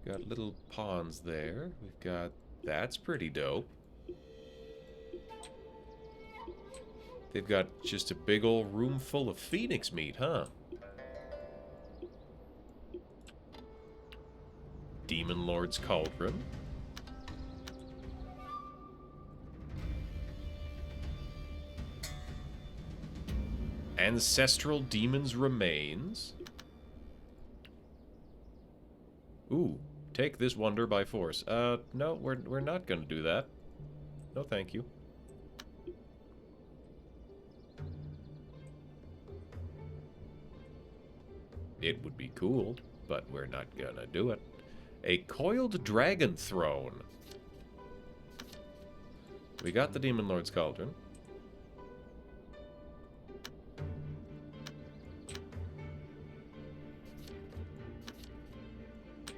Got little ponds there. We've got... That's pretty dope. They've got just a big old room full of phoenix meat, huh? Demon Lord's Cauldron. Ancestral Demon's Remains. Ooh, take this wonder by force. No, we're not gonna do that. No, thank you. It would be cool, but we're not gonna do it. A coiled dragon throne. We got the Demon Lord's Cauldron.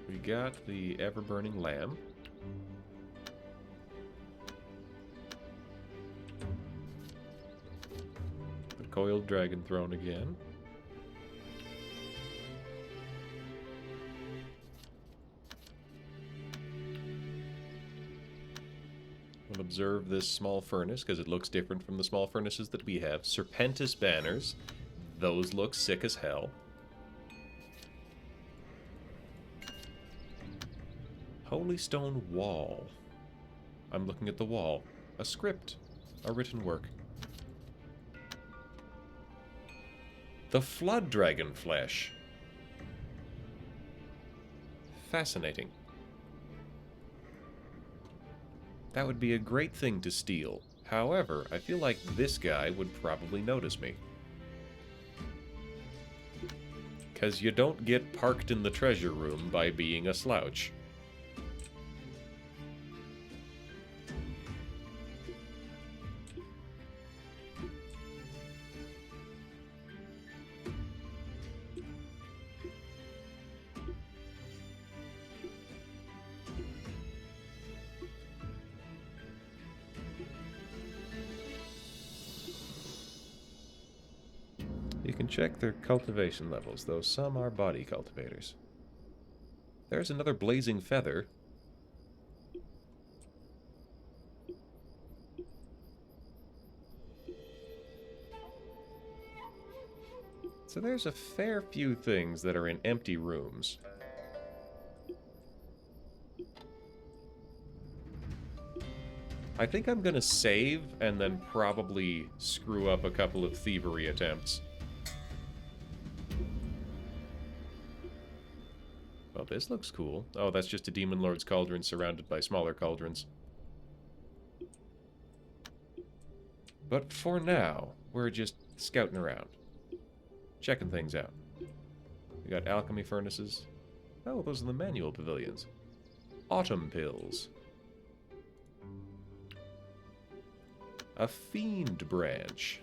We got the ever-burning lamb. The coiled dragon throne again. We'll observe this small furnace because it looks different from the small furnaces that we have. Serpentis banners. Those look sick as hell. Holy Stone Wall. I'm looking at the wall. A script. A written work. The Flood Dragon Flesh. Fascinating. That would be a great thing to steal. However, I feel like this guy would probably notice me. Because you don't get parked in the treasure room by being a slouch. You can check their cultivation levels, though some are body cultivators. There's another blazing feather. So there's a fair few things that are in empty rooms. I think I'm gonna save and then probably screw up a couple of thievery attempts. Well, this looks cool. Oh, that's just a Demon Lord's Cauldron surrounded by smaller cauldrons. But for now, we're just scouting around. Checking things out. We got alchemy furnaces. Oh, those are the manual pavilions. Autumn pills. A fiend branch.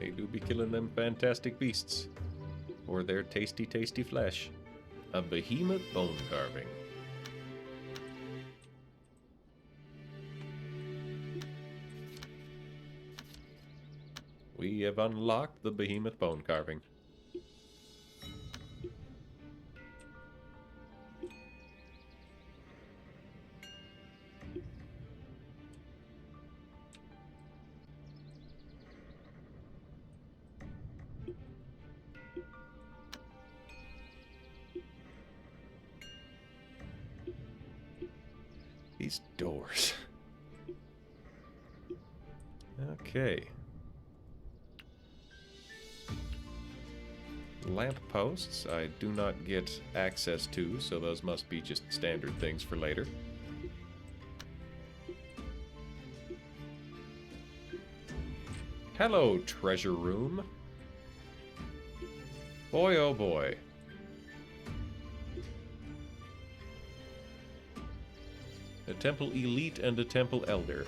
They do be killing them fantastic beasts. Or their tasty, tasty flesh. A behemoth bone carving. We have unlocked the behemoth bone carving. These doors. Okay. Lamp posts I do not get access to, so those must be just standard things for later. Hello, treasure room. Boy, oh boy. A temple elite and a temple elder.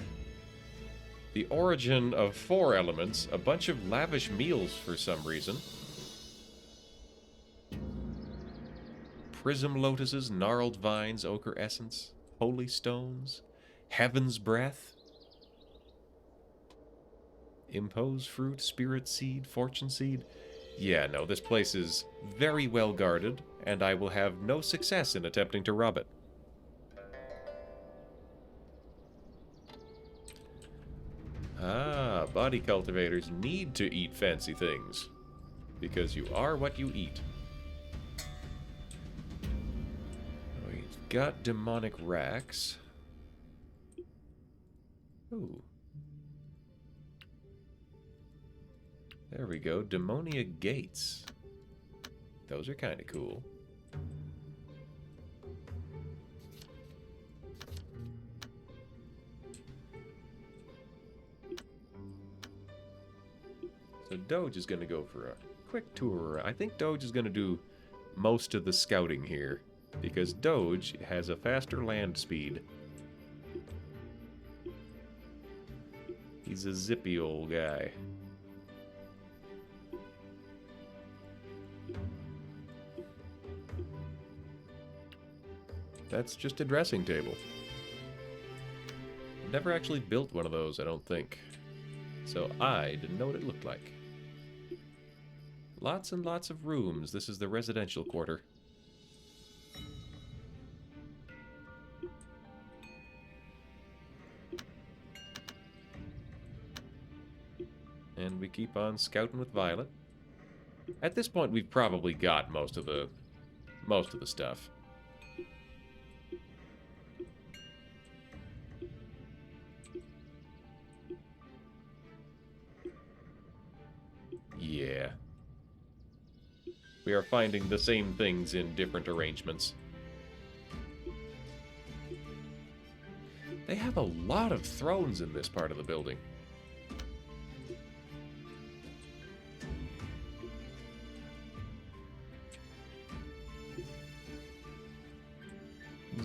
The origin of 4 elements, a bunch of lavish meals for some reason. Prism lotuses, gnarled vines, ochre essence, holy stones, heaven's breath, impose fruit, spirit seed, fortune seed. Yeah, no, this place is very well guarded, and I will have no success in attempting to rob it. Ah, body cultivators need to eat fancy things, because you are what you eat. We've got demonic racks. Ooh. There we go, Demonia gates. Those are kind of cool. So Doge is going to go for a quick tour. I think Doge is going to do most of the scouting here, because Doge has a faster land speed. He's a zippy old guy. That's just a dressing table. Never actually built one of those, I don't think. So I didn't know what it looked like. Lots and lots of rooms. This is the residential quarter. And we keep on scouting with Violet. At this point, we've probably got most of the stuff. Yeah. We are finding the same things in different arrangements. They have a lot of thrones in this part of the building.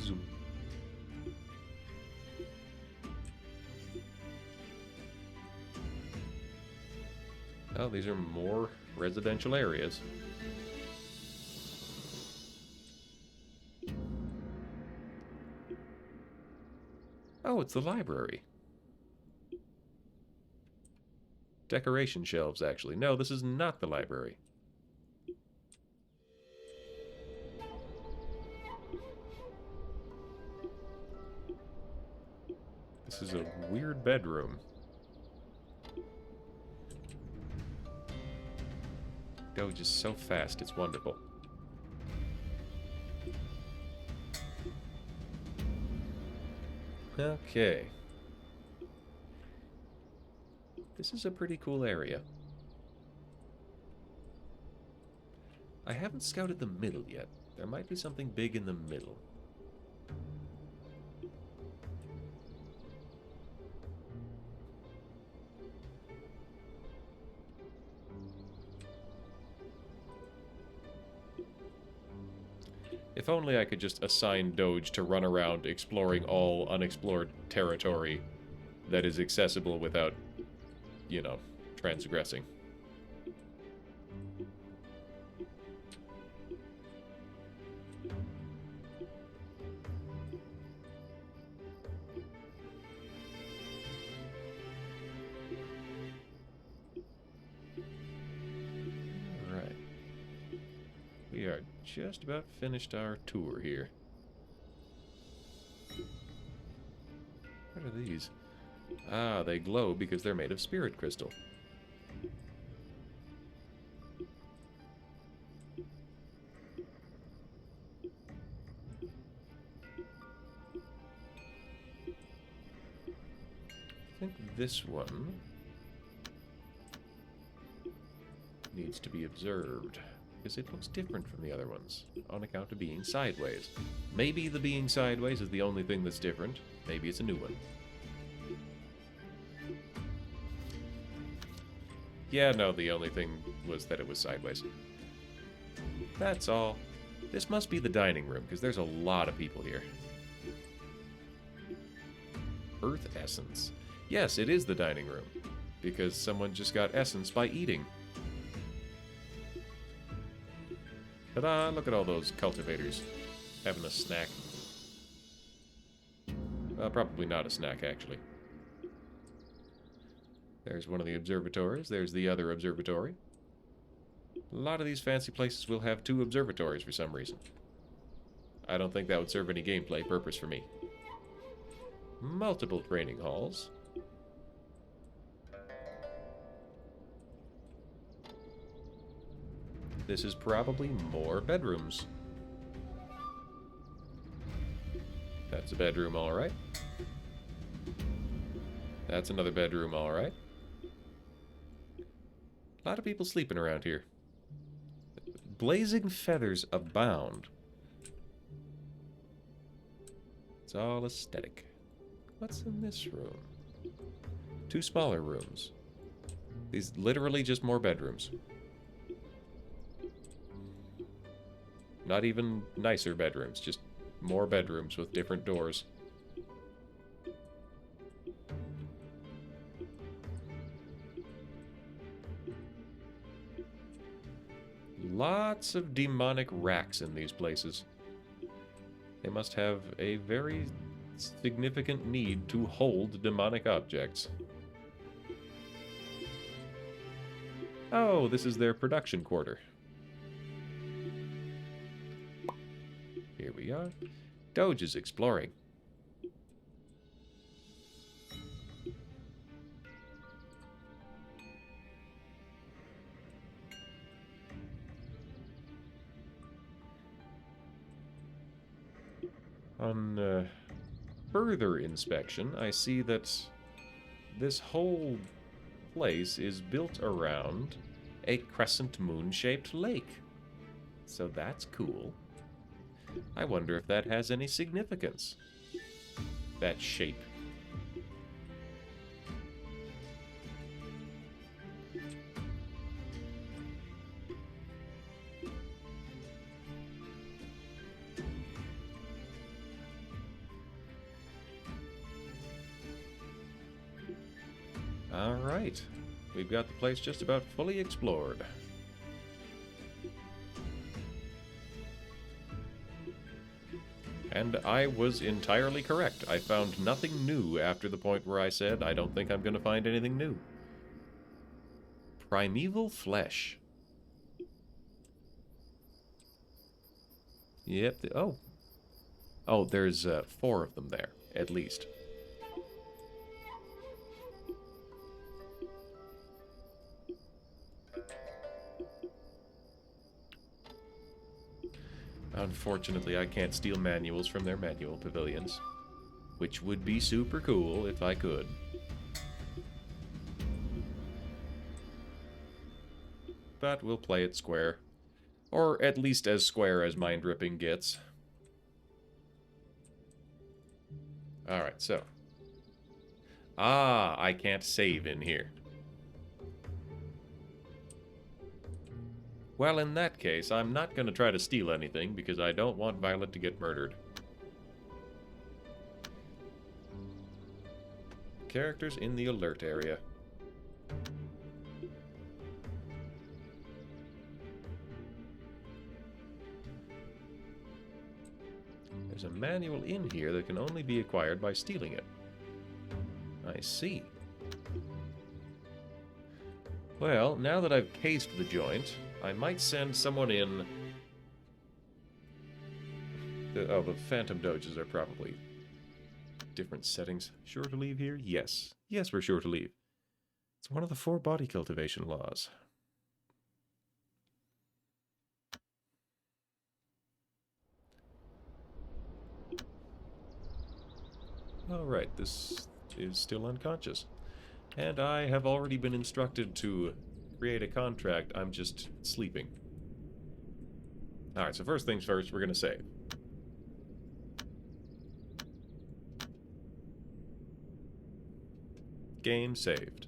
Zoom. Oh, these are more residential areas. Oh, it's the library. Decoration shelves, actually. No, this is not the library. This is a weird bedroom. Doge is so fast, it's wonderful. Okay. This is a pretty cool area. I haven't scouted the middle yet. There might be something big in the middle. If only I could just assign Doge to run around exploring all unexplored territory that is accessible without, you know, transgressing. Alright. We are just about finished our tour here. What are these? Ah, they glow because they're made of spirit crystal. I think this one needs to be observed, because it looks different from the other ones, on account of being sideways. Maybe the being sideways is the only thing that's different. Maybe it's a new one. Yeah, no, the only thing was that it was sideways. That's all. This must be the dining room, because there's a lot of people here. Earth essence. Yes, it is the dining room, because someone just got essence by eating. Ta-da! Look at all those cultivators having a snack. Well, probably not a snack, actually. There's one of the observatories. There's the other observatory. A lot of these fancy places will have two observatories for some reason. I don't think that would serve any gameplay purpose for me. Multiple training halls. This is probably more bedrooms. That's a bedroom, all right. That's another bedroom, all right. A lot of people sleeping around here. Blazing feathers abound. It's all aesthetic. What's in this room? Two smaller rooms. These literally just more bedrooms. Not even nicer bedrooms, just more bedrooms with different doors. Lots of demonic racks in these places. They must have a very significant need to hold demonic objects. Oh, this is their production quarter. Here we are. Doge is exploring. On further inspection, I see that this whole place is built around a crescent moon-shaped lake. So that's cool. I wonder if that has any significance. That shape. Alright. We've got the place just about fully explored. And I was entirely correct. I found nothing new after the point where I said, I don't think I'm going to find anything new. Primeval flesh. Yep. Oh. Oh, there's 4 of them there, at least. Unfortunately, I can't steal manuals from their manual pavilions, which would be super cool if I could. But we'll play it square. Or at least as square as Mind Ripping gets. Alright, so. Ah, I can't save in here. Well, in that case, I'm not going to try to steal anything because I don't want Violet to get murdered. Characters in the alert area. There's a manual in here that can only be acquired by stealing it. I see. Well, now that I've cased the joint, I might send someone in... Oh, the Phantom Doges are probably different settings. Sure to leave here? Yes. Yes, we're sure to leave. It's one of the 4 body cultivation laws. Alright, this is still unconscious. And I have already been instructed to create a contract. I'm just sleeping. Alright, so first things first, we're going to save. Game saved.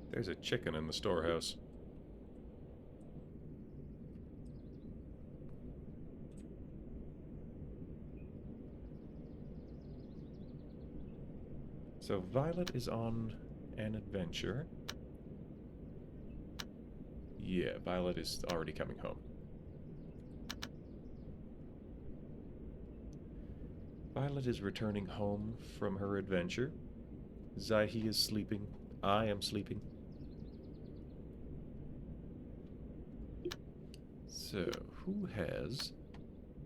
There's a chicken in the storehouse. So Violet is on an adventure. Yeah, Violet is already coming home. Violet is returning home from her adventure. Zaihi is sleeping. I am sleeping. So, who has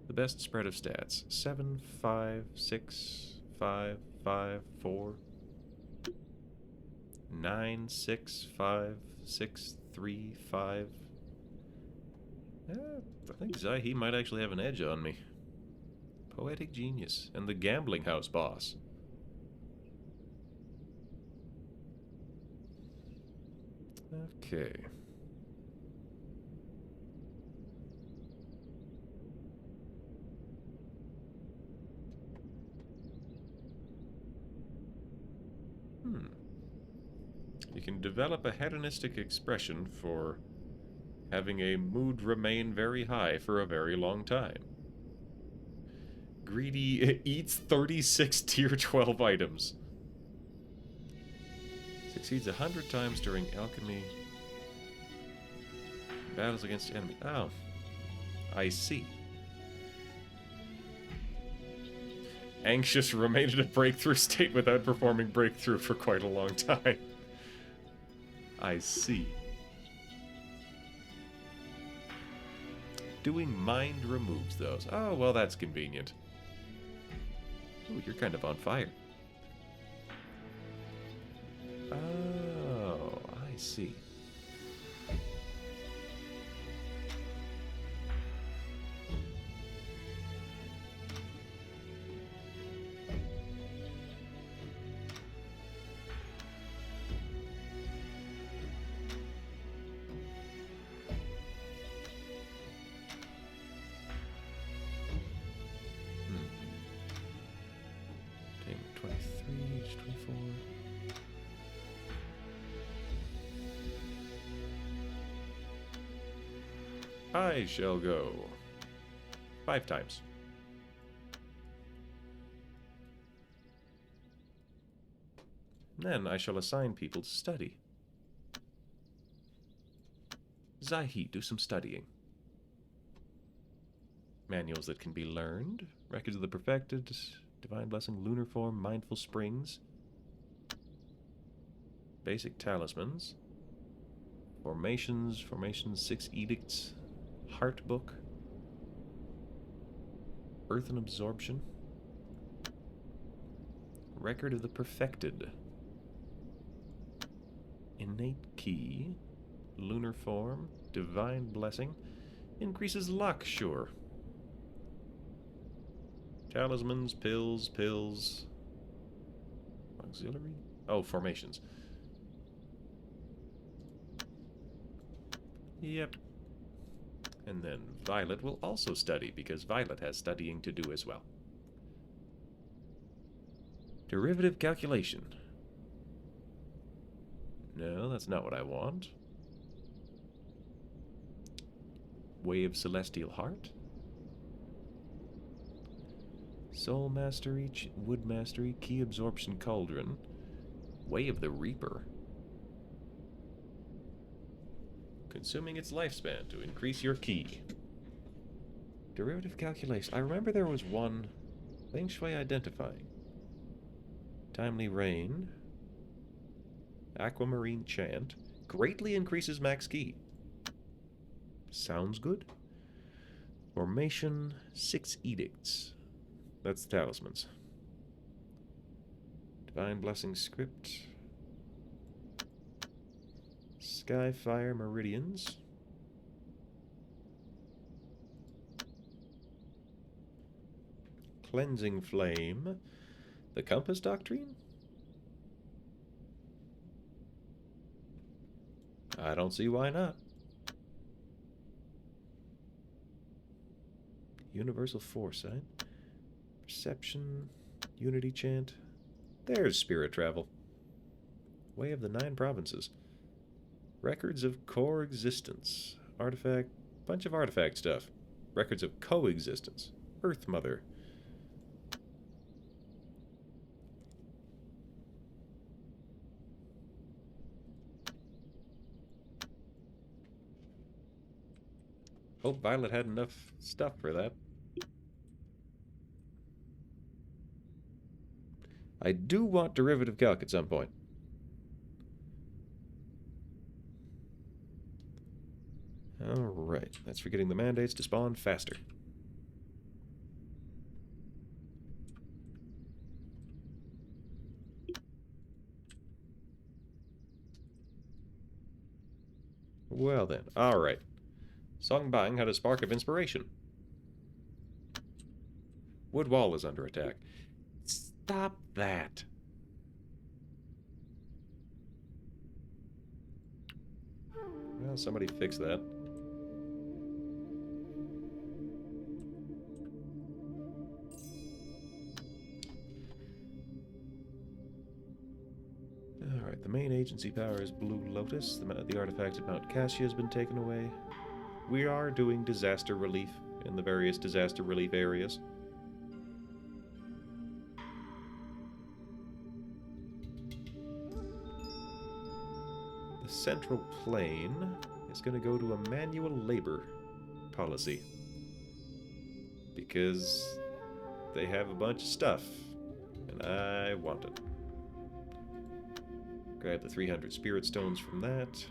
the best spread of stats? 7, 5, 6, 5, 5, 4, 9, 6, 5, 6, 3, 5. I think Zaihi might actually have an edge on me. Poetic Genius and the Gambling House boss. Okay. You can develop a hedonistic expression for having a mood remain very high for a very long time. Greedy eats 36 tier 12 items. Succeeds 100 times during alchemy. Battles against enemy. Oh. I see. Anxious remain in a breakthrough state without performing breakthrough for quite a long time. I see. Doing mind removes those. Oh, well, that's convenient. Ooh, you're kind of on fire. Oh, I see. Okay, 23, 24. I shall go 5 times. Then I shall assign people to study. Zahi, do some studying. Manuals that can be learned. Records of the Perfected. Divine Blessing, Lunar Form, Mindful Springs. Basic Talismans. Formations, 6 Edicts. Heart Book. Earthen Absorption. Record of the Perfected. Innate Key. Lunar Form. Divine Blessing. Increases luck, sure. Talismans, pills. Auxiliary? Oh, formations. Yep. And then Violet will also study, because Violet has studying to do as well. Derivative calculation. No, that's not what I want. Way of Celestial Heart. Soul Mastery, Wood Mastery, Key Absorption Cauldron. Way of the Reaper. Consuming its lifespan to increase your key. Derivative calculation. I remember there was one. Feng Shui identifying. Timely Rain. Aquamarine Chant. Greatly increases max key. Sounds good. Formation, 6 Edicts. That's the talismans. Divine Blessing Script. Skyfire Meridians. Cleansing Flame. The Compass Doctrine? I don't see why not. Universal Foresight. Perception. Unity Chant. There's Spirit Travel. Way of the 9 Provinces. Records of Coexistence. Artifact. Bunch of artifact stuff. Records of Coexistence. Earth Mother. Hope Violet had enough stuff for that. I do want derivative calc at some point. Alright, that's for getting the mandates to spawn faster. Well then, alright. Song Bang had a spark of inspiration. Wood wall is under attack. Stop that. Well, somebody fix that. Alright, the main agency power is Blue Lotus. The artifact at Mount Cassia has been taken away. We are doing disaster relief in the various disaster relief areas. The Central Plain is going to go to a manual labor policy. Because they have a bunch of stuff, and I want it. Grab the 300 spirit stones from that.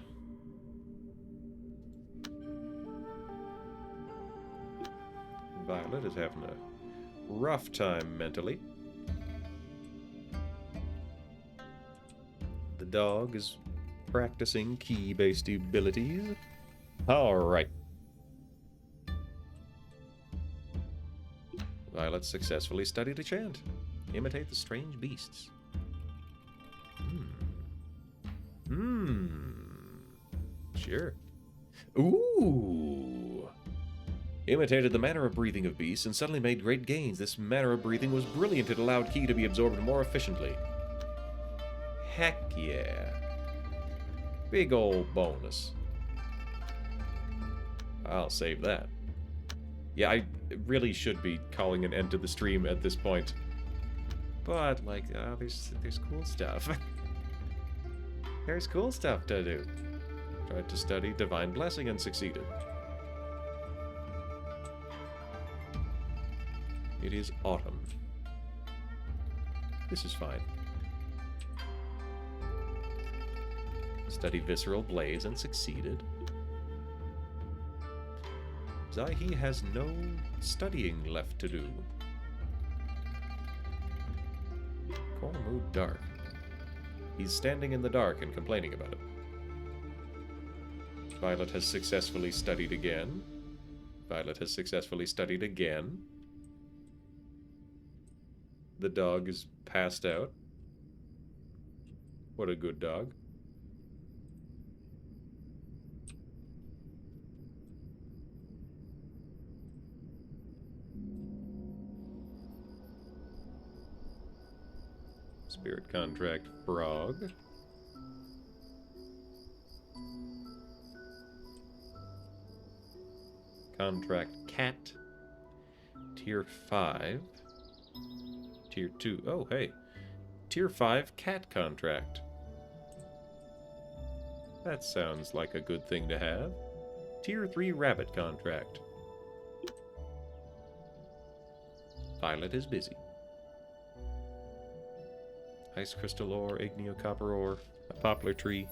Violet is having a rough time mentally. The dog is practicing key-based abilities. Alright. Violet successfully studied a chant. Imitate the strange beasts. Sure. Ooh! Imitated the manner of breathing of beasts and suddenly made great gains. This manner of breathing was brilliant. It allowed ki to be absorbed more efficiently. Heck yeah. Big old bonus. I'll save that. Yeah, I really should be calling an end to the stream at this point. But, like, there's cool stuff. There's cool stuff to do. Tried to study Divine Blessing and succeeded. It is autumn. This is fine. Studied Visceral Blaze and succeeded. Zaihi has no studying left to do. Kormud Dark. He's standing in the dark and complaining about it. Violet has successfully studied again. Violet has successfully studied again. The dog is passed out. What a good dog. Spirit Contract Frog. Contract Cat. Tier 5. Tier 2. Oh, hey. Tier 5 Cat Contract. That sounds like a good thing to have. Tier 3 Rabbit Contract. Violet is busy. Ice crystal ore, igneo copper ore, a poplar tree.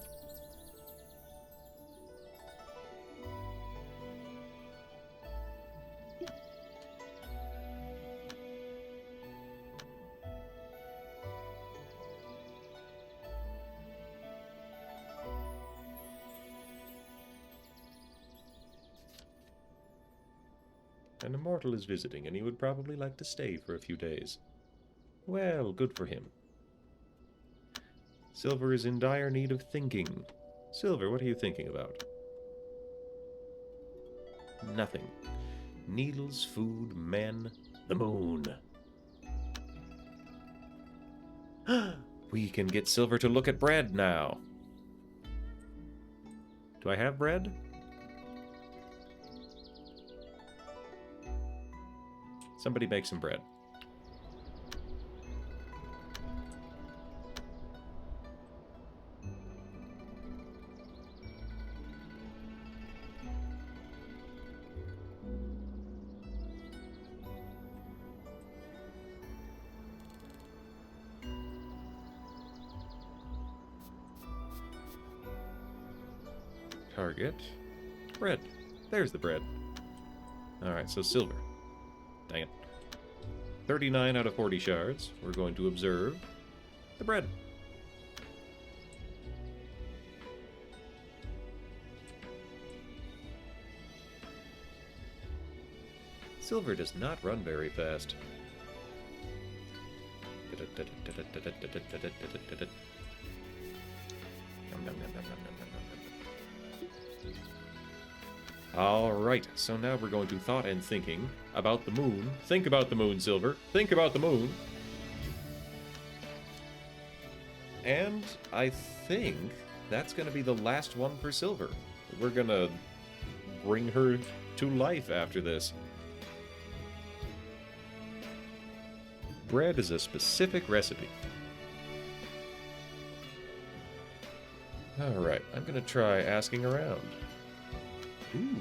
An immortal is visiting, and he would probably like to stay for a few days. Well, good for him. Silver is in dire need of thinking. Silver, what are you thinking about? Nothing. Needles, food, men, the moon. We can get Silver to look at bread now. Do I have bread? Somebody make some bread. Target. Bread. There's the bread. Alright, so silver. Dang it. 39 out of 40 shards. We're going to observe the bread. Silver does not run very fast. Alright, so now we're going to thought and thinking about the moon. Think about the moon, Silver. Think about the moon. And I think that's going to be the last one for Silver. We're going to bring her to life after this. Bread is a specific recipe. Alright, I'm going to try asking around. Ooh.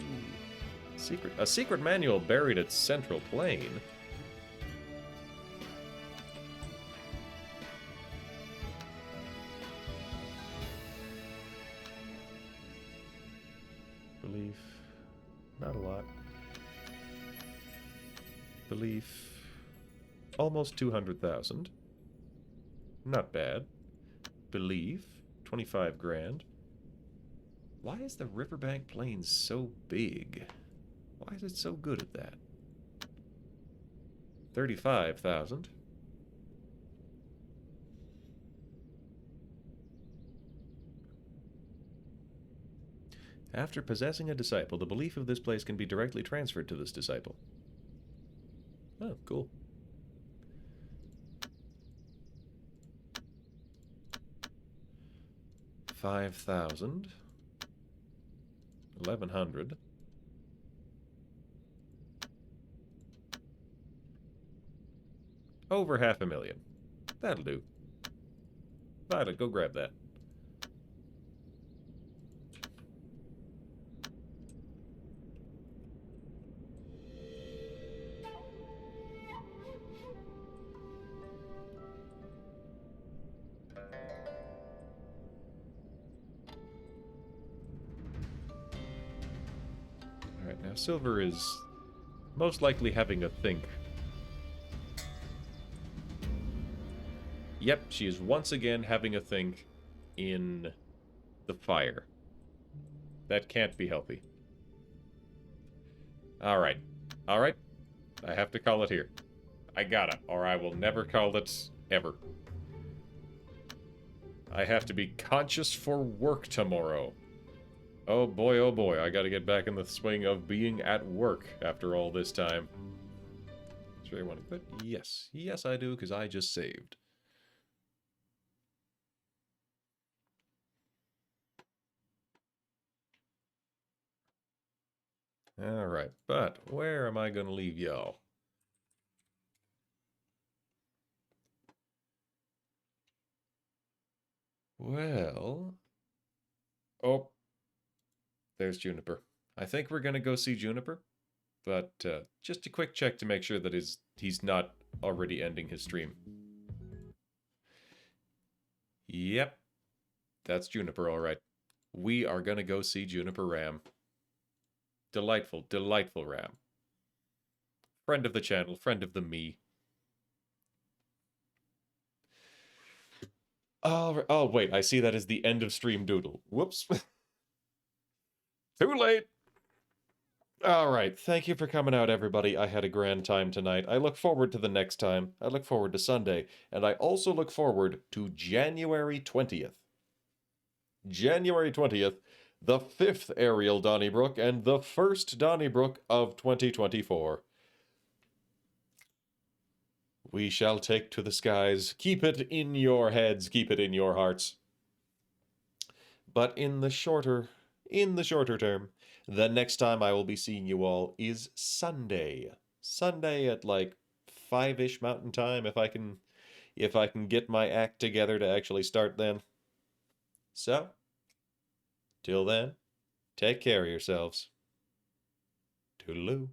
A secret manual buried at Central Plain. Belief. Not a lot. Belief. Almost 200,000. Not bad. Belief. 25 grand. Why is the Riverbank Plains so big? Why is it so good at that? 35,000. After possessing a disciple, the belief of this place can be directly transferred to this disciple. Oh, cool. $5,000. 1,100. Over 500,000. That'll do. Violet, go grab that. Alright, now Silver is most likely having a think. Yep, she is once again having a think in the fire. That can't be healthy. Alright. Alright. I have to call it here. I gotta, or I will never call it ever. I have to be conscious for work tomorrow. Oh boy, I gotta get back in the swing of being at work after all this time. Sure you want to quit? Yes. Yes, I do, because I just saved. Alright, but where am I gonna leave y'all? Well... Oh. There's Juniper. I think we're gonna go see Juniper. But just a quick check to make sure that he's not already ending his stream. Yep. That's Juniper, alright. We are gonna go see Juniper Ram. Delightful, delightful Ram. Friend of the channel, friend of the me. Oh, wait, I see that as the end of stream doodle. Whoops. Too late! Alright, thank you for coming out, everybody. I had a grand time tonight. I look forward to the next time. I look forward to Sunday. And I also look forward to January 20th. January 20th, the 5th aerial Donnybrook and the 1st Donnybrook of 2024. We shall take to the skies. Keep it in your heads. Keep it in your hearts. But in the shorter term, the next time I will be seeing you all is Sunday. Sunday at like 5-ish Mountain Time, if I can get my act together to actually start then. So, till then, take care of yourselves. Toodaloo.